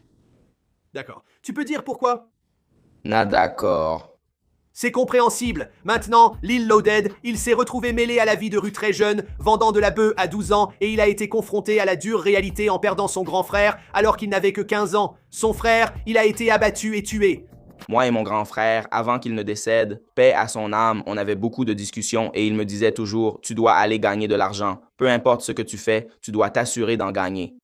D'accord. Tu peux dire pourquoi? Non, d'accord. C'est compréhensible. Maintenant, Lil Loaded, il s'est retrouvé mêlé à la vie de rue très jeune, vendant de la bœuf à 12 ans, et il a été confronté à la dure réalité en perdant son grand frère alors qu'il n'avait que 15 ans. Son frère, il a été abattu et tué. Moi et mon grand frère, avant qu'il ne décède, paix à son âme, on avait beaucoup de discussions et il me disait toujours « Tu dois aller gagner de l'argent. Peu importe ce que tu fais, tu dois t'assurer d'en gagner. »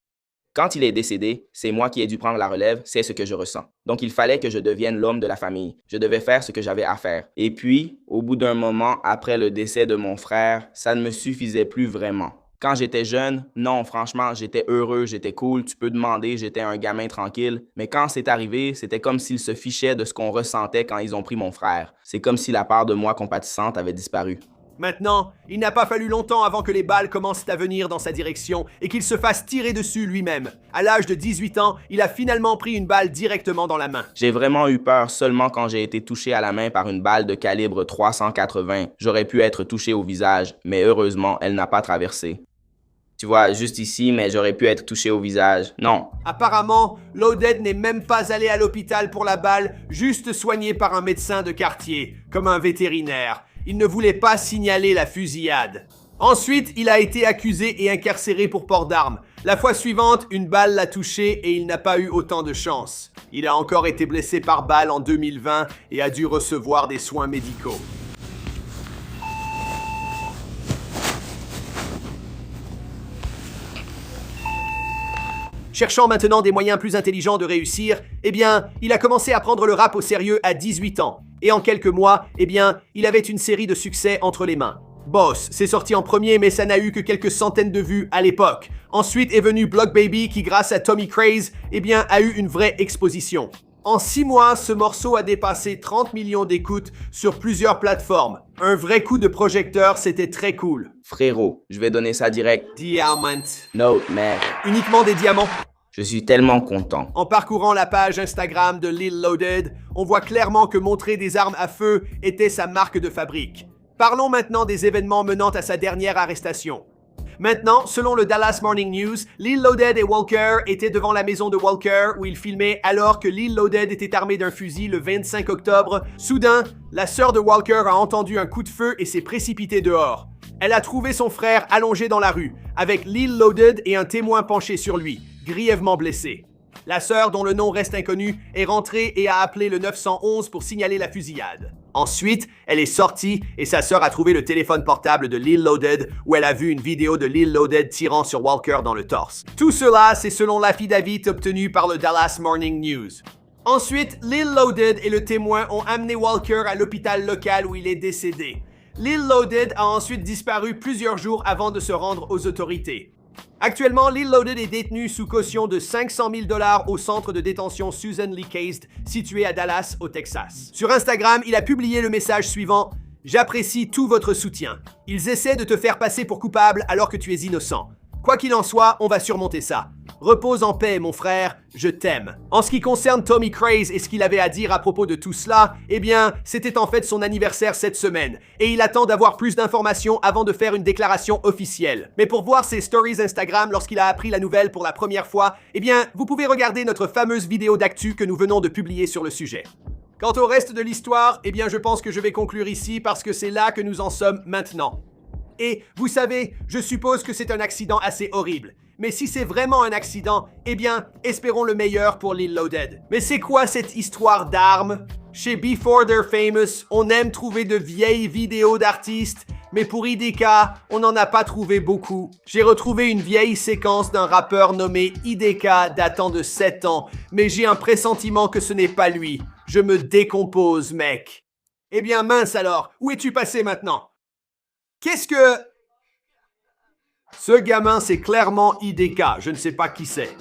Quand il est décédé, c'est moi qui ai dû prendre la relève, c'est ce que je ressens. Donc il fallait que je devienne l'homme de la famille. Je devais faire ce que j'avais à faire. Et puis, au bout d'un moment, après le décès de mon frère, ça ne me suffisait plus vraiment. Quand j'étais jeune, non, franchement, j'étais heureux, j'étais cool, tu peux demander, j'étais un gamin tranquille. Mais quand c'est arrivé, c'était comme s'ils se fichaient de ce qu'on ressentait quand ils ont pris mon frère. C'est comme si la part de moi compatissante avait disparu. Maintenant, il n'a pas fallu longtemps avant que les balles commencent à venir dans sa direction et qu'il se fasse tirer dessus lui-même. À l'âge de 18 ans, il a finalement pris une balle directement dans la main. J'ai vraiment eu peur seulement quand j'ai été touché à la main par une balle de calibre 380. J'aurais pu être touché au visage, mais heureusement, elle n'a pas traversé. Tu vois, juste ici, mais j'aurais pu être touché au visage. Non. Apparemment, Loaded n'est même pas allé à l'hôpital pour la balle, juste soigné par un médecin de quartier, comme un vétérinaire. Il ne voulait pas signaler la fusillade. Ensuite, il a été accusé et incarcéré pour port d'armes. La fois suivante, une balle l'a touché et il n'a pas eu autant de chance. Il a encore été blessé par balle en 2020 et a dû recevoir des soins médicaux. Cherchant maintenant des moyens plus intelligents de réussir, eh bien, il a commencé à prendre le rap au sérieux à 18 ans. Et en quelques mois, eh bien, il avait une série de succès entre les mains. Boss, c'est sorti en premier, mais ça n'a eu que quelques centaines de vues à l'époque. Ensuite est venu Block Baby, qui grâce à Tommy Craze, eh bien, a eu une vraie exposition. En 6 mois, ce morceau a dépassé 30 millions d'écoutes sur plusieurs plateformes. Un vrai coup de projecteur, c'était très cool. Frérot, je vais donner ça direct. Diamant. No, mec. Uniquement des diamants. Je suis tellement content. En parcourant la page Instagram de Lil Loaded, on voit clairement que montrer des armes à feu était sa marque de fabrique. Parlons maintenant des événements menant à sa dernière arrestation. Maintenant, selon le Dallas Morning News, Lil Loaded et Walker étaient devant la maison de Walker où ils filmaient alors que Lil Loaded était armé d'un fusil le 25 octobre. Soudain, la sœur de Walker a entendu un coup de feu et s'est précipitée dehors. Elle a trouvé son frère allongé dans la rue, avec Lil Loaded et un témoin penché sur lui, grièvement blessé. La sœur, dont le nom reste inconnu, est rentrée et a appelé le 911 pour signaler la fusillade. Ensuite, elle est sortie et sa sœur a trouvé le téléphone portable de Lil Loaded où elle a vu une vidéo de Lil Loaded tirant sur Walker dans le torse. Tout cela, c'est selon l'affidavit obtenu par le Dallas Morning News. Ensuite, Lil Loaded et le témoin ont amené Walker à l'hôpital local où il est décédé. Lil Loaded a ensuite disparu plusieurs jours avant de se rendre aux autorités. Actuellement, Lil Loaded est détenu sous caution de 500 000 $ au centre de détention Susan Lee Cased, situé à Dallas, au Texas. Sur Instagram, il a publié le message suivant « J'apprécie tout votre soutien. Ils essaient de te faire passer pour coupable alors que tu es innocent. Quoi qu'il en soit, on va surmonter ça. Repose en paix, mon frère, je t'aime. » En ce qui concerne Tommy Craze et ce qu'il avait à dire à propos de tout cela, eh bien, c'était en fait son anniversaire cette semaine, et il attend d'avoir plus d'informations avant de faire une déclaration officielle. Mais pour voir ses stories Instagram lorsqu'il a appris la nouvelle pour la première fois, eh bien, vous pouvez regarder notre fameuse vidéo d'actu que nous venons de publier sur le sujet. Quant au reste de l'histoire, eh bien, je pense que je vais conclure ici parce que c'est là que nous en sommes maintenant. Et, vous savez, je suppose que c'est un accident assez horrible. Mais si c'est vraiment un accident, eh bien, espérons le meilleur pour Lil Loaded. Mais c'est quoi cette histoire d'armes? Chez Before They're Famous, on aime trouver de vieilles vidéos d'artistes, mais pour IDK, on n'en a pas trouvé beaucoup. J'ai retrouvé une vieille séquence d'un rappeur nommé IDK datant de 7 ans, mais j'ai un pressentiment que ce n'est pas lui. Je me décompose, mec. Eh bien mince alors, où es-tu passé maintenant? Qu'est-ce que... Ce gamin, c'est clairement IDK, je ne sais pas qui c'est.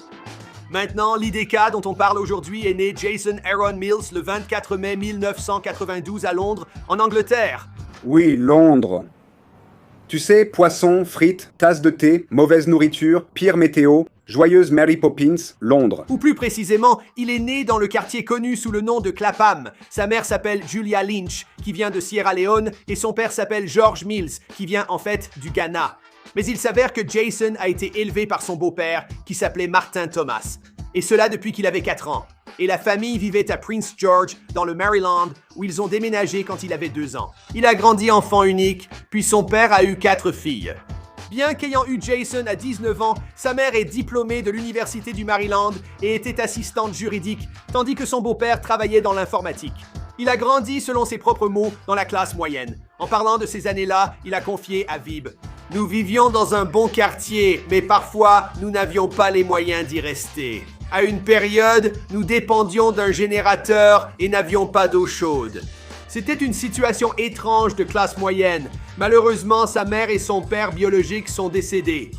Maintenant, l'IDK dont on parle aujourd'hui est né Jason Aaron Mills le 24 mai 1992 à Londres, en Angleterre. Oui, Londres. Tu sais, poisson, frites, tasse de thé, mauvaise nourriture, pire météo, joyeuse Mary Poppins, Londres. Ou plus précisément, il est né dans le quartier connu sous le nom de Clapham. Sa mère s'appelle Julia Lynch, qui vient de Sierra Leone, et son père s'appelle George Mills, qui vient en fait du Ghana. Mais il s'avère que Jason a été élevé par son beau-père, qui s'appelait Martin Thomas. Et cela depuis qu'il avait 4 ans. Et la famille vivait à Prince George, dans le Maryland, où ils ont déménagé quand il avait 2 ans. Il a grandi enfant unique, puis son père a eu 4 filles. Bien qu'ayant eu Jason à 19 ans, sa mère est diplômée de l'Université du Maryland et était assistante juridique, tandis que son beau-père travaillait dans l'informatique. Il a grandi, selon ses propres mots, dans la classe moyenne. En parlant de ces années-là, il a confié à Vib: « Nous vivions dans un bon quartier, mais parfois, nous n'avions pas les moyens d'y rester. À une période, nous dépendions d'un générateur et n'avions pas d'eau chaude. » C'était une situation étrange de classe moyenne. Malheureusement, sa mère et son père biologique sont décédés.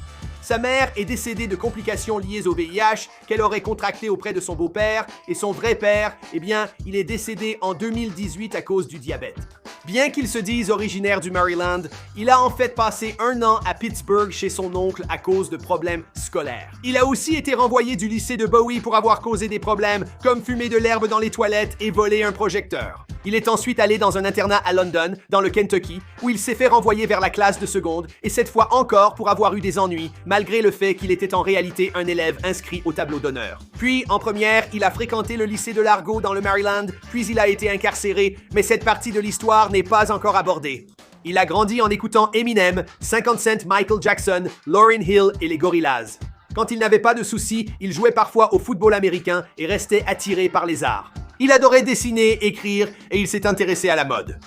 Sa mère est décédée de complications liées au VIH qu'elle aurait contracté auprès de son beau-père, et son vrai père, eh bien, il est décédé en 2018 à cause du diabète. Bien qu'il se dise originaire du Maryland, il a en fait passé 1 an à Pittsburgh chez son oncle à cause de problèmes scolaires. Il a aussi été renvoyé du lycée de Bowie pour avoir causé des problèmes, comme fumer de l'herbe dans les toilettes et voler un projecteur. Il est ensuite allé dans un internat à London, dans le Kentucky, où il s'est fait renvoyer vers la classe de seconde, et cette fois encore pour avoir eu des ennuis, malgré le fait qu'il était en réalité un élève inscrit au tableau d'honneur. Puis, en première, il a fréquenté le lycée de Largo dans le Maryland, puis il a été incarcéré, mais cette partie de l'histoire n'est pas encore abordée. Il a grandi en écoutant Eminem, 50 Cent, Michael Jackson, Lauryn Hill et les Gorillaz. Quand il n'avait pas de soucis, il jouait parfois au football américain et restait attiré par les arts. Il adorait dessiner, écrire, et il s'est intéressé à la mode.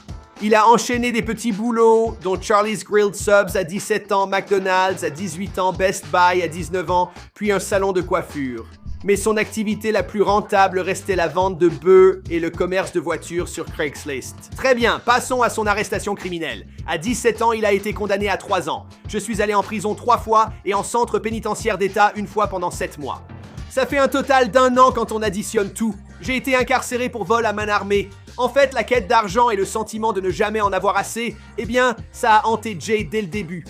Il a enchaîné des petits boulots, dont Charlie's Grilled Subs à 17 ans, McDonald's à 18 ans, Best Buy à 19 ans, puis un salon de coiffure. Mais son activité la plus rentable restait la vente de bœufs et le commerce de voitures sur Craigslist. Très bien, passons à son arrestation criminelle. À 17 ans, il a été condamné à 3 ans. Je suis allé en prison 3 fois et en centre pénitentiaire d'État 1 fois pendant 7 mois. Ça fait un total d'1 an quand on additionne tout. J'ai été incarcéré pour vol à main armée. En fait, la quête d'argent et le sentiment de ne jamais en avoir assez, eh bien, ça a hanté Jay dès le début.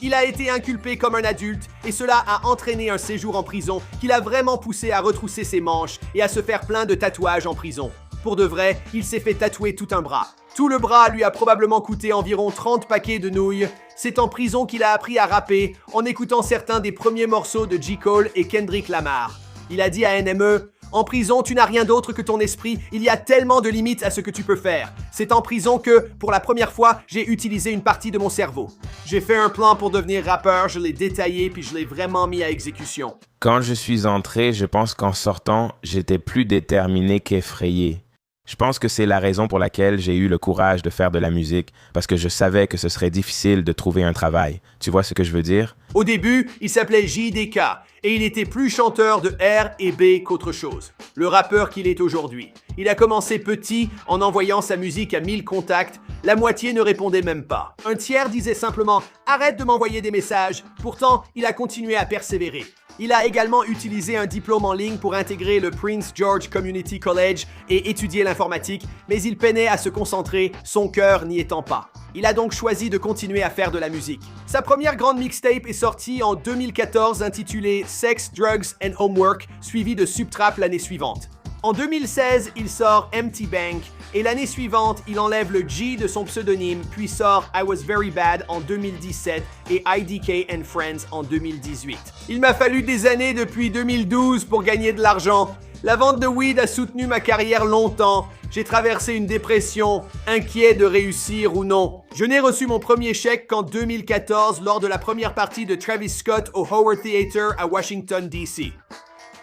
Il a été inculpé comme un adulte et cela a entraîné un séjour en prison qui l'a vraiment poussé à retrousser ses manches et à se faire plein de tatouages en prison. Pour de vrai, il s'est fait tatouer tout un bras. Tout le bras lui a probablement coûté environ 30 paquets de nouilles. C'est en prison qu'il a appris à rapper en écoutant certains des premiers morceaux de J. Cole et Kendrick Lamar. Il a dit à NME: « En prison, tu n'as rien d'autre que ton esprit. Il y a tellement de limites à ce que tu peux faire. C'est en prison que, pour la première fois, j'ai utilisé une partie de mon cerveau. J'ai fait un plan pour devenir rappeur, je l'ai détaillé, puis je l'ai vraiment mis à exécution. » Quand je suis entré, je pense qu'en sortant, j'étais plus déterminé qu'effrayé. Je pense que c'est la raison pour laquelle j'ai eu le courage de faire de la musique, parce que je savais que ce serait difficile de trouver un travail. Tu vois ce que je veux dire? Au début, il s'appelait JDK, et il était plus chanteur de R et B qu'autre chose. Le rappeur qu'il est aujourd'hui. Il a commencé petit, en envoyant sa musique à 1000 contacts. La moitié ne répondait même pas. Un tiers disait simplement « Arrête de m'envoyer des messages ». Pourtant, il a continué à persévérer. Il a également utilisé un diplôme en ligne pour intégrer le Prince George Community College et étudier l'informatique, mais il peinait à se concentrer, son cœur n'y étant pas. Il a donc choisi de continuer à faire de la musique. Sa première grande mixtape est sortie en 2014 intitulée Sex, Drugs and Homework, suivie de Subtrap l'année suivante. En 2016, il sort Empty Bank et l'année suivante, il enlève le G de son pseudonyme puis sort I Was Very Bad en 2017 et IDK and Friends en 2018. Il m'a fallu des années depuis 2012 pour gagner de l'argent. La vente de weed a soutenu ma carrière longtemps, J'ai traversé une dépression, inquiet de réussir ou non. Je n'ai reçu mon premier chèque qu'en 2014 lors de la première partie de Travis Scott au Howard Theater à Washington, D.C.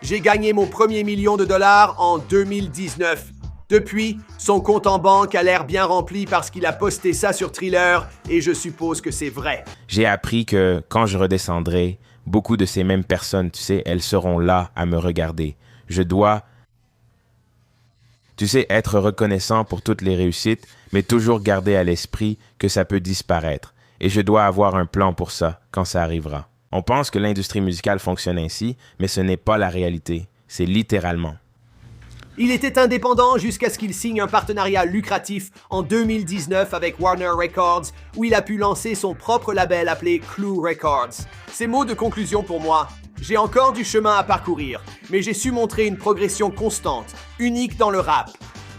J'ai gagné mon premier $1 million en 2019. Depuis, son compte en banque a l'air bien rempli parce qu'il a posté ça sur Thriller et je suppose que c'est vrai. J'ai appris que quand je redescendrai, beaucoup de ces mêmes personnes, tu sais, elles seront là à me regarder. Je dois, tu sais, être reconnaissant pour toutes les réussites, mais toujours garder à l'esprit que ça peut disparaître. Et je dois avoir un plan pour ça quand ça arrivera. On pense que l'industrie musicale fonctionne ainsi, mais ce n'est pas la réalité. C'est littéralement. Il était indépendant jusqu'à ce qu'il signe un partenariat lucratif en 2019 avec Warner Records, où il a pu lancer son propre label appelé Clue Records. Ces mots de conclusion pour moi. J'ai encore du chemin à parcourir, mais j'ai su montrer une progression constante, unique dans le rap.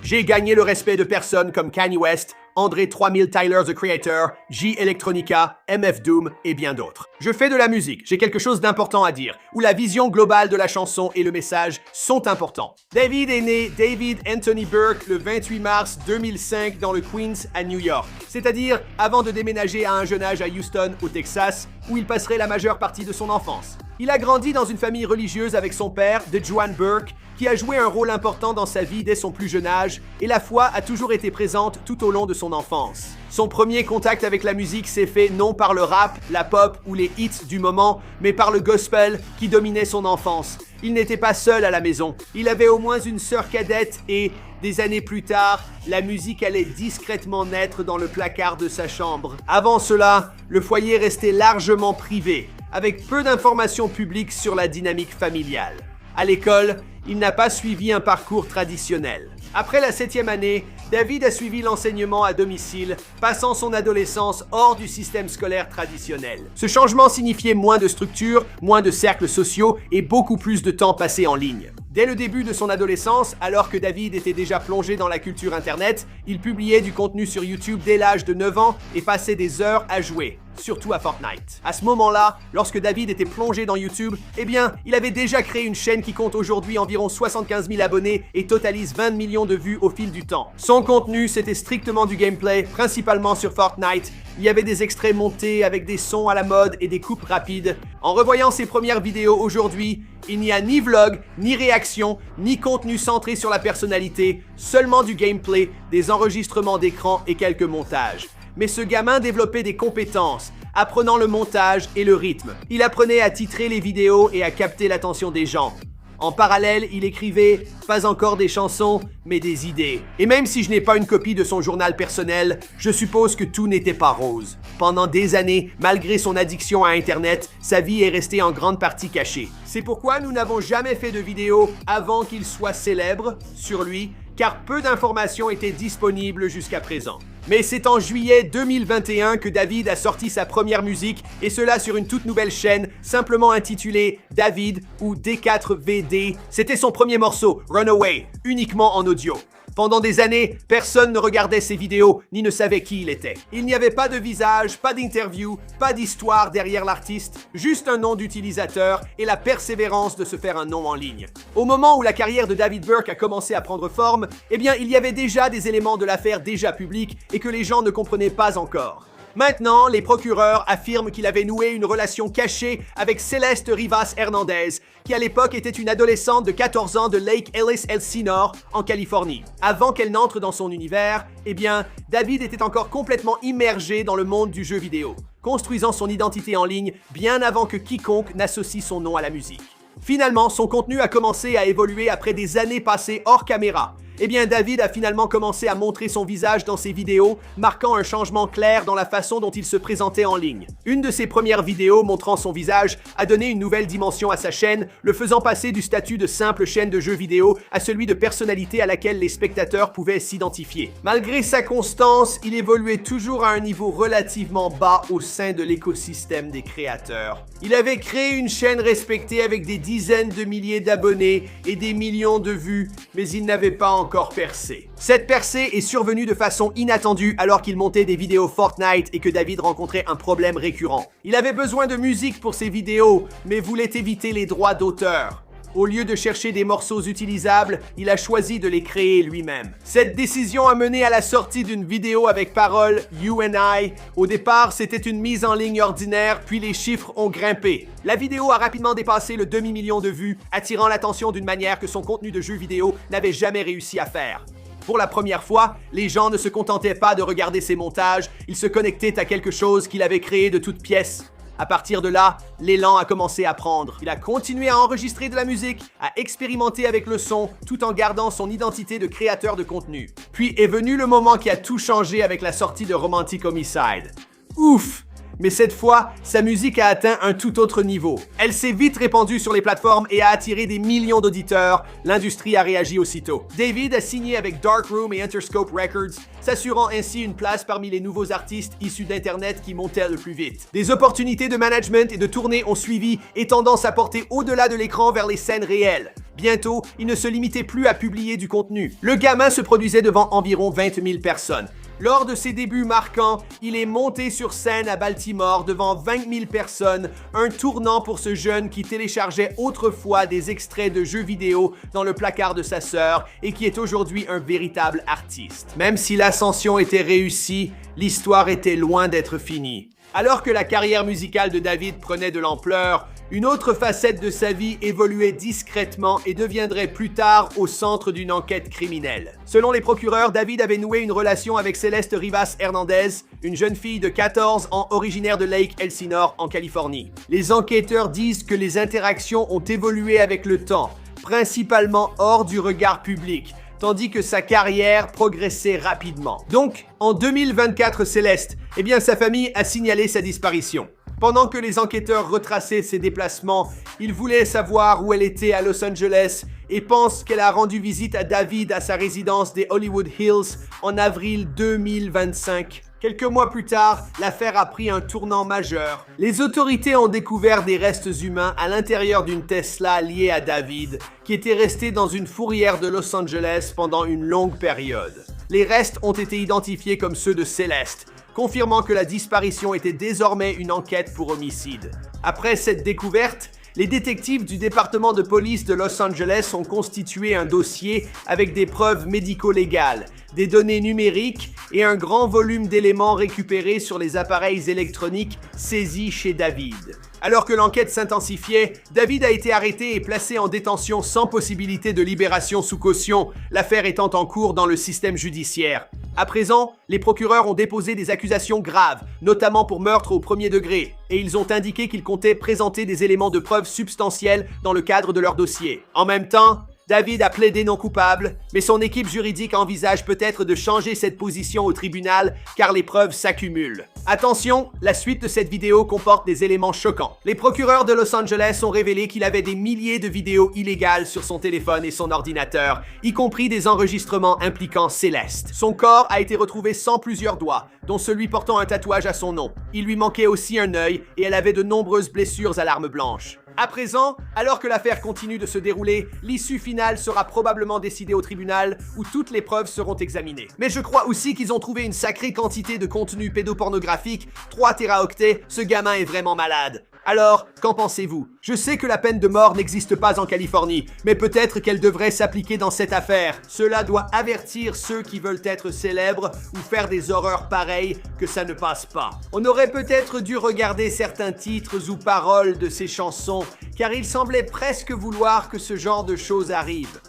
J'ai gagné le respect de personnes comme Kanye West, André 3000 Tyler the Creator, J Electronica, MF Doom et bien d'autres. Je fais de la musique, j'ai quelque chose d'important à dire, où la vision globale de la chanson et le message sont importants. David est né David Anthony Burke le 28 mars 2005 dans le Queens à New York, c'est-à-dire avant de déménager à un jeune âge à Houston, au Texas, où il passerait la majeure partie de son enfance. Il a grandi dans une famille religieuse avec son père, DeJuan Burke, qui a joué un rôle important dans sa vie dès son plus jeune âge, et la foi a toujours été présente tout au long de son enfance. Son premier contact avec la musique s'est fait non par le rap, la pop ou les hits du moment, mais par le gospel qui dominait son enfance. Il n'était pas seul à la maison. Il avait au moins une sœur cadette et, des années plus tard, la musique allait discrètement naître dans le placard de sa chambre. Avant cela, le foyer restait largement privé, avec peu d'informations publiques sur la dynamique familiale. À l'école, il n'a pas suivi un parcours traditionnel. Après la 7e année, David a suivi l'enseignement à domicile, passant son adolescence hors du système scolaire traditionnel. Ce changement signifiait moins de structure, moins de cercles sociaux et beaucoup plus de temps passé en ligne. Dès le début de son adolescence, alors que David était déjà plongé dans la culture Internet, il publiait du contenu sur YouTube dès l'âge de 9 ans et passait des heures à jouer, surtout à Fortnite. À ce moment-là, lorsque David était plongé dans YouTube, eh bien, il avait déjà créé une chaîne qui compte aujourd'hui environ 75 000 abonnés et totalise 20 millions de vues au fil du temps. Son contenu, c'était strictement du gameplay, principalement sur Fortnite. Il y avait des extraits montés avec des sons à la mode et des coupes rapides. En revoyant ses premières vidéos aujourd'hui, il n'y a ni vlog, ni réaction, ni contenu centré sur la personnalité, seulement du gameplay, des enregistrements d'écran et quelques montages. Mais ce gamin développait des compétences, apprenant le montage et le rythme. Il apprenait à titrer les vidéos et à capter l'attention des gens. En parallèle, il écrivait pas encore des chansons, mais des idées. Et même si je n'ai pas une copie de son journal personnel, je suppose que tout n'était pas rose. Pendant des années, malgré son addiction à Internet, sa vie est restée en grande partie cachée. C'est pourquoi nous n'avons jamais fait de vidéo avant qu'il soit célèbre sur lui, car peu d'informations étaient disponibles jusqu'à présent. Mais c'est en juillet 2021 que David a sorti sa première musique, et cela sur une toute nouvelle chaîne, simplement intitulée David ou D4VD. C'était son premier morceau, Runaway, uniquement en audio. Pendant des années, personne ne regardait ses vidéos, ni ne savait qui il était. Il n'y avait pas de visage, pas d'interview, pas d'histoire derrière l'artiste, juste un nom d'utilisateur et la persévérance de se faire un nom en ligne. Au moment où la carrière de David Burke a commencé à prendre forme, eh bien, il y avait déjà des éléments de l'affaire déjà publics et que les gens ne comprenaient pas encore. Maintenant, les procureurs affirment qu'il avait noué une relation cachée avec Céleste Rivas Hernandez, qui à l'époque était une adolescente de 14 ans de Lake Ellis Elsinore, en Californie. Avant qu'elle n'entre dans son univers, eh bien, David était encore complètement immergé dans le monde du jeu vidéo, construisant son identité en ligne bien avant que quiconque n'associe son nom à la musique. Finalement, son contenu a commencé à évoluer après des années passées hors caméra. Eh bien, David a finalement commencé à montrer son visage dans ses vidéos, marquant un changement clair dans la façon dont il se présentait en ligne. Une de ses premières vidéos montrant son visage a donné une nouvelle dimension à sa chaîne, le faisant passer du statut de simple chaîne de jeux vidéo à celui de personnalité à laquelle les spectateurs pouvaient s'identifier. Malgré sa constance, il évoluait toujours à un niveau relativement bas au sein de l'écosystème des créateurs. Il avait créé une chaîne respectée avec des dizaines de milliers d'abonnés et des millions de vues, mais il n'avait pas encore percé. Cette percée est survenue de façon inattendue alors qu'il montait des vidéos Fortnite et que David rencontrait un problème récurrent. Il avait besoin de musique pour ses vidéos, mais voulait éviter les droits d'auteur. Au lieu de chercher des morceaux utilisables, il a choisi de les créer lui-même. Cette décision a mené à la sortie d'une vidéo avec parole « You and I ». Au départ, c'était une mise en ligne ordinaire, puis les chiffres ont grimpé. La vidéo a rapidement dépassé le demi-million de vues, attirant l'attention d'une manière que son contenu de jeu vidéo n'avait jamais réussi à faire. Pour la première fois, les gens ne se contentaient pas de regarder ses montages, ils se connectaient à quelque chose qu'il avait créé de toutes pièces. À partir de là, l'élan a commencé à prendre. Il a continué à enregistrer de la musique, à expérimenter avec le son, tout en gardant son identité de créateur de contenu. Puis est venu le moment qui a tout changé avec la sortie de Romantic Homicide. Ouf! Mais cette fois, sa musique a atteint un tout autre niveau. Elle s'est vite répandue sur les plateformes et a attiré des millions d'auditeurs. L'industrie a réagi aussitôt. David a signé avec Darkroom et Interscope Records, s'assurant ainsi une place parmi les nouveaux artistes issus d'Internet qui montaient le plus vite. Des opportunités de management et de tournée ont suivi et tendance à porter au-delà de l'écran vers les scènes réelles. Bientôt, il ne se limitait plus à publier du contenu. Le gamin se produisait devant environ 20 000 personnes. Lors de ses débuts marquants, il est monté sur scène à Baltimore devant 20 000 personnes, un tournant pour ce jeune qui téléchargeait autrefois des extraits de jeux vidéo dans le placard de sa sœur et qui est aujourd'hui un véritable artiste. Même si l'ascension était réussie, l'histoire était loin d'être finie. Alors que la carrière musicale de David prenait de l'ampleur, une autre facette de sa vie évoluait discrètement et deviendrait plus tard au centre d'une enquête criminelle. Selon les procureurs, David avait noué une relation avec Celeste Rivas Hernandez, une jeune fille de 14 ans originaire de Lake Elsinore en Californie. Les enquêteurs disent que les interactions ont évolué avec le temps, principalement hors du regard public, tandis que sa carrière progressait rapidement. Donc, en 2024, Céleste, sa famille a signalé sa disparition. Pendant que les enquêteurs retraçaient ses déplacements, ils voulaient savoir où elle était à Los Angeles et pensent qu'elle a rendu visite à David à sa résidence des Hollywood Hills en avril 2025. Quelques mois plus tard, l'affaire a pris un tournant majeur. Les autorités ont découvert des restes humains à l'intérieur d'une Tesla liée à David, qui était restée dans une fourrière de Los Angeles pendant une longue période. Les restes ont été identifiés comme ceux de Céleste, confirmant que la disparition était désormais une enquête pour homicide. Après cette découverte, les détectives du département de police de Los Angeles ont constitué un dossier avec des preuves médico-légales, des données numériques et un grand volume d'éléments récupérés sur les appareils électroniques saisis chez David. Alors que l'enquête s'intensifiait, David a été arrêté et placé en détention sans possibilité de libération sous caution, l'affaire étant en cours dans le système judiciaire. À présent, les procureurs ont déposé des accusations graves, notamment pour meurtre au premier degré, et ils ont indiqué qu'ils comptaient présenter des éléments de preuve substantiels dans le cadre de leur dossier. En même temps, David a plaidé non coupable, mais son équipe juridique envisage peut-être de changer cette position au tribunal car les preuves s'accumulent. Attention, la suite de cette vidéo comporte des éléments choquants. Les procureurs de Los Angeles ont révélé qu'il avait des milliers de vidéos illégales sur son téléphone et son ordinateur, y compris des enregistrements impliquant Céleste. Son corps a été retrouvé sans plusieurs doigts, dont celui portant un tatouage à son nom. Il lui manquait aussi un œil et elle avait de nombreuses blessures à l'arme blanche. À présent, alors que l'affaire continue de se dérouler, l'issue finale sera probablement décidée au tribunal où toutes les preuves seront examinées. Mais je crois aussi qu'ils ont trouvé une sacrée quantité de contenu pédopornographique, 3 téraoctets, ce gamin est vraiment malade. Alors, qu'en pensez-vous? Je sais que la peine de mort n'existe pas en Californie, mais peut-être qu'elle devrait s'appliquer dans cette affaire. Cela doit avertir ceux qui veulent être célèbres ou faire des horreurs pareilles que ça ne passe pas. On aurait peut-être dû regarder certains titres ou paroles de ces chansons, car il semblait presque vouloir que ce genre de choses arrive.